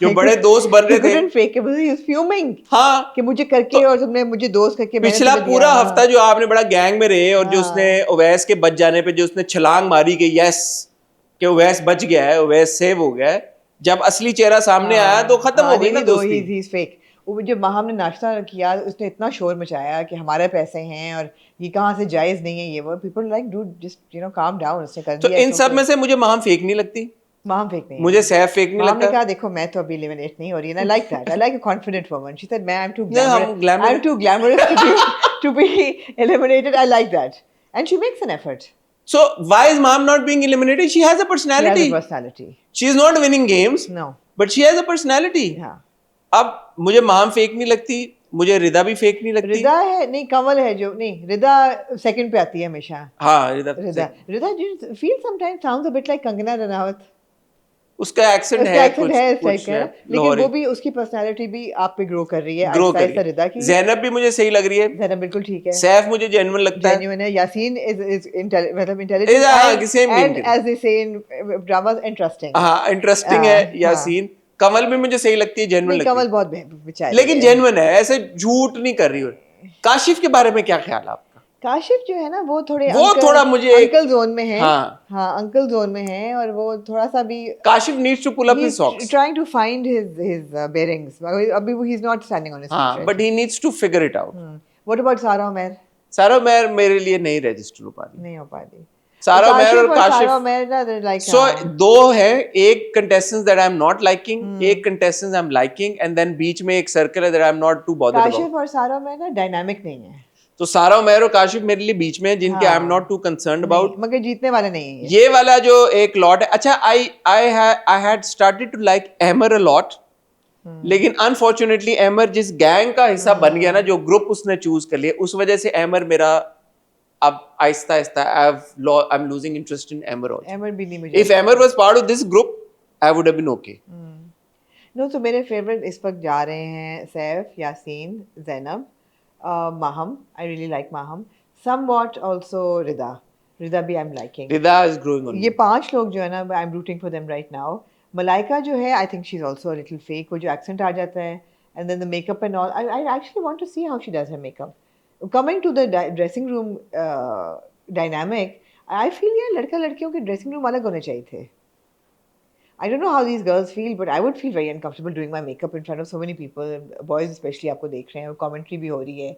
जो बड़े दोस्त बन रहे थे। he was fuming, हाँ, कि मुझे करके और तुमने मुझे दोस्त करके। पिछला पूरा हफ्ता जो आपने बड़ा गैंग में रहे, और जो उसने ओवैस के बच जाने पे जो उसने छलांग मारी कि यस कि ओवैस बच गया है, ओवैस सेव हो गया है, जब असली चेहरा सामने आया तो खत्म हो गई ना दोस्ती। he is fake। वो जब माहम ने नाश्ता किया, उसने इतना शोर मचाया कि हमारे पैसे हैं और ये कहाँ से जायज नहीं है, ये वो। People like dude just calm down. उसने कर दिया। तो इन सब में से मुझे माहम फेक नहीं लगती, माम फेक नहीं, मुझे सैफ फेक नहीं लगता। कहा देखो मैं तो अभी एलिमिनेट नहीं हो रही है। I like that. I like a confident woman. She said, "मैं I'm too glamorous to be eliminated." I like that, and she makes an effort. So why is mom not being eliminated? She has a She has personality. a personality. She is not winning games, No. but she has a personality. हाँ. अब मुझे माम फेक नहीं लगती, मुझे रिदा भी फेक नहीं लगती. रिदा है नहीं, कमल है जो नहीं, रिदा सेकंड पे आती है हमेशा. हाँ Rida. Rida feel sometimes sounds a bit like Kangana Ranaut. उसका एक्सेंट उसका है एक्सेंट कुछ, है इस कुछ टाइप का, लेकिन लाहौरी. वो भी उसकी पर्सनालिटी भी आप पे ग्रो कर रही है. ग्रो आहिस्ता आहिस्ता करी. रिदा की. ज़ैनब भी मुझे सही लग रही है. ज़ैनब बिल्कुल ठीक है. सैफ मुझे जेन्युइन लगता है. जेन्युइन है. यासीन इज मतलब इंटेलिजेंट एंड एज दे से इन ड्रामास इंटरेस्टिंग. हाँ इंटरेस्टिंग है यासीन. कमल भी मुझे सही लगती है, जेन्युइन लगती है. कमल बहुत बेचारी लेकिन है. जेन्युइन है, ऐसे झूठ नहीं कर रही हो. काशिफ के बारे में क्या ख्याल है आपका? काशिफ जो है ना वो थोड़ा मुझे अंकल जोन में है. हाँ अंकल जोन में है और वो थोड़ा सा भी Kashif needs to pull up his socks. Trying to find his bearings. अभी वो he is not standing on his हाँ feet. But he needs to figure it out. What about Sara Umar? सारा उमर मेरे लिए नहीं रजिस्टर हो पा रही. नहीं हो पा रही. सारा उमर और सारा काशिफ उमर ना लाइक सो दो है. एक contestants that I am not liking, एक contestants I am liking, and then बीच में एक सर्कल है that I am not too bothered about. Kashif और सारा उमर ना डायनामिक नहीं है. तो सारा उमर और काशिफ मेरे लिए बीच में है, जिनके I am not too concerned about. मगर जीतने वाले नहीं है ये वाला जो एक लॉट है. अच्छा I had started to like Ahmar a lot, लेकिन अनफॉर्चुनेटली अहमर जिस गैंग का हिस्सा बन गया ना, जो ग्रुप उसने चूज कर लिया, उस वजह से अहमर मेरा अब आहिस्ता आहिस्ता I am losing interest in Ahmar also. Ahmar भी नहीं मुझे. If Ahmar was part of this group I would have been okay. No तो मेरे फेवरेट इस वक्त जा रहे हैं Saif, Yasin, Zainab, Maham. I really like Maham. Somewhat also Rida. Rida भी I am liking. Rida is growing on. ये 5 लोग जो है ना I am rooting for them right now. Malaika जो है I think she is also a little fake. वो जो एक्सेंट आ जाता है and then the makeup and all. I actually want to see how she does her makeup. Coming to the dressing room dynamic, I feel यार लड़का लड़कियों के ड्रेसिंग रूम अलग होने चाहिए थे. I don't know how these girls feel, but I would feel very uncomfortable doing my makeup in front of so many people, boys especially. आपको देख रहे हैं और commentary भी हो रही है.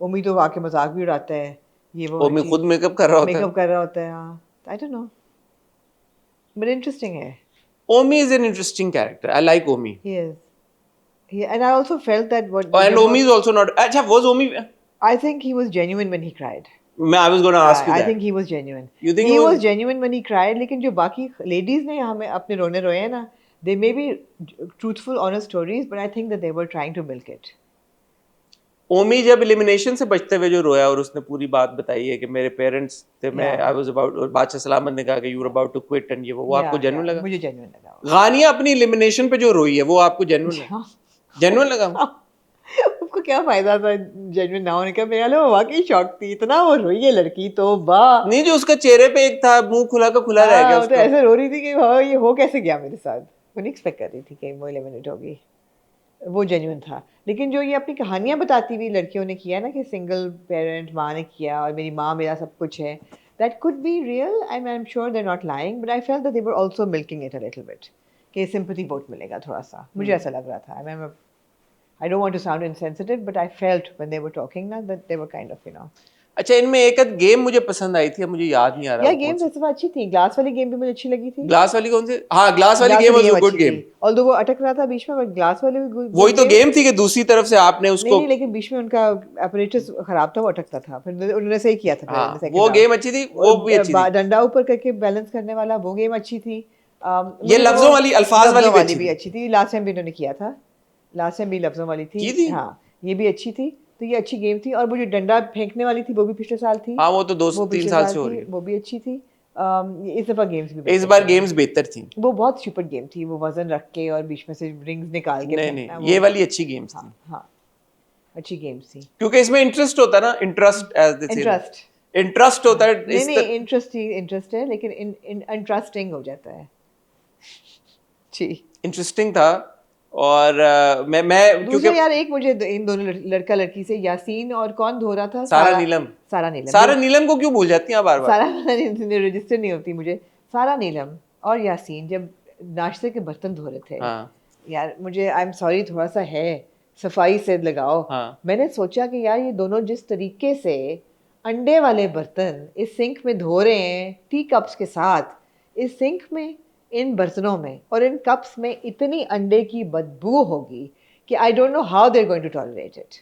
ओमी तो आके मजाक भी उड़ाता है. ये वो ओमी खुद मेकअप कर रहा होता है. मेकअप कर रहा होता है. हाँ, I don't know, but interesting है. Omi is an interesting character. I like Omi. He is. And I also felt that what. And Omi is also not. अच्छा was Omi? I think he was genuine when he cried. I was going to ask you that. I think he was genuine. You think he was genuine when he cried? लेकिन जो बाकी ladies ने हमें अपने रोने रोए हैं ना, they may be truthful, honest stories, but I think that they were trying to milk it. ओमी जब एलिमिनेशन से बचते हुए जो रोया और उसने पूरी बात बताई है कि मेरे पेरेंट्स थे, मैं आई वाज अबाउट, और बादशाह सलामत ने कहा कि you were about to quit and ये वो आपको जेन्युइन लगा? मुझे जेन्युइन लगा. गानिया अपनी एलिमिनेशन पे जो रोई है वो आपको जेन्युइन लगा? जेन्युइन लगा? उसको क्या फायदा था जेन्युइन ना होने का? मेरा वो वाकई शॉक थी. इतना वो रोई है लड़की तो वाह. नहीं, जो उसका चेहरे पे एक था मुंह खुला का खुला रह गया. तो ऐसे रो रही थी कि हाँ ये हो कैसे गया मेरे साथ. वो नहीं एक्सपेक्ट कर रही थी कि वो एलिमिनेट होगी. वो जेन्युइन था. लेकिन जो ये अपनी कहानियां बताती हुई लड़कियों ने किया ना कि सिंगल पेरेंट माँ ने किया और मेरी माँ मेरा सब कुछ है, that could be real. I'm sure they're not lying, but I felt that they were also milking it a little bit. कि sympathy vote मिलेगा थोड़ा सा. मुझे ऐसा लग रहा था. I don't want to sound insensitive, but I felt when they were talking ना that they were kind of, you know. अच्छा, इनमें एक गेम मुझे पसंद आई थी, मुझे याद नहीं आ रहा. यार गेम वैसे तो अच्छी थी. ग्लास वाली गेम भी मुझे अच्छी लगी थी. ग्लास वाली कौन सी? हाँ, ग्लास वाली game was a good game. Although वो अटक रहा था बीच में, बट ग्लास वाली भी वही तो गेम थी कि दूसरी तरफ से आपने उसको. नहीं, लेकिन बीच में उनका apparatus खराब था, वो अटकता था. फिर उन्होंने सही किया था. हाँ, वो गेम अच्छी थी, वो भी अच्छी थी. डंडा ऊपर करके बैलेंस करने वाला वो गेम अच्छी थी. ये लफ्जों वाली, अल्फाज वाली भी अच्छी थी. लास्ट टाइम भी उन्होंने किया था. लास्ट टाइम भी लफ्जों वाली थी. हाँ, ये भी अच्छी थी. तो ये अच्छी गेम थी. और वो जो डंडा फेंकने वाली थी वो भी पिछले साल थी. हाँ, वो तो 2-3 साल से हो रही है. वो भी अच्छी थी. इस दफा गेम्स भी इस बार गेम्स बेहतर थी. वो बहुत स्टूपिड गेम थी. वो वजन रख के और बीच में से रिंग्स निकाल के. नहीं, ये वाली अच्छी गेम्स थी. हाँ, अच्छी गेम्स थी. क्योंकि इसमें इंटरेस्ट होता है ना, इंटरेस्ट एज दे से. इंटरेस्ट होता है. नहीं, इंटरेस्ट है, लेकिन इंटरेस्टिंग हो जाता है. जी, इंटरेस्टिंग था. और मैं क्योंकि यार एक मुझे इन दोनों लड़का लड़की से, यासीन और कौन धो रहा था? सारा नीलम को क्यों भूल जाती हैं बार-बार? सारा रजिस्टर नहीं होती मुझे. सारा नीलम और यासीन जब नाश्ते के बर्तन धो रहे थे, हाँ. यार मुझे आई एम सॉरी थोड़ा सा है सफाई से लगाओ. हाँ. मैंने सोचा कि यार ये दोनों जिस तरीके से अंडे वाले बर्तन इस सिंक में धो रहे हैं टी कप्स के साथ, इस सिंक में, इन बर्तनों में और इन कप्स में इतनी अंडे की बदबू होगी कि I don't know how they are going to tolerate it.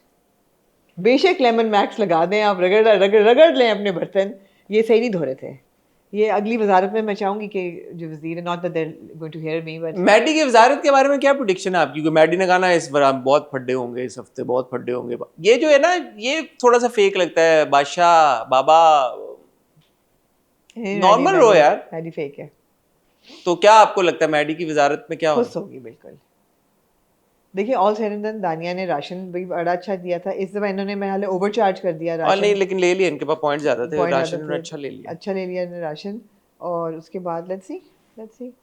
बेशक लेमन मैक्स लगा दें आप, रगड़ लें अपने बर्तन, ये सही नहीं धो रहे थे. ये अगली वजारत में मैं चाहूंगी कि जो वजीर है, not that they are going to hear me, but Maddy की वजारत के बारे में क्या प्रेडिक्शन है आपकी? क्योंकि मैडी ने कहा ना इस बार बहुत फड्डे होंगे, इस हफ्ते बहुत फड्डे होंगे। ये जो है ना, ये थोड़ा सा फेक लगता है। बादशाह बाबा नॉर्मल रो यार, मैडी फेक है। तो क्या आपको लगता है मैडी की वजारत में क्या खुश होगी बिल्कुल। देखिए ऑल सेड एंड डन, दानिया ने राशन भी बड़ा अच्छा दिया था। इस दफा इन्होंने मेरे हाल ओवरचार्ज कर दिया राशन। नहीं, लेकिन ले लिया, इनके पास पॉइंट ज्यादा थे, राशन थे, अच्छा ले लिया, अच्छा ले लिया इन्होंने राशन। और उसके बाद लेट्स सी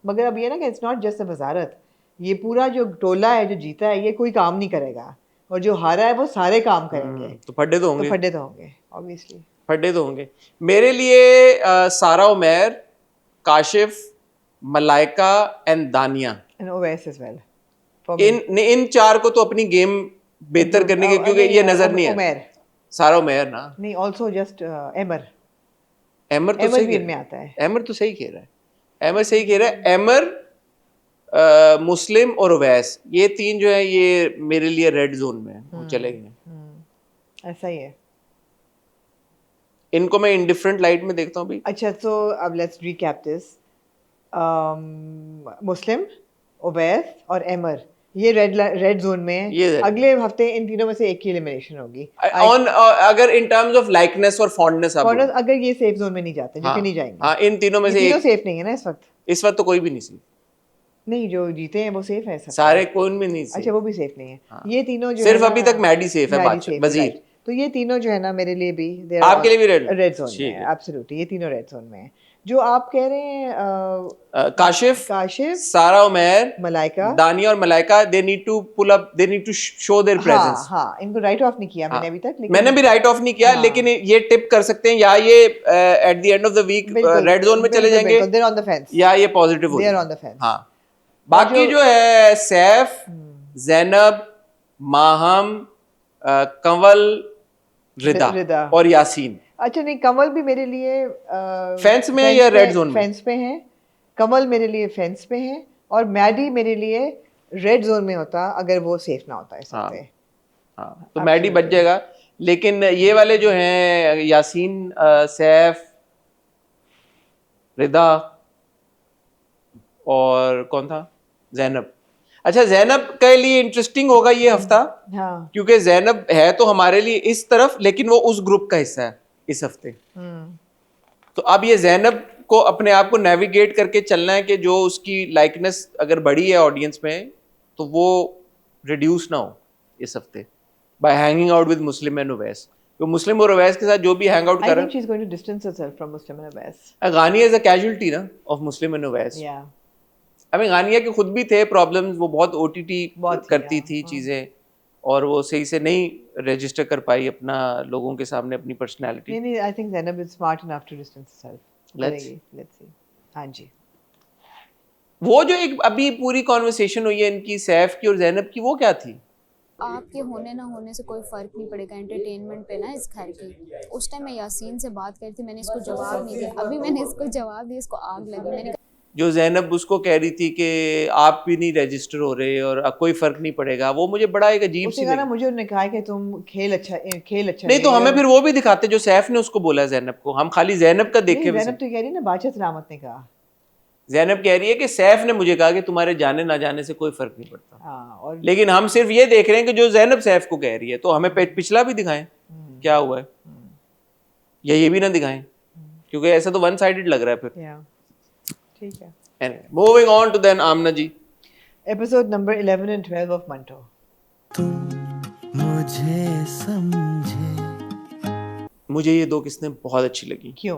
मगर अब ये ना कि इट्स नॉट जस्ट अ वजारत, ये पूरा जो टोला है जो जीता है ये कोई काम नहीं करेगा, और जो हारा है वो सारे काम करेंगे। तो फड्डे तो होंगे, फड्डे तो होंगे ऑब्वियसली, फड्डे तो होंगे। मेरे लिए सारा उमैर, काशिफ, मलाइका एंड दानिया, एंड ओवैस एज वेल। इन चार को तो अपनी गेम बेहतर करने के, क्योंकि ये नजर नहीं है। उमैर, सारा उमैर ना, नहीं आल्सो जस्ट एमर तो सही भी इनमें आता है। एमर तो सही खेल रहा है, एमर सही खेल रहा है। एमर, मुस्लिम और ओवैस, ये तीन जो है ये मेरे लिए रेड जोन में है, वो चले गए। ऐसा ही है। इनको मैं इंडिफरेंट लाइट में देखता हूँ भी। अच्छा, तो अब let's recap this. Muslim, Owais और एमर ये रेड जोन में है। अगले हफ्ते इन तीनों में से एक की एलिमिनेशन होगी। ऑन अगर इन टर्म्स ऑफ लाइकनेस और फॉन्डनेस, अगर ये सेफ जोन में नहीं जाते, जो कि नहीं जाएंगे। हाँ, इन तीनों में से तीनों सेफ नहीं है ना इस वक्त तो कोई भी नहीं सेफ। नहीं, जो जीते हैं वो सेफ है सब सारे, कोई भी नहीं सेफ। अच्छा, वो भी सेफ नहीं है। ये तीनों जो सिर्फ अभी तक मैडी सेफ है, वजीर। तो ये तीनों जो है ना मेरे लिए भी, आपके लिए भी रेड जोन में है। एब्सोल्युटली, ये तीनों रेड जोन में है। जो आप कह रहे हैं काशिफ, सारा उमैर, मलाइका, दानिया और Malaika, they need to pull up, they need to show their presence. हाँ, इनको राइट ऑफ नहीं किया मैंने अभी तक, लेकिन मैंने भी राइट ऑफ नहीं किया, लेकिन ये टिप कर सकते हैं, या ये at the end of the week red zone में चले जाएंगे, they are on the fence, या ये पॉजिटिव हो they are on the fence. हाँ, बाकी जो है सैफ, ज़ैनब, माहम, कंवल, रिदा और यासीन। अच्छा, नहीं, कमल भी मेरे लिए फेंस में है या रेड जोन में? फेंस पे है। कमल मेरे लिए फेंस पे है, और मैडी मेरे लिए रेड जोन में होता अगर वो सेफ ना होता इस हफ्ते। हाँ, तो मैडी बच जाएगा। लेकिन ये वाले जो हैं यासीन, सैफ, रिदा और कौन था, ज़ैनब। अच्छा, ज़ैनब के लिए इंटरेस्टिंग होगा ये हफ्ता, हाँ, क्योंकि ज़ैनब है तो हमारे लिए इस तरफ, लेकिन वो उस ग्रुप का हिस्सा है इस हफ्ते। तो अब ये ज़ैनब को अपने आप को नेविगेट करके चलना है कि जो उसकी लाइकनेस अगर बढ़ी है ऑडियंस में तो वो रिड्यूस ना हो इस हफ्ते bye hanging out with Muslim and Owais. तो मुस्लिम और ओवैस के साथ जो भी हैंग आउट कर रहा है, I think she's going to distance herself from Muslim and Owais. Ghania is a casualty ना ऑफ मुस्लिम एंड ओवैस। गानिया के खुद भी थे प्रॉब्लम्स, वो बहुत ओटीटी करती थी चीजें, और वो सही से नहीं रजिस्टर कर पाई अपना लोगों के सामने अपनी पर्सनालिटी। नहीं, I think Zainab is smart enough to distance herself। Let's see। हाँ जी, वो जो एक अभी पूरी कॉन्वर्सेशन हुई है इनकी, सैफ की और ज़ैनब की, वो क्या थी? आपके होने ना होने से कोई फर्क नहीं पड़ेगा एंटरटेनमेंट पे ना इस घर की। उस टाइम मैं यासीन से बात करी थी, मैंने इसको जवाब नहीं दिया, अभी मैंने इसको जवाब दिया, इसको आग लगी। मैंने जो ज़ैनब उसको कह रही थी कि आप भी नहीं रजिस्टर हो रहे और कोई फर्क नहीं पड़ेगा, वो मुझे बड़ा एक अजीब सी लगी। मुझे उन्होंने कहा कि तुम खेल अच्छा नहीं, तो हमें फिर वो भी दिखाते जो सैफ ने उसको बोला ज़ैनब को, हम खाली ज़ैनब का देखे। ज़ैनब तो कह रही है ना, बादशाह सलामत ने कहा। ज़ैनब कह रही है कि सैफ ने मुझे कहा कि तुम्हारे जाने ना जाने से कोई फर्क नहीं पड़ता। और लेकिन हम सिर्फ ये देख रहे हैं कि जो ज़ैनब सैफ को कह रही है, तो हमें पिछला भी दिखाएं क्या हुआ है, या ये भी ना दिखाएं, क्योंकि ऐसा तो वन साइडेड लग रहा है फिर। ठीक है, Anyway, moving on to then Amna ji. Episode number 11 and 12 of Manto. मुझे समझे। मुझे ये दो किस्में बहुत अच्छी लगी। क्यों?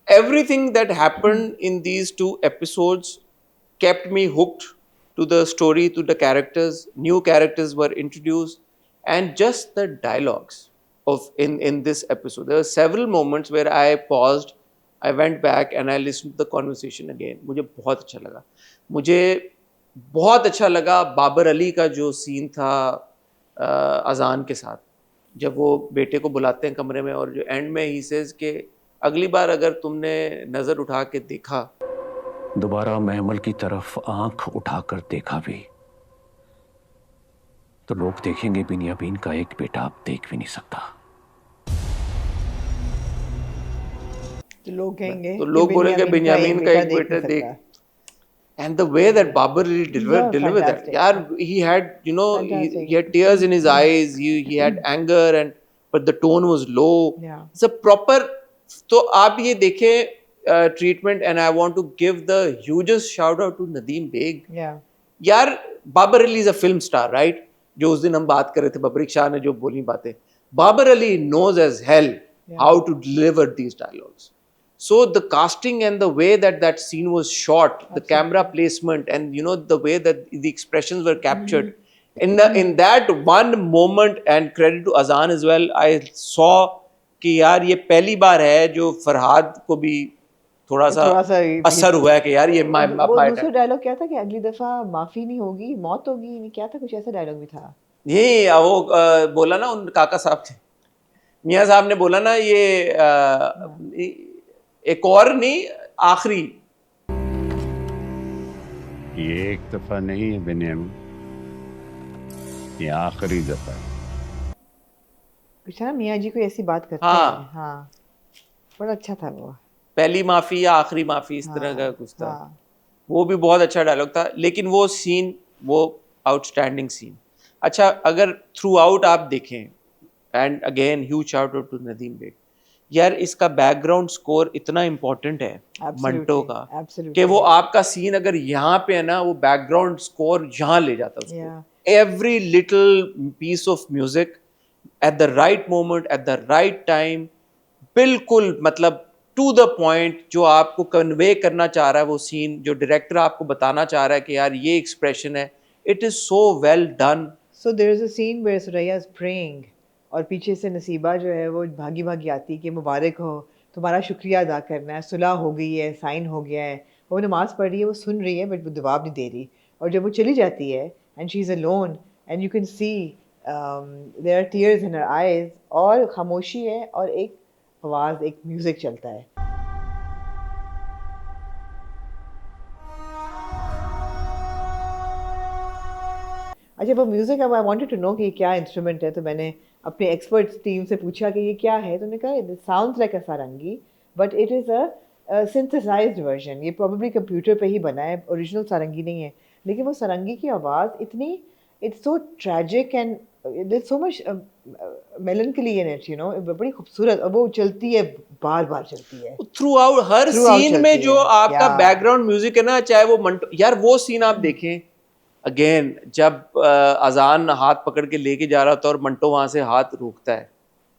Everything that happened in these two episodes kept me hooked to the story, to the characters. New characters were introduced, and just the dialogues of in this episode. There were several moments where I paused. I went back and I listened to the conversation again. मुझे बहुत अच्छा लगा। मुझे बहुत अच्छा लगा बाबर अली का जो सीन था अजान के साथ, जब वो बेटे को बुलाते हैं कमरे में, और जो एंड में ही सेज कि अगली बार अगर तुमने नज़र उठा के देखा, दोबारा महमल की तरफ आंख उठाकर देखा भी, तो लोग देखेंगे बिनियामीन का एक बेटा अब देख भी नहीं सकता। तो लोग कहेंगे तो लोग बोलेंगे बिन्यामीन का एक बेटा देख, and the way that Babar really delivered that, yaar, he had, you know, he had tears in his eyes, he had anger, and but the tone was low. It's a proper, तो आप ये देखें treatment, and I want to give the hugest shout out to Nadeem Beg. यार Babar Ali is a film star, right? जो उस दिन हम बात कर रहे थे, बबरीक शाह ने जो बोली बातें, Babar Ali knows as hell how to deliver these dialogues. So the casting and the way that scene was shot, the camera placement, and you know the way that the expressions were captured, in that one moment, and credit to Azan as well, I saw कि यार ये पहली बार है जो फरहाद को भी थोड़ा सा असर हुआ है कि यार ये वो दूसरा डायलॉग क्या था कि अगली दफा माफी नहीं होगी, मौत होगी, नहीं क्या था, कुछ ऐसा डायलॉग भी था। ये वो बोला ना उन काका साहब थे, मियाँ साहब ने बोला ना ये एक और नहीं, आखिरी। ये एक दफा नहीं है बिन्यामीन, ये आखिरी दफा है। कुछ ना मियाँ जी को ऐसी बात करते हैं। हाँ, बड़ा अच्छा था वो। पहली माफी या आखिरी माफी, इस तरह का कुछ था। वो भी बहुत अच्छा डायलॉग था, लेकिन वो सीन, वो आउटस्टैंडिंग सीन। अच्छा, अगर थ्रू आउट आप देखें, and again huge shout out to Nadeem Baig, यार इसका बैकग्राउंड स्कोर इतना इम्पोर्टेंट है मंटो का, कि वो आपका सीन अगर यहाँ पे है ना, वो बैकग्राउंड स्कोर यहाँ ले जाता है उसको। Every little piece of music at the right moment, at the right time, बिल्कुल मतलब टू द पॉइंट, जो आपको कन्वे करना चाह रहा है वो सीन, जो डायरेक्टर आपको बताना चाह रहा है कि यार ये एक्सप्रेशन है, it is so well done. So there is a scene where Suraiya is praying, और पीछे से नसीबा जो है वो भागी भागी आती है कि मुबारक हो, तुम्हारा शुक्रिया अदा करना है, सुलह हो गई है, साइन हो गया है। वो नमाज़ पढ़ रही है, वो सुन रही है, बट वो जवाब नहीं दे रही। और जब वो चली जाती है and she is alone and you can see there are tears in her eyes, और खामोशी है और एक आवाज़, एक म्यूज़िक चलता है। अच्छा, वो म्यूज़िक, अब आई वांटेड टू नो कि क्या इंस्ट्रूमेंट है, तो मैंने अपने एक्सपर्ट्स टीम से पूछा कि ये क्या है, तो उन्होंने कहा it sounds like a sarangi, but it is a synthesized version. ये प्रोबेबली कंप्यूटर पे ही बना है, ओरिजिनल सारंगी नहीं है। लेकिन वो सारंगी की आवाज़ इतनी, it's so tragic and there so much melancholy in it, you know, बड़ी खूबसूरत। और वो चलती है, बार बार चलती है थ्रू आउट, हर सीन में जो आपका बैकग्राउंड म्यूजिक है ना, चाहे वो मंटो, यार वो सीन आप देखें अगेन, जब अजान हाथ पकड़ के लेके जा रहा था और मंटो वहां से हाथ रोकता है,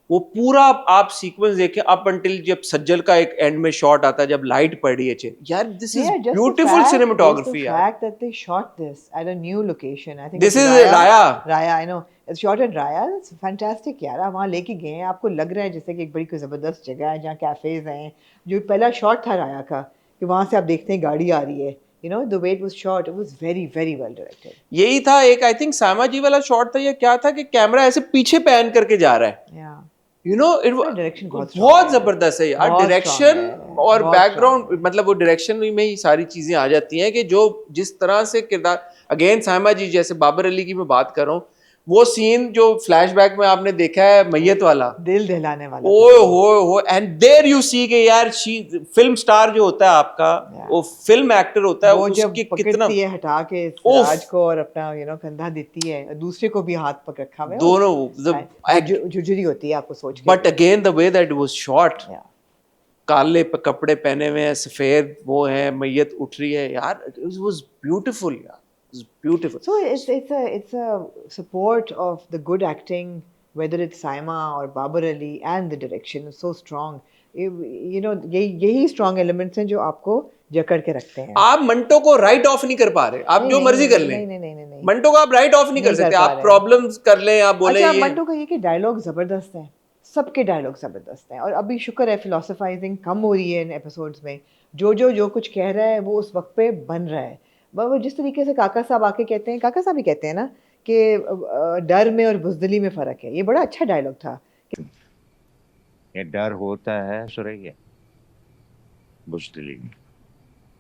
वो पूरा आप सीक्वेंस देखें अप अंटिल जब सज्जल का एक एंड में शॉट आता है, जब लाइट पड़ी है, यार दिस इज ब्यूटीफुल सिनेमेटोग्राफी यार। fact that they shot this at a new location, I think this is Raya, I know it's shot at Raya, it's fantastic यार। वहाँ लेके गए हैं, आपको लग रहा है जैसे कि एक बड़ी कोई जबरदस्त जगह है जहाँ कैफेज हैं। जो पहला शॉट था राया का, कि वहाँ से आप देखते हैं गाड़ी आ रही है, you know, the way it was shot, it was very very well directed। यही था एक, आई थिंक सामा जी वाला शॉट था या क्या था, कि कैमरा ऐसे पीछे पैन करके जा रहा है, यू नो, इट डायरेक्शन बहुत जबरदस्त है यार। डायरेक्शन और बैकग्राउंड, मतलब वो डायरेक्शन में ही सारी चीजें आ जाती हैं, कि जो जिस तरह से किरदार, अगेन सामा जी, जैसे बाबर अली की मैं बात कर रहा हूँ, वो सीन जो फ्लैशबैक में आपने देखा है मैयत वाला, दिल दहलाने वाला, ओए हो, एंड देयर यू सी के यार फिल्म स्टार जो होता है आपका, वो फिल्म एक्टर होता है, वो जब कितना है हटा के सिराज को और अपना, यू नो, कंधा देती है, दूसरे को भी हाथ पकड़ रखा है, दोनों झुरझुरी होती है आपको सोच के। But again the way that it was shot, काले कपड़े पहने हुए हैं, सफेद वो है, मैयत उठ रही है यार, इट वाज ब्यूटीफुल यार, it's beautiful. So it's a support of the good acting, whether it's Saima or Babar Ali, and the direction is so strong. You know, यही strong elements हैं जो आपको जकड़ के रखते हैं। आप मंटो को राइट ऑफ नहीं कर पा रहे, आप जो मर्जी कर लें। नहीं, मंटो को आप राइट ऑफ नहीं कर सकते, आप प्रॉब्लम्स कर लें, आप बोले। अच्छा, मंटो का ये कि डायलॉग जबरदस्त है, सबके डायलॉग जबरदस्त हैं, और अभी शुक्र है फिलोसफाइजिंग कम हो रही है इन एपिसोड्स में। जो कुछ कह रहा है वो उस वक्त पे बन रहा है। वो जिस तरीके से काका साहब आके कहते हैं, काका साहब ही कहते हैं ना कि डर में और बुज़दिली में फ़र्क है, ये बड़ा अच्छा डायलॉग था। ये डर होता है सुरैया, बुज़दिली।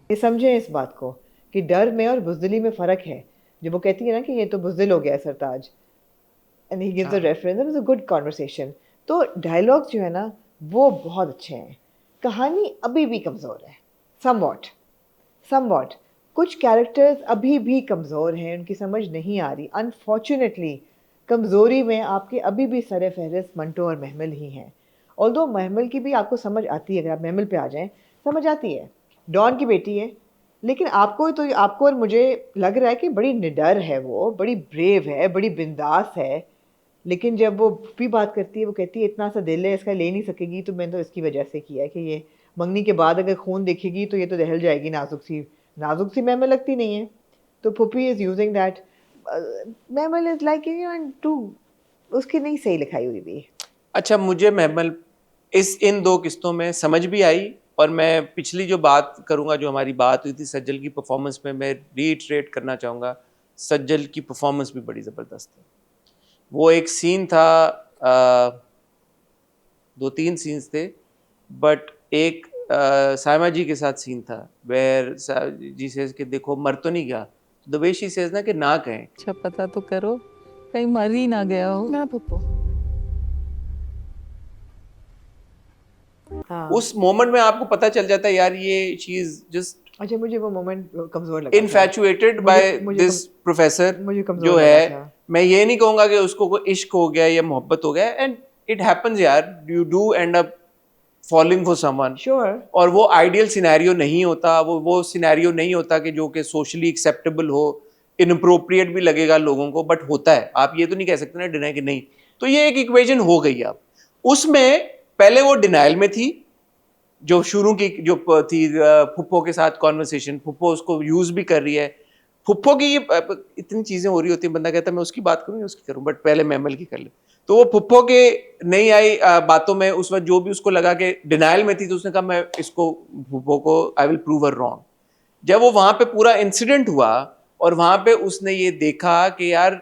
ये समझें इस बात को कि डर में और बुज़दिली में फ़र्क है। जब वो कहती है ना कि ये तो बुज़दिल हो गया Sartaj, and he gives the reference, it was a good conversation. तो डायलॉग्स जो है ना वो बहुत अच्छे हैं। कहानी अभी भी कमज़ोर है, समवॉट कुछ कैरेक्टर्स अभी भी कमज़ोर हैं, उनकी समझ नहीं आ रही। अनफॉर्चुनेटली कमज़ोरी में आपके अभी भी सर फहरिस्त मंटो और महमल ही हैं। ऑल्दो महमल की भी आपको समझ आती है, अगर आप महमल पे आ जाएं समझ आती है, डॉन की बेटी है, लेकिन आपको और मुझे लग रहा है कि बड़ी निडर है, वो बड़ी ब्रेव है, बड़ी बिंदास है। लेकिन जब वो भी बात करती है, वो कहती है इतना सा दिल है इसका, ले नहीं सकेगी, तो मैंने तो इसकी वजह से किया है कि ये मंगनी के बाद अगर खून देखेगी तो ये तो दहल जाएगी, नाजुक सी महमल लगती नहीं है। तो Puppi is using that, Mehmal is like to, उसकी नहीं सही लिखाई हुई भी। अच्छा, मुझे महमल इन 2 किस्तों में समझ भी आई, और मैं पिछली जो बात करूंगा, जो हमारी बात हुई थी सज्जल की परफॉर्मेंस में, मैं रीइटरेट करना चाहूँगा, सज्जल की परफॉर्मेंस भी बड़ी ज़बरदस्त है। वो एक सीन था, 2-3 सीन्स थे, बट एक सायमा जी के साथ सीन था वेयर जी सेज कि देखो मर तो नहीं गया, द वे शी सेज ना कि ना कहें। अच्छा पता तो करो कहीं मर ही ना गया हो ना पुप्पो। हाँ। उस मोमेंट में आपको पता चल जाता है यार ये चीज जस्ट, अच्छा मुझे वो मोमेंट कमजोर लगा, इन्फैचुएटेड बाय दिस प्रोफेसर जो है। मैं ये नहीं कहूंगा कि उसको कोई इश्क हो गया या मोहब्बत हो गया, एंड इट हैपेंस यार, you do and up falling for someone, और वो आइडियल सिनेरियो नहीं होता, वो सिनेरियो नहीं होता कि जो कि सोशली एक्सेप्टेबल हो, इनअप्रोप्रिएट भी लगेगा लोगों को, बट होता है। आप ये तो नहीं कह सकते ना डिनाई कि नहीं। तो ये एक इक्वेशन हो गई। अब उसमें पहले वो डिनाइल में थी, जो शुरू की जो थी फुप्पो के साथ कॉन्वर्सेशन, फुप्पो उसको यूज भी कर रही है। फुप्पो की इतनी चीजें हो रही होती हैं, बंदा कहता है मैं उसकी बात करूँ या उसकी करूँ, बट पहले महमल की कर ले। तो वो फुप्पो के नहीं आई बातों में उस वक्त जो भी उसको लगा कि डिनाइल में थी, तो उसने कहा मैं इसको फुप्पो को I will prove her wrong. जब वो वहां पे पूरा इंसिडेंट हुआ और वहां पे उसने ये देखा कि यार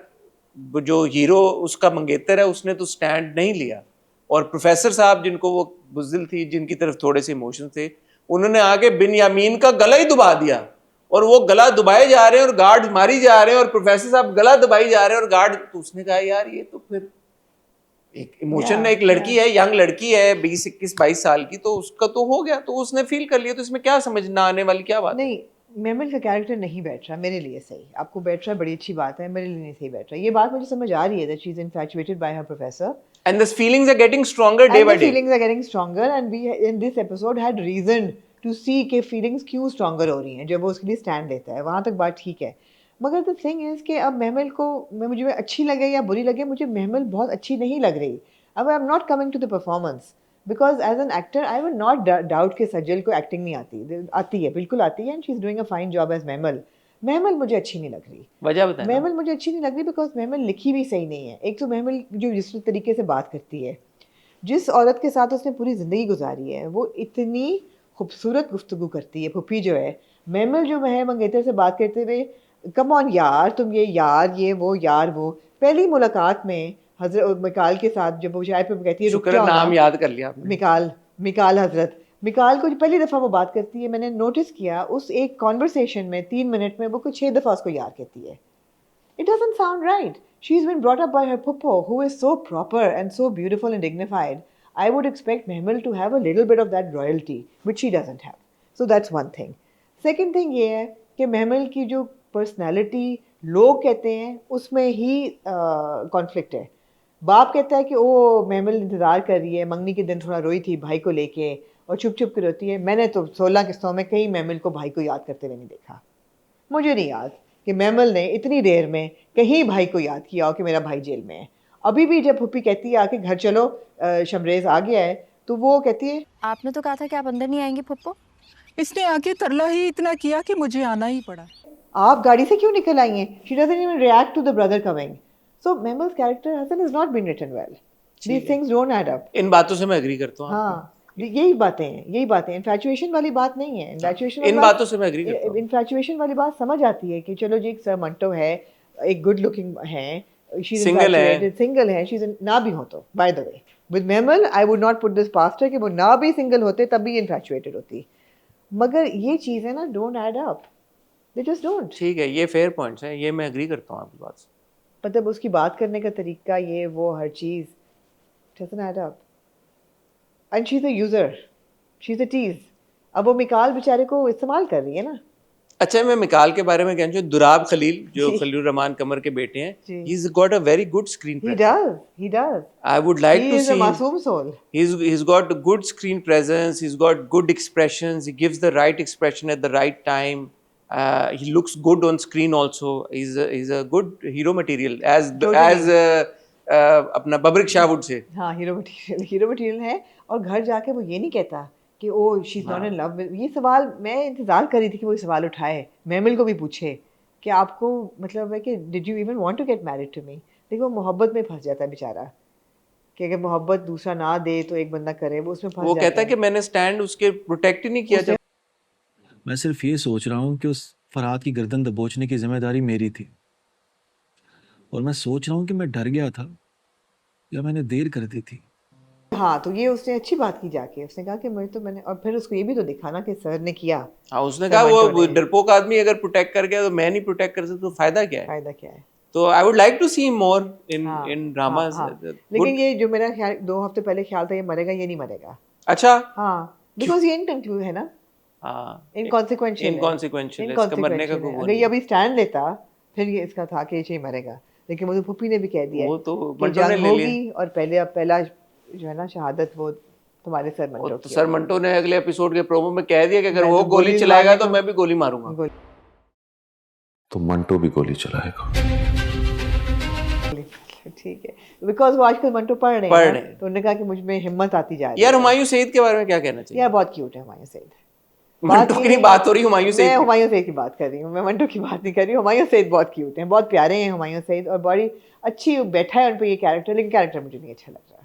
जो हीरो उसका मंगेतर है उसने तो स्टैंड नहीं लिया, और प्रोफेसर साहब जिनको वो बुज़दिल थी, जिनकी तरफ थोड़े से इमोशन थे, उन्होंने आके बिन्यामीन का गला ही दुबा दिया, और वो गला दुबाए जा रहे हैं और गार्ड मारी जा रहे हैं, और प्रोफेसर साहब गला दबाई जा रहे हैं और गार्ड। तो उसने कहा यार ये तो फिर एक इमोशन, एक लड़की है, यंग लड़की है 20-21-22 साल की, तो उसका तो हो गया, तो उसने फील कर लिया, तो इसमें क्या समझ ना आने वाली क्या बात नहीं। महमल का कैरेक्टर नहीं बैठ रहा मेरे लिए सही, आपको बैठ रहा बड़ी अच्छी बात है, मेरे लिए नहीं सही बैठ रहा। ये बात मुझे समझ आ रही है that she is infatuated by her professor and the feelings are getting stronger day by day. feelings are getting stronger and we in this episode had reason to see कि feelings क्यों stronger हो रही हैं जब वो उसके लिए stand लेता है। वहाँ तक बात ठीक है, मगर the thing is कि अब महमल को मुझे अच्छी लगे या बुरी लगे, मुझे महमल बहुत अच्छी नहीं लग रही। अब I am not coming to the performance, because as an actor I will not doubt कि सज्जल को एक्टिंग नहीं आती है, बिल्कुल आती है, and she is doing a fine job as Mehmal. Mehmal मुझे अच्छी नहीं लग रही। वजह बताएं। महमल मुझे अच्छी नहीं लग रही बिकॉज महमल लिखी भी सही नहीं है। एक तो महमल जो जिस तरीके से बात करती है, जिस औरत के साथ उसने पूरी ज़िंदगी गुजारी है, वो इतनी खूबसूरत गुफ्तगू करती है। पुप्पी जो है, महमल जो है मंगेतर से बात करते हुए, कम ऑन यार तुम ये वो यार वो। पहली मुलाकात में हजरत मिकाल के साथ जब वो चाय पे कहती है रुक जाओ, नाम याद कर लिया आपने, मिकाल हजरत। मिकाल को पहली दफ़ा वो बात करती है, मैंने नोटिस किया उस एक कॉन्वर्सेशन में 3 मिनट में वो कुछ 6 दफ़ा उसको याद कहती है। It doesn't sound right. She's been brought up by her puppo, who is so proper and so beautiful and dignified. I would expect Mehmel to have a little bit of that royalty, which she doesn't have. So that's one thing. Second thing ये है कि Mehmel की जो personality लोग कहते हैं उसमें ही conflict है। बाप कहता है कि ओ महमल इंतज़ार कर रही है, मंगनी के दिन थोड़ा रोई थी भाई को लेके और चुप चुप कर रोती है। मैंने तो 16 किस्तों में कहीं महमल को भाई को याद करते हुए नहीं देखा। मुझे नहीं याद कि महमल ने इतनी देर में कहीं भाई को याद किया हो कि मेरा भाई जेल में है। अभी भी जब पुप्पी कहती है आके घर चलो शमरेज आ गया है, तो वो कहती है आपने तो कहा था कि आप अंदर नहीं आएंगे पुप्पो। इसने आके तरला ही इतना किया कि मुझे आना ही पड़ा। आप गाड़ी से क्यों निकल आई हैं? She doesn't even react to the brother coming. So Mehmel's character Hassan has not been written well. These things don't add up. इन बातों से मैं एग्री करता हूँ। हाँ, यही बातें इन्फैचुएशन वाली बात नहीं है। इन्फैचुएशन इन बातों से मैं एग्री करता हूँ। इन्फैचुएशन वाली बात समझ आती है कि चलो जी एक सर मंटो है, एक गुड लुकिंग है, सिंगल है, शी ना भी हो तो by the way with Mehmal I would not put this past कि वो ना भी सिंगल होते तब भी इन्फैचुएटेड होती, मगर ये चीज़ें ना don't add up, they just don't. ठीक है, ये फेयर पॉइंट्स हैं, ये मैं एग्री करता हूँ आपकी बात से। मतलब उसकी बात करने का तरीका, ये वो हर चीज़ doesn't add up. And she's a user. She is a tease. अब वो मिकाल बेचारे को इस्तेमाल कर रही है ना। अच्छा, मैं मिकाल के बारे में कहना चाहिए, दुराब खलील जो खलील रहमान कमर के बेटे हैं, he's got a very good screen presence. He does. I would like to see. He is a masoom soul. He's got good screen presence. He's got good expressions. He gives the right expression at the right time. He looks good on screen also. He's a good hero material as अपना बबरिक शाहवुड से। हाँ, हीरो मटेरियल है। और घर जाके वो ये नहीं कहता कि oh she is not in love with. ये सवाल मैं इंतजार कर रही थी कि वो सवाल उठाए, महमिल को भी पूछे कि आपको मतलब है कि did you even want to get married to me. देखो, मोहब्बत में फंस जाता है बेचारा कि अगर मोहब्बत दूसरा ना दे तो एक बंदा करे, वो उसमें फंस जाता है। वो कहता है कि मैंने स्टैंड उसके प्रोटेक्ट ही नहीं किया। मैं सिर्फ ये सोच रहा हूँ कि उस फरहाद की गर्दन दबोचने की जिम्मेदारी मेरी थी, और मैं सोच रहा हूँ कि मैं डर गया था या मैंने देर कर दी थी। हाँ, तो ये उसने अच्छी बात की जाके, उसने कहा कि मैंने और फिर उसको ये भी तो दिखा ना कि सर ने किया। हाँ, उसने कहा वो डरपोक आदमी अगर प्रोटेक्ट कर गया तो मैं नहीं प्रोटेक्ट कर सकता, तो फायदा क्या है? तो I would like to see more in dramas. लेकिन ये जो मेरा ख्याल 2 हफ्ते पहले ख्याल था ये मरेगा, ये नहीं मरेगा। अच्छा, हाँ, बिकॉज ये इनकंक्लूड है ना। हाँ, इनकॉन्सिक्वेंशियल मरने का। अगर ये अभी स्टैंड लेता फिर ये इसका था कि ये मरेगा, लेकिन मुझे फुप्पी ने भी कह दिया वो तो जंग होगी और पहला जो है ना शहादत वो तुम्हारे सर मंटो की। सर मंटो ने अगले एपिसोड के प्रोमो में कह दिया कि अगर वो गोली चलाएगा तो मैं भी गोली मारूंगा। तो मंटो भी गोली चलाएगा। ठीक है, बिकॉज वो आजकल मंटो पढ़ रहे हैं, तो उन्होंने कहा कि मुझ में हिम्मत आती जा रही है। यार, हुमायूं सईद के बारे में क्या कहना चाहिए? यार, बहुत क्यूट है हुमायूं सईद। मंटो की नहीं बात हो रही, हुमायूं सईद। मैं हुमायूं सईद की बात कर रही हूँ, मैं मंटो की बात नहीं कर रही हूँ। हुमायूं सईद बहुत क्यूट हैं, बहुत प्यारे हैं हुमायूं सईद, और बड़ी अच्छी बैठा है उन पर ये कैरेक्टर, लेकिन कैरेक्टर मुझे नहीं अच्छा लग रहा।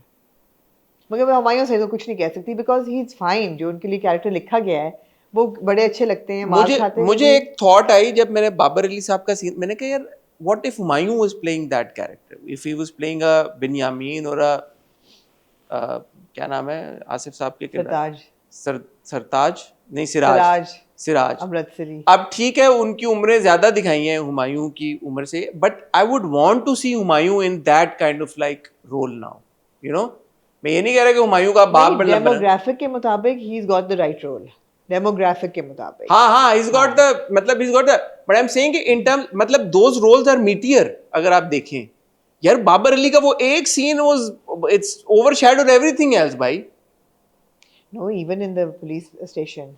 मगर मैं हुमायूं सईद को कुछ नहीं कह सकती बिकॉज ही इज फाइन। जो उनके लिए कैरेक्टर लिखा गया है वो बड़े अच्छे लगते हैं। मुझे एक थॉट आई जब मैंने बाबर अली साहब का सीन, मैंने कहा यार what if Humayun was playing that character, if he was playing a Binyamin और क्या नाम है आसिफ साहब के किरदार, सरताज नहीं, सिराज अमृतसरी। अब ठीक है, उनकी उम्रें ज्यादा दिखाई हैं हुमायूं की उम्र से, but I would want to see Humayun in that kind of like role now, you know. मैं ये नहीं कह रहा कि हुमायूं का बाप डेमोग्राफिक के मुताबिक he is got the right role. Demographic के मुताबिक हाँ he's got the मतलब he's got the, but I'm saying कि in terms मतलब those roles are meatier अगर आप देखें। यार बाबर अली का वो एक scene was it's overshadowed everything else भाई। No, even in the police station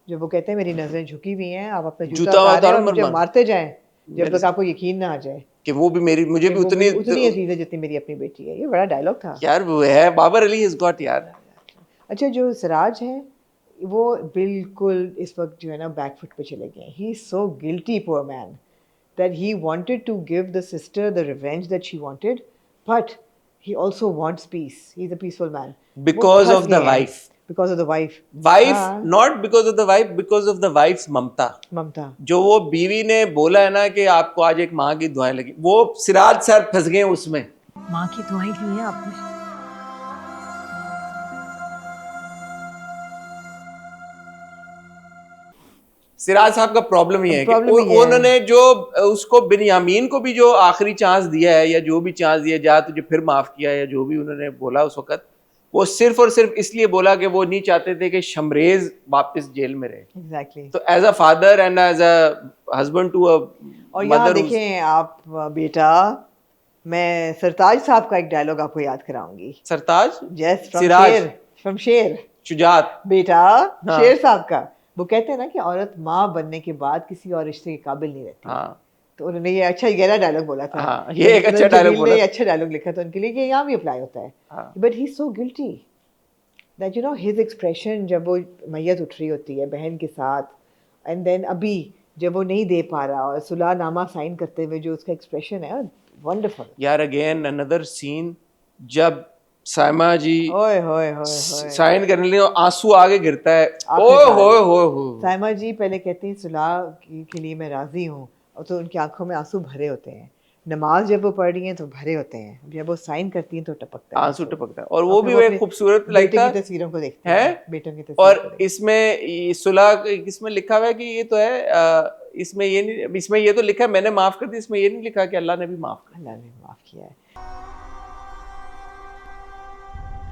जब वो कहते हैं मेरी नजरें झुकी हुई हैं, आप अपना जूता उतारें और मुझे मारते जाएं जब तक आपको यकीन ना आ जाए कि वो भी मुझे भी उतनी अजीज है जितनी मेरी अपनी बेटी है। ये बड़ा डायलॉग था यार, वो है बाबर अली has got यार। अच्छा, जो सिराज है वो बिल्कुल इस वक्त जो है ना बैकफुट पे चले गए। He is so guilty, poor man, that he wanted to give the sister the revenge that she wanted, but he also wants peace. He is a peaceful man because of the wife, because of the wife, not because of the wife, because of the wife's ममता। जो वो बीवी ने बोला है ना कि आपको आज एक माँ की दुआएं लगी, वो सिराज सर फंस गए उसमें। माँ की दुआएं ली है आपने? सिराज साहब का प्रॉब्लम ये है कि उन्होंने जो उसको बिन्यामीन को भी जो आखिरी चांस दिया है या जो भी चांस दिया, जा तुझे फिर माफ किया या जो भी उन्होंने बोला उस वक्त, वो सिर्फ और सिर्फ इसलिए बोला कि वो नहीं चाहते थे कि शमरेज वापस जेल में रहे। Exactly. तो as a father and as a husband to a और यहाँ देखें आप बेटा, मैं सरताज साहब का एक डायलॉग आपको याद कराऊंगी। सरताज? यस, फ्रॉम शेर शुजात बेटा। हाँ। शेर साहब का वो कहते हैं ना कि औरत माँ बनने के बाद किसी और रिश्ते के काबिल नहीं रहती। हाँ। तो उन्होंने ये अच्छा गहरा डायलॉग बोला था। हाँ, ये एक अच्छा डायलॉग बोला, अच्छा डायलॉग लिखा था उनके लिए कि यहाँ भी अप्लाई होता है। But he is so guilty that you know his expression जब वो मैयत उठ रही होती है बहन के साथ, एंड देन अभी जब वो नहीं दे पा रहा और सुलहनामा साइन करते हुए जो उसका एक्सप्रेशन है, वंडरफुल। यार अगेन अनदर सीन जब साइमा जी साइन करने लिए आंसू आगे गिरता है, साइमा जी पहले कहती हैं सुलह के लिए मैं राजी हूँ, और तो उनकी आंखों में आंसू भरे होते हैं। नमाज जब वो पढ़ रही हैं तो भरे होते हैं, जब वो साइन करती हैं तो टपकता है, आंसू टपकता है। और वो भी एक खूबसूरत लगता है, तस्वीरों को देखते हैं बेटों की तस्वीर। और इसमें सुलह इसमें लिखा हुआ है कि ये तो है, इसमें ये नहीं, इसमें ये तो लिखा है मैंने माफ कर दी, इसमें ये नहीं लिखा कि अल्लाह ने भी माफ किया है।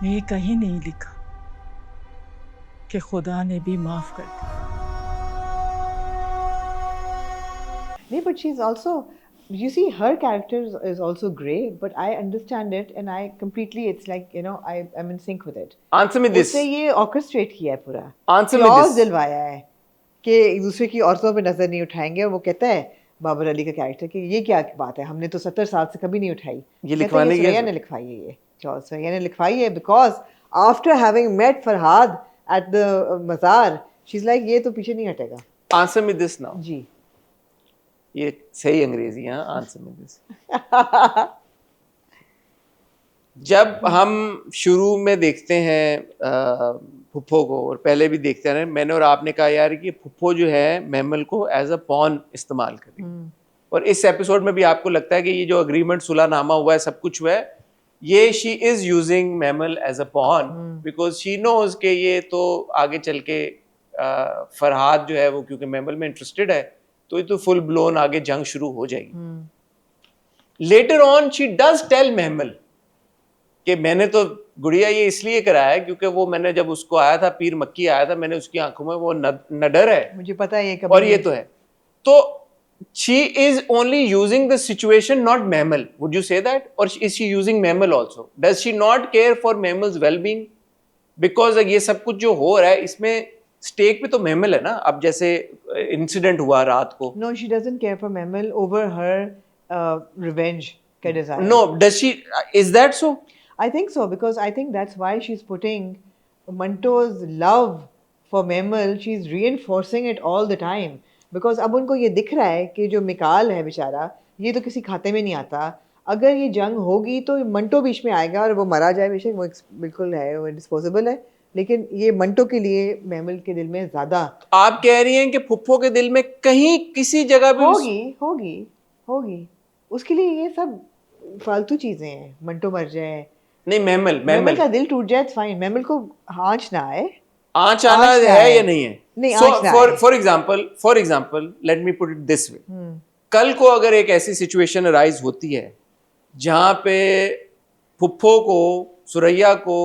ये कहीं नहीं लिखा, कि खुदा ने भी माफ कर दिया। नहीं, but she's also, you see, her character is also grey, but I understand it and I completely, it's like, you know, I'm in sync with it. Answer me this. उससे ये orchestrate किया है पूरा. Answer me this. दिलवाया है कि एक दूसरे की औरतों पे नजर नहीं उठाएंगे, और वो कहता है बाबर अली का कैरेक्टर कि ये क्या बात है, हमने तो 70 साल से कभी नहीं उठाई. ये लिखवाने की सुरैया ने लिखवाई है, ये सुरैया ने लिखवाई है because after having met Farhad at the मज़ार, she's like ये तो पीछे नहीं हटेगा. Answer me this now. जी. ये सही अंग्रेजी है. आंसर में दिस. जब हम शुरू में देखते हैं फुप्पो को, और पहले भी देखते हैं, मैंने और आपने कहा यार कि फुप्पो जो है मेमल को एज अ पॉन इस्तेमाल करेगी, और इस एपिसोड में भी आपको लगता है कि ये जो अग्रीमेंट सुलहनामा हुआ है, सब कुछ हुआ है, ये she is using Mamal as a pawn because she knows कि ये तो आगे चल के फरहाद जो है वो क्योंकि मेमल में इंटरेस्टेड है, तो ये तो फुल ब्लोन आगे जंग शुरू हो जाएगी. Later on she does tell Mamal कि मैंने तो गुड़िया ये इसलिए कराया है क्योंकि वो मैंने जब उसको आया था, पीर मक्की आया था, मैंने उसकी आंखों में वो नडर है, मुझे पता है ये और ये तो है. तो she is only using the situation, not Memel. Would you say that? Or is she using Memel also? Does she not care for Memel's well-being? Because ये सब कुछ जो हो रहा है इसमें स्टेक पे तो Memel है ना. अब जैसे इंसिडेंट हुआ रात को. No, she doesn't care for Memel over her revenge का desire. No, does she? Is that so? I think so, because I think that's why she's putting Manto's love for Memel. She's reinforcing it all the time. Because अब उनको ये दिख रहा है कि जो मिकाल है बेचारा, ये तो किसी खाते में नहीं आता. अगर ये जंग होगी तो मंटो बीच में आएगा और वो मरा जाए, बेशक वो बिल्कुल है, वो डिस्पोजेबल है, लेकिन ये मंटो के लिए मेमल के दिल में ज्यादा. आप कह रही हैं कि फुप्पो के दिल में कहीं किसी जगह पे होगी उसके लिए ये सब फालतू चीजें हैं. मंटो मर जाए, नहीं, मेमल का दिल टूट जाए, फाइन. मेमल को आँच ना आए. आँच आना है या नहीं है? For example let me put it this way. कल को अगर एक ऐसी सिचुएशन अराइज होती है जहां पे फुप्पो को, सुरैया को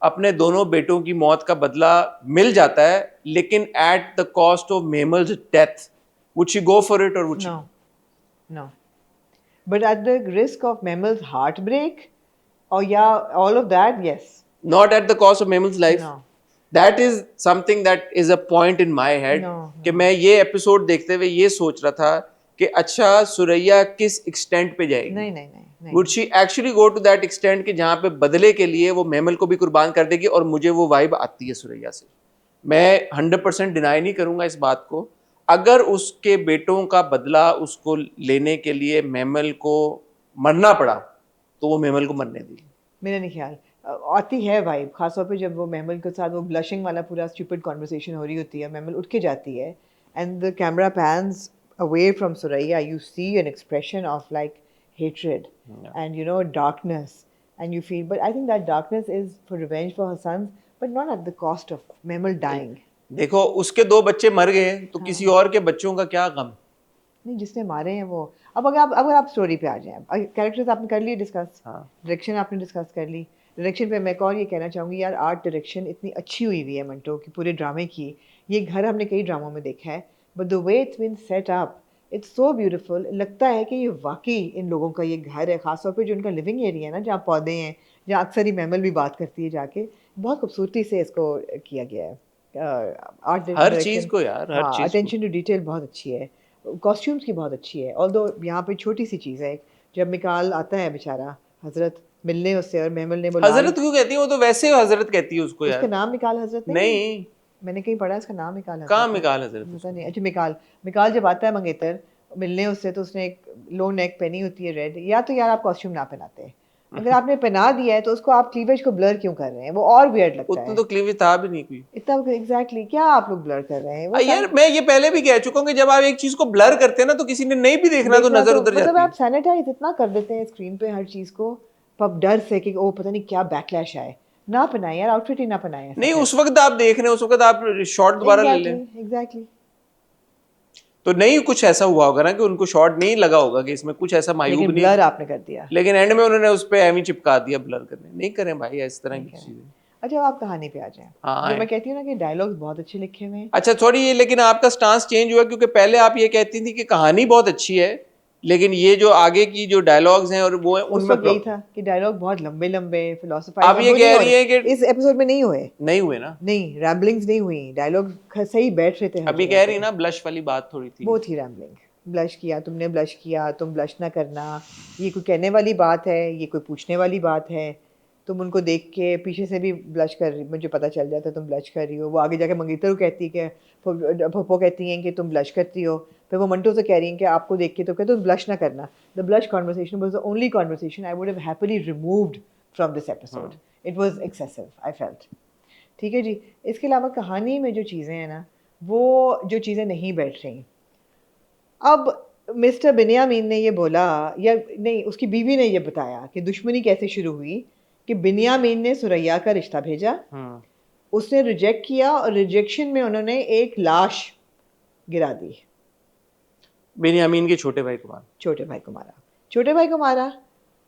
अपने दोनों बेटों की मौत का बदला मिल जाता है, लेकिन at the cost of Mehmal's death, would she go for it और would she? No, but at the risk of Mehmal's heart break और या all of that, yes. Not at the cost of Mehmal's life. That is something that is a point in my head. कि मैं ये एपिसोड देखते हुए ये सोच रहा था कि अच्छा सुरैया किस एक्सटेंट पे जाएगी. नहीं. Would she actually go to that extent कि जहाँ पे बदले के लिए वो मेमल को भी कुर्बान कर देगी, और मुझे वो वाइब आती है सुरैया से. मैं 100% डिनाई नहीं करूँगा इस बात को. अगर उसके बेटों का बदला उसको लेने के लिए मेमल को मरना पड़ा तो वो मेमल को मरने दी. मेरा नहीं ख्याल आती है वाइब, खासतौर पे जब वो मेमल के साथ वो ब्लशिंग वाला पूरा स्टूपिड कॉन्वर्सेशन हो रही होती है, मेमल उठ के जाती है and the camera pans away from Suraiya, you see an expression of like hatred and you know darkness, and you feel, but I think that darkness is for revenge for her sons, but not at the cost of Mamal dying. देखो उसके 2 बच्चे मर गए तो किसी और के बच्चों का क्या गम? नहीं, जिसने मारे हैं वो. अब अगर आप स्टोरी पे आ जाएं, कैरेक्टर्स आपने कर लिए डिस्कस, डायरेक्शन आपने डिस्कस कर ली. डायरेक्शन पे मैं और ये कहना चाहूँगी यार, आर्ट डायरेक्शन इतनी अच्छी हुई है मंटो की पूरे ड्रामे की. ये घर हमने कई ड्रामों में देखा है, but the way it's been set up, it's so beautiful. लगता है कि ये वाकई इन लोगों का ये घर है, खासतौर पे जो उनका लिविंग एरिया है ना, जहाँ पौधे हैं, जहाँ अक्सर ही मेमल भी बात करती है जाके. बहुत खूबसूरती से इसको किया गया है. आर्ट हर चीज़ को यार, हर चीज़, अटेंशन टू डिटेल बहुत अच्छी है. कॉस्ट्यूम्स की बहुत अच्छी है. ऑल्दो यहाँ पे छोटी सी चीज़ है, जब मिकाल आता है बेचारा हजरत मिलने उससे, और मेमल ने बोला हजरत क्यों कहती है? वो तो वैसे हजरत कहती है उसको यार. उसका नाम मिकाल हजरत नहीं, मैंने कहीं पढ़ा इसका नाम मिकाल हजरत. कहाँ मिकाल हजरत? पता नहीं. अच्छा, मिकाल जब आता है मंगेतर मिलने उससे, तो उसने एक लो नेक पहनी होती है रेड. या तो यार आप कॉस्ट्यूम ना पहनाते, अगर आपने पहना दिया है तो उसको आप क्लीवेज को ब्लर क्यों कर रहे हैं? वो और वियर्ड लगता है. उतना तो क्लीवेज था भी नहीं कोई इतना. एग्जैक्टली, क्या आप लोग ब्लर कर रहे हैं? यार मैं ये पहले भी कह चुका हूँ कि जब आप एक चीज को ब्लर करते हैं ना, तो किसी ने नहीं भी देखना तो नजर उधर जाती है. आप सैनिटाइज इतना कर देते हैं स्क्रीन पे हर चीज को, पब डर से कि ओ पता नहीं क्या बैकलैश आए. ना पहनाए यार, आउटफिट ही ना पहनाए. नहीं, उस वक्त आप देख रहे हैं, उस वक्त आप शॉट दोबारा ले लें. एग्जैक्टली. तो नहीं कुछ ऐसा हुआ होगा ना कि उनको शॉट नहीं लगा होगा कि इसमें कुछ ऐसा मायूब नहीं, ब्लर आपने कर दिया, लेकिन एंड में उन्होंने उस पे एमी चिपका दिया ब्लर करने. नहीं करें भाई इस तरह की चीजें. अच्छा आप कहानी पे आ जाएं। हाँ, जो मैं कहती हूँ ना कि डायलॉग्स बहुत अच्छे लिखे हुए हैं। अच्छा थोड़ी ये, लेकिन आपका स्टांस चेंज हुआ क्योंकि पहले आप ये कहती थी कि कहानी बहुत अच्छी है, लेकिन ये जो आगे की जो डायलॉग्स हैं और वो है उस उनमें वक्त यही था कि डायलॉग बहुत लंबे लंबे फिलोसफाइज। आप ये कह रही हैं कि इस एपिसोड में नहीं हुए ना, नहीं रैम्बलिंग्स नहीं हुई, डायलॉग सही बैठ रहे थे। अभी कह रही ना ब्लश वाली बात थोड़ी थी, वो थी रैम्बलिंग। ब्लश किया तुमने, ब्लश किया तुम, ब्लश ना करना, ये कोई कहने वाली बात है, ये कोई पूछने वाली बात है। तुम उनको देख के पीछे से भी ब्लश कर रही, मुझे पता चल जाता है तुम ब्लश कर रही हो। वो आगे जाके मंगेतर को कहती है कि पप्पो कहती हैं कि तुम ब्लश करती हो, फिर वो मंटो से कह रही हैं कि आपको देख के तो कहते हो ब्लश ना करना। The blush conversation was the only conversation I would have happily removed from this episode. It was excessive I felt. ठीक है जी। इसके अलावा कहानी में जो चीज़ें हैं ना, वो जो चीज़ें नहीं बैठ रही। अब मिस्टर बिन्यामीन ने ये बोला, या नहीं उसकी बीवी ने ये बताया कि दुश्मनी कैसे शुरू हुई, कि बिन्यामीन ने सुरैया का रिश्ता भेजा, उसने रिजेक्ट किया और रिजेक्शन में उन्होंने एक लाश गिरा दी। बिन्यामीन के छोटे भाई को मारा। छोटे भाई को मारा, छोटे भाई को मारा।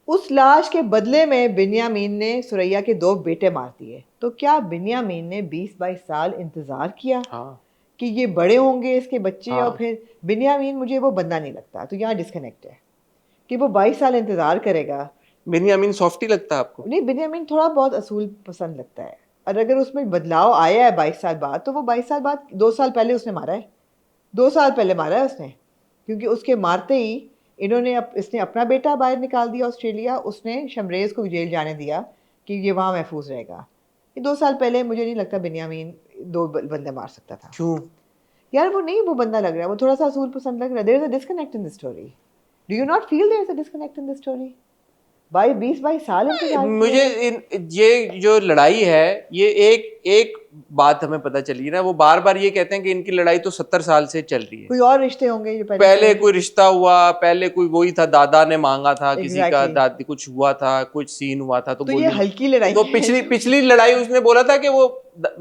उस लाश के बदले में बिन्यामीन ने सुरैया के 2 बेटे मार दिए। तो क्या बिन्यामीन ने 20-22 साल इंतज़ार किया कि ये बड़े होंगे इसके बच्चे, और फिर बिन्यामीन मुझे वो बंदा नहीं लगता। तो यहाँ डिस्कनेक्ट है कि वो 22 साल इंतज़ार करेगा। बिन्यामीन सॉफ्टी लगता है आपको? नहीं, बिन्यामीन थोड़ा बहुत असूल पसंद लगता है, और अगर उसमें बदलाव आया है 22 साल बाद, तो वो 22 साल बाद 2 साल पहले उसने मारा है, 2 साल पहले मारा है उसने, क्योंकि उसके मारते ही इसने अपना बेटा बाहर निकाल दिया ऑस्ट्रेलिया, उसने शमरेज़ को जेल जाने दिया कि ये वहाँ महफूज रहेगा। ये 2 साल पहले मुझे नहीं लगता बिन्यामीन 2 बंदे मार सकता था। क्यों यार? वो नहीं वो बंदा लग रहा है, वो थोड़ा सा असूल पसंद लग रहा है। There is a disconnect in the story. Do you not feel there is a disconnect in the story? 20-22 साल इंतजार। मुझे ये जो लड़ाई है, ये एक बात हमें पता चली ना, वो बार बार ये कहते हैं कि इनकी लड़ाई तो 70 साल से चल रही है। कोई और रिश्ते होंगे जो पहले कोई रिश्ता हुआ, पहले कोई वही था, दादा ने मांगा था किसी का, दादी कुछ हुआ था, कुछ सीन हुआ था, तो ये हल्की लड़ाई। तो पिछली लड़ाई उसने बोला था कि वो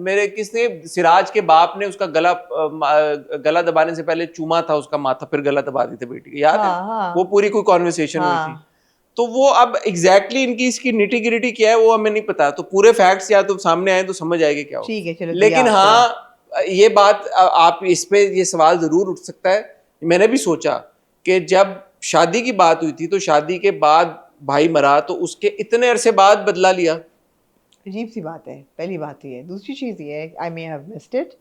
मेरे किसने, सिराज के बाप ने उसका गला दबाने से पहले चूमा था उसका माथा, फिर गला दबा दी थी बेटी, याद है? वो पूरी कोई कॉन्वर्सेशन हुई थी। तो वो अब एग्जैक्टली इनकी इसकी निटी गिरिटी क्या है वो हमें नहीं पता। तो पूरे फैक्ट्स या तो सामने आए तो समझ आएगा क्या हो। ठीक है, चलो। लेकिन हाँ, ये बात आप इस पे ये सवाल जरूर उठ सकता है। मैंने भी सोचा कि जब शादी की बात हुई थी तो शादी के बाद भाई मरा, तो उसके इतने अरसे बाद बदला लिया। अजीब सी बात है। पहली बात ये है। दूसरी चीज ये है, I may have missed it,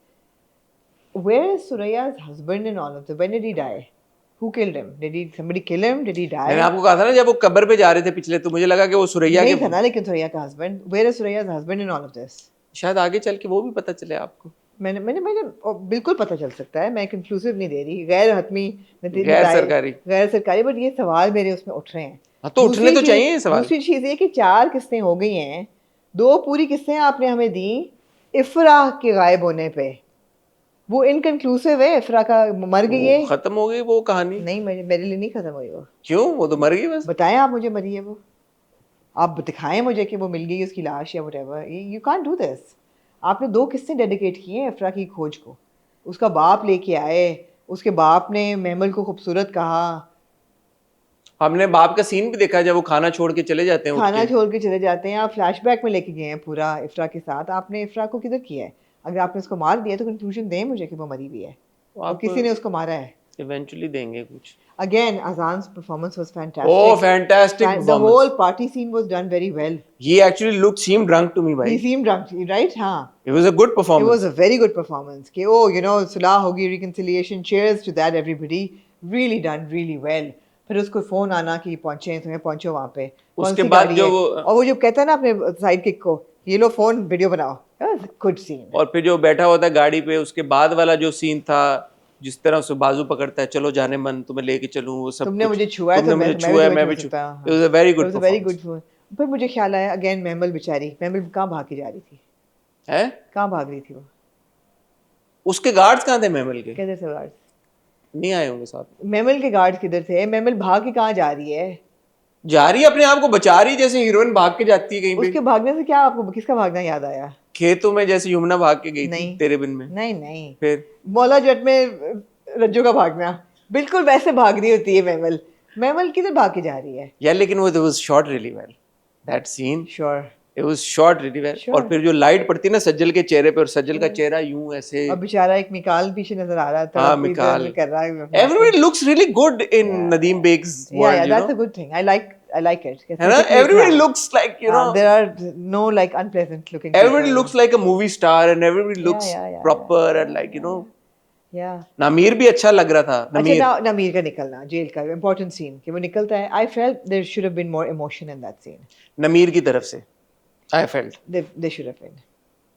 where is Suraiya's husband in all of this? When did he die? Who killed him? Did somebody kill him? Did he die? मैंने आपको कहा था ना जब वो कब्र पे जा रहे थे पिछले, तो मुझे लगा कि वो सुरैया नहीं था ना, लेकिन सुरैया का husband, where is सुरैया's husband in all of this? शायद आगे चल के वो भी पता चले आपको। मैंने बिल्कुल पता चल सकता है, मैं कंक्लूसिव नहीं दे रही, गैर हतमी, गैर सरकारी, बट ये सवाल मेरे उसमें उठ रहे हैं। हाँ, तो उठने तो चाहिए ये सवाल। दूसरी चीज ये कि 4 किस्तें हो गई हैं, 2 पूरी किस्तें आपने हमें दी इफ्रा के गायब होने पे, वो इनकंक्लूसिव है। इफ्रा का मर गई है, खत्म हो गई वो कहानी। नहीं, मेरे लिए नहीं खत्म हुई वो। क्यों? वो तो मर गई बस। बताएं आप मुझे मरी है वो, आप दिखाएं मुझे कि वो मिल गई उसकी लाश या whatever. You can't do this. आपने 2 किस्सें डेडिकेट किए हैं इफ्रा की खोज को। उसका बाप लेके आए, उसके बाप ने महमल को खूबसूरत कहा। हमने बाप का सीन भी देखा जब वो खाना छोड़ के चले जाते हैं, खाना छोड़ के चले जाते हैं। आप फ्लैशबैक में लेके गए हैं पूरा इफ्रा के साथ। आपने इफ्रा को किधर किया है? अगर आपने उसको मार दिया तो कंक्लूजन दें मुझे कि वो मरी हुई है, और किसी ने उसको मारा है। इवेंचुअली देंगे कुछ। Again, Azan's performance was fantastic. Oh, fantastic performance. The whole party scene was done very well. He actually seemed drunk to me, bhai. He seemed drunk, right? हाँ. It was a good performance. It was a very good performance. कि सुलह होगी, reconciliation, cheers to that everybody. Really done, really well. फिर उसको फोन आना कि तुम्हें पहुंचो वहाँ पे। उसके बाद जो और वो जो कहता है ना अपने साइड किक को, ये लो फोन वीडियो बनाओ। Good scene. और फिर जो बैठा होता है गाड़ी पे, उसके बाद वाला जो सीन था, जिस तरह उसे बाजू पकड़ता है, चलो जाने मन, तुम्हें लेके चलूं, वो सब तुमने मुझे छुआ है, मैं भी छुआ। It was a very good performance. फिर मुझे ख्याल आया अगेन, महमल बेचारी, महमल कहाँ भाग के जा रही थी? हैं? कहाँ भाग रही थी वो? उसके गार्ड्स कहाँ थे महमल के? किधर थे गार्ड्स? नहीं आए होंगे साथ। महमल के गार्ड्स किधर थे? महमल भाग के कहाँ जा रही है? जा रही है अपने आप को बचा रही, जैसे हीरोइन भाग के जाती है कहीं पे। उसके भागने से क्या आपको किसका भागना याद आया? खेतों में जैसे यमुना भाग के गई थी तेरे बिन में। नहीं। फिर मौला जट में रज्जू का भागना, बिल्कुल वैसे भाग रही होती है महमल किधर भाग के जा रही है? Yeah, लेकिन वो was shot really well. That scene. Sure. It was shot really well. और फिर जो लाइट पड़ती है ना सज्जल के चेहरे पे और सज्जल का चेहरा यूं ऐसे और बेचारा एक मिकाल पीछे नजर आ रहा था, हाँ मिकाल कर रहा है। Everybody looks really good in Nadeem Beg's world, yeah, you that's know? a good thing. I like it. है ना? Everybody looks like, you know, there are no like unpleasant looking everybody people. looks like a movie star and everybody looks proper and like, you know, yeah. नामीर भी अच्छा लग रहा था। अच्छा नमीर का निकलना जेल का important scene कि वो निकलता है, I felt there should have been more emotion in that scene. नमीर की तरफ से I felt they should have been.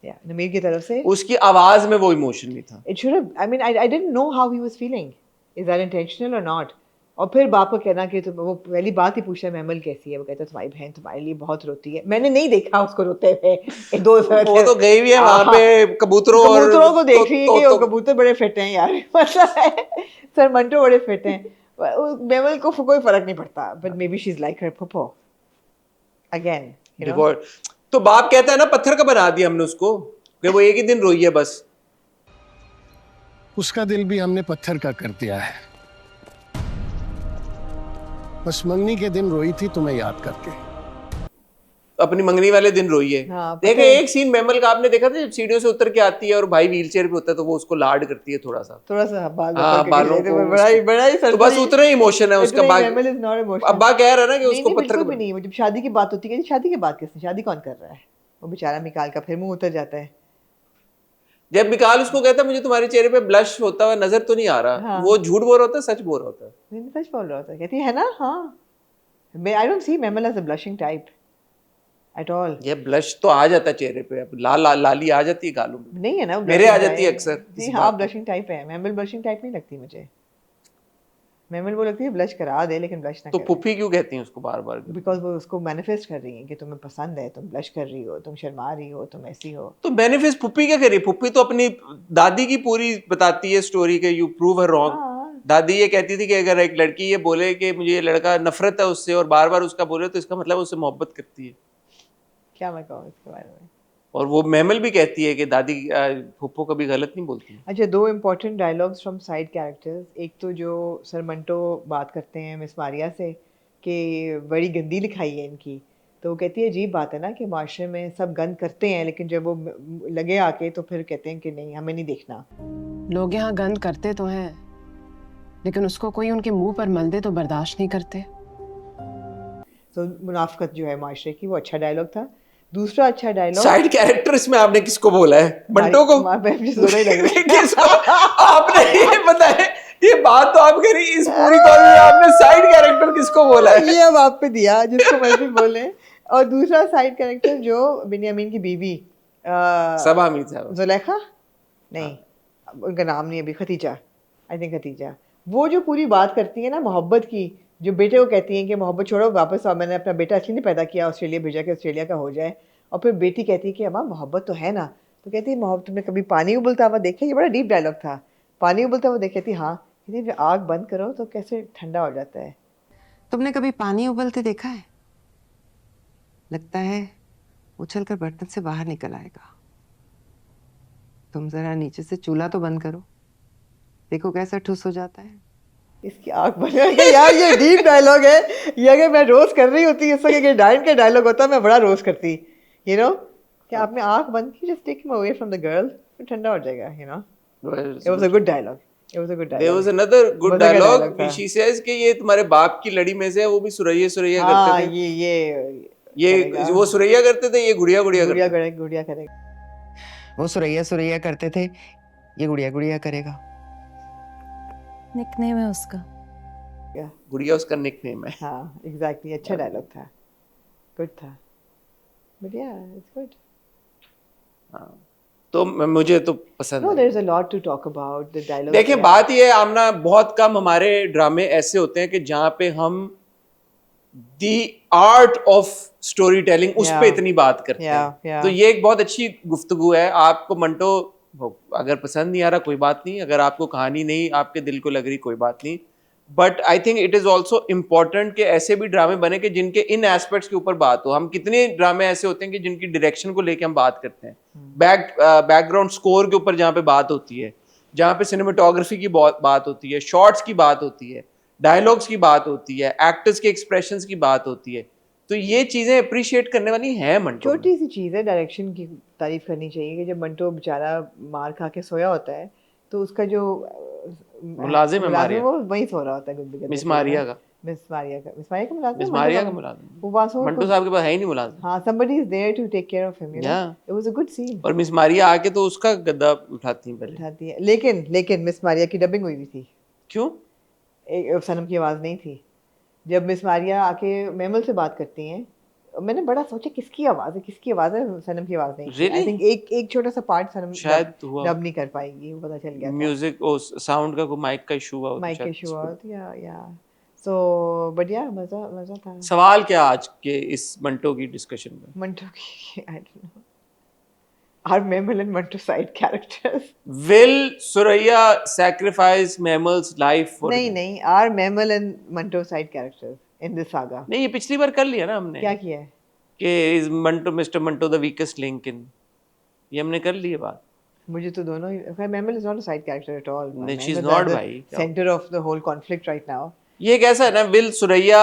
Yeah, नमीर की तरफ से उसकी आवाज में वो इमोशन नहीं था। It should have. I mean, I didn't know how he was feeling. Is that intentional or not? और फिर बाप को कहना कि तो वो पहली बात ही पूछा महमल कैसी है, वो कहता तुम्हारी बहन तुम्हारे लिए बहुत रोती है। मैंने नहीं देखा उसको रोते हुए। वो तो गई भी है वहाँ पे कबूतरों को देख रही है कि कबूतर बड़े फिट हैं यार, मतलब सर मंटो बड़े फिट हैं। महमल को कोई फर्क नहीं पड़ता, but maybe she's like her popo again, you know? तो बाप कहता है ना पत्थर का बना दिया हमने उसको कि वो एक ही दिन रोई है बस। उसका दिल भी हमने पत्थर का कर दिया है, बस मंगनी के दिन रोई थी तुम्हें याद करके। अपनी मंगनी वाले दिन रोई है। देखे एक सीन मेमल का आपने देखा था जब सीढ़ियों से उतर के आती है और भाई व्हीलचेयर पे होता है तो वो उसको लाड करती है थोड़ा सा बालों को, बड़ा ही तो बस उतना ही इमोशन है उसका। अब्बा कह रहा है ना कि उसको पत्थर का नहीं, जब शादी की बात होती है, शादी की बात किसने, शादी कौन कर रहा है? वो बेचारा मिकाल का फिर मुंह उतर जाता है। जब मिकाल उसको कहता है मुझे तुम्हारे चेहरे पे ब्लश होता हुआ नजर तो नहीं आ रहा, वो झूठ बोल रहा होता है सच बोल रहा होता है? नहीं सच बोल रहा होता है, कहती है ना। हाँ, I don't see Memel as a blushing type at all. ये ब्लश तो आ जाता है चेहरे पे, अब लाली आ जाती है गालों में। नहीं है ना, मेरे आ जाती है अक्सर। जी हाँ, ब्लशिंग टाइप है। मेमल ब्लशिंग टाइप नहीं लगती मुझे। मेमल वो लगती है ब्लश करा दे लेकिन ब्लश ना तो पुप्पी क्यों कहती हैं उसको बार बार? बिकॉज वो उसको मैनिफेस्ट कर रही है कि तुम्हें पसंद है, तुम ब्लश कर रही हो, तुम शर्मा रही हो, तुम ऐसी हो। तो मैनिफेस्ट पुप्पी क्या कर रही है? पुप्पी तो अपनी दादी की पूरी बताती है स्टोरी के यू प्रूव हर रॉन्ग। दादी ये कहती थी कि अगर एक लड़की ये बोले कि मुझे ये लड़का नफरत है उससे और बार बार उसका बोले तो इसका मतलब उससे मोहब्बत करती है। क्या मैं कहूँ इसके बारे में? और वो मेमल भी कहती है कि दादी फुप्पो कभी गलत नहीं बोलती। अच्छा, दो important dialogues from side characters. एक तो जो सर मंटो बात करते हैं मिस मारिया से कि बड़ी गंदी लिखाई है इनकी, तो वो कहती है अजीब बात है ना कि माशरे में सब गंद करते हैं लेकिन जब वो लगे आके तो फिर कहते हैं कि नहीं हमें नहीं देखना। लोग यहाँ गंद करते तो हैं लेकिन उसको कोई उनके मुंह पर मल दे तो बर्दाश्त नहीं करते। तो मुनाफिकत जो है माशरे की, वो अच्छा डायलॉग था। दूसरा अच्छा डायलॉग साइड कैरेक्टर इसमें आपने किसको बोला है? मंटो को? किसको? आपने ये बताया, ये बात तो आप कह रही, इस पूरी कॉल में आपने साइड कैरेक्टर किसको बोला है? ये अब आप पे दिया जिसको मर्जी बोले। और दूसरा साइड कैरेक्टर जो बिन्यामीन की बीवी सबा मीर साहब, जुलेखा नहीं, उनका नाम नहीं अभी, खतीजा, आई थिंक खतीजा, वो जो पूरी बात करती है ना मोहब्बत की, जो बेटे को कहती हैं कि मोहब्बत छोड़ो वापस आओ, मैंने अपना बेटा इसलिए नहीं पैदा किया ऑस्ट्रेलिया भेजा कि ऑस्ट्रेलिया का हो जाए। और फिर बेटी कहती है कि अम्मा मोहब्बत तो है ना, तो कहती है मोहब्बत तुमने कभी पानी उबलता हुआ देखा? ये बड़ा डीप डायलॉग था। पानी उबलता हुआ देख, कहती हाँ, कहती जब आग बंद करो तो कैसे ठंडा हो जाता है। तुमने कभी पानी उबलते देखा है? लगता है उछल कर बर्तन से बाहर निकल आएगा। तुम जरा नीचे से चूल्हा तो बंद करो, देखो कैसा ठुस हो जाता है। इसकी आग बन गई यार, ये डीप डायलॉग है। ये अगर मैं रोज कर रही होती इस वक्त डाइन का डायलॉग होता मैं बड़ा रोज करती, यू नो, कि आपने आंख बंद की, just take him away from the girl, फिर ठंडा हो जाएगा, you know. It was a good dialogue, it was a good dialogue. There was another good dialogue, she says कि ये तुम्हारे बाप की लड़ी में से है, वो भी सुरैया करते थे। ये वो सुरैया करते थे, ये गुड़िया करेगा। वो सुरैया करते थे, ये गुड़िया करेगा। निकनेम है उसका, गुड़िया उसका निकनेम है। हाँ एग्जैक्टली, अच्छा डायलॉग था, गुड था, बट या इट्स गुड। हाँ, तो मुझे तो पसंद है। There is a lot to talk about the dialogue. देखिए बात ये है आमना, बहुत कम हमारे ड्रामे ऐसे होते हैं कि जहाँ पे हम दी आर्ट ऑफ स्टोरी टेलिंग उस पे इतनी बात करते हैं। तो ये एक बहुत अच्छी गुफ्तगू है। आपको मंटो अगर पसंद नहीं आ रहा कोई बात नहीं, अगर आपको कहानी नहीं आपके दिल को लग रही कोई बात नहीं, but I think it is also important कि ऐसे भी ड्रामे बने कि जिनके इन एस्पेक्ट्स के ऊपर बात हो। हम कितने ड्रामे ऐसे होते हैं कि जिनकी डायरेक्शन को लेके हम बात करते हैं, बैकग्राउंड स्कोर के ऊपर जहाँ पे बात होती है, जहाँ पे सिनेमेटोग्राफी की बात होती है, शॉर्ट्स की बात होती है, डायलॉग्स की बात होती है, एक्टर्स के एक्सप्रेशंस की बात होती है, तो ये चीजें अप्रिशिएट करने वाली हैं मंटो में। छोटी सी चीज़ है, डायरेक्शन की तारीफ करनी चाहिए कि जब मंटो बेचारा मार खा के सोया होता है तो उसका जो मुलाजिम है मारिया, वो वहीं सो रहा होता है, मिस मारिया का मुलाजिम वो वासो मंटो साहब के पास है ही नहीं मुलाजिम। हाँ, somebody is there to take care of him, you know? It was a good scene। और मिस मारिया आके तो उसका गद्दा उठाती है पहले। उठाती है, लेकिन मिस मारिया की डबिंग हुई थी। क्यों? सनम की आवाज़ नहीं थी। जब मिस मारिया आके मैमल से बात करती हैं, मैंने बड़ा सोचा किसकी आवाज़ है, सनम की आवाज़ नहीं। आई थिंक एक छोटा सा पार्ट सनम शायद डब नहीं कर पाएगी, वो पता चल गया। म्यूजिक और साउंड का कोई माइक का इशू हुआ, माइक का इशू हुआ, या सो बट या मजा था। सवाल क्या आज के इस मंटो की डिस्कशन में? मंटो की I don't know, are Mehmal and Manto side characters? Will Suraiya sacrifice Mehmal's life for? नहीं, are Mehmal and Manto side characters in this saga? नहीं, ये पिछली बार कर लिया ना हमने। क्या किया है? कि is Manto mister Manto the weakest link in, ये हमने कर ली है बात। मुझे तो दोनों ही, Mehmal is not a side character at all. नहीं, शी इज नॉट भाई, centre of the whole conflict right now. ये कैसा है ना, will Suraiya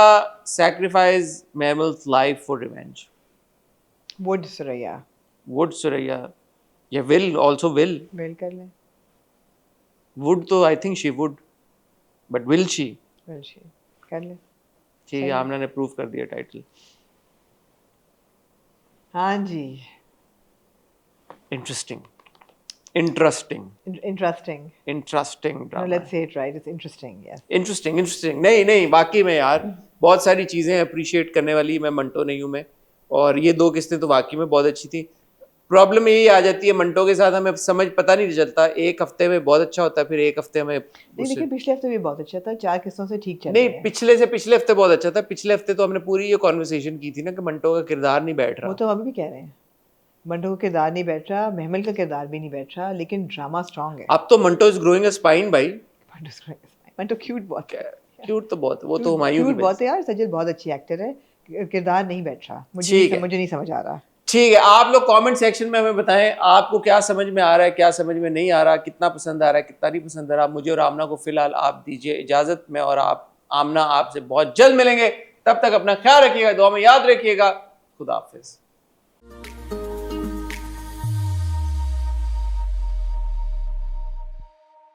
sacrifice Mehmal's life for revenge? Would Suraiya या विल आल्सो विल कर ले। वुड तो I think she would, but will she कर ले। ठीक है, आमना ने प्रूव कर दिया टाइटल। हाँ जी, interesting no, let's say it right, it's interesting, yes, interesting। नहीं वाकई में यार बहुत सारी चीजें अप्रिशिएट करने वाली मैं मंटो नहीं हूँ मैं, और ये दो किस्तें तो वाकई में बहुत अच्छी थी। प्रॉब्लम यही आ जाती है मंटो के साथ, हमें समझ पता नहीं चलता, एक हफ्ते में बहुत अच्छा होता है, फिर एक हफ्ते में नहीं। लेकिन पिछले हफ्ते भी बहुत अच्छा था, 4 किस्तों से ठीक चल नहीं, रहा है। पिछले से पिछले हफ्ते बहुत अच्छा था। पिछले हफ्ते तो हमने पूरी ये कॉन्वर्सेशन की थी ना कि मंटो का किरदार नहीं बैठ रहा। वो तो अभी भी कह रहे हैं, मंटो का किरदार नहीं बैठ रहा, महमल का किरदार भी नहीं बैठ रहा, लेकिन ड्रामा स्ट्रांग है। अब तो Manto is growing a spine भाई। मंटो क्यूट बहुत है, क्यूट तो बहुत, वो तो हुमायूं की बहुत है यार। सजल बहुत अच्छी एक्टर है, किरदार नहीं बैठ रहा, मुझे नहीं समझ आ रहा। ठीक है, आप लोग कमेंट सेक्शन में हमें बताएं आपको क्या समझ में आ रहा है, क्या समझ में नहीं आ रहा, कितना पसंद आ रहा है, कितना नहीं पसंद आ रहा। मुझे और आमना को फिलहाल आप दीजिए इजाजत, मैं और आमना आपसे बहुत जल्द मिलेंगे। तब तक अपना ख्याल रखिएगा, दुआ में याद रखिएगा। खुदा हाफिज।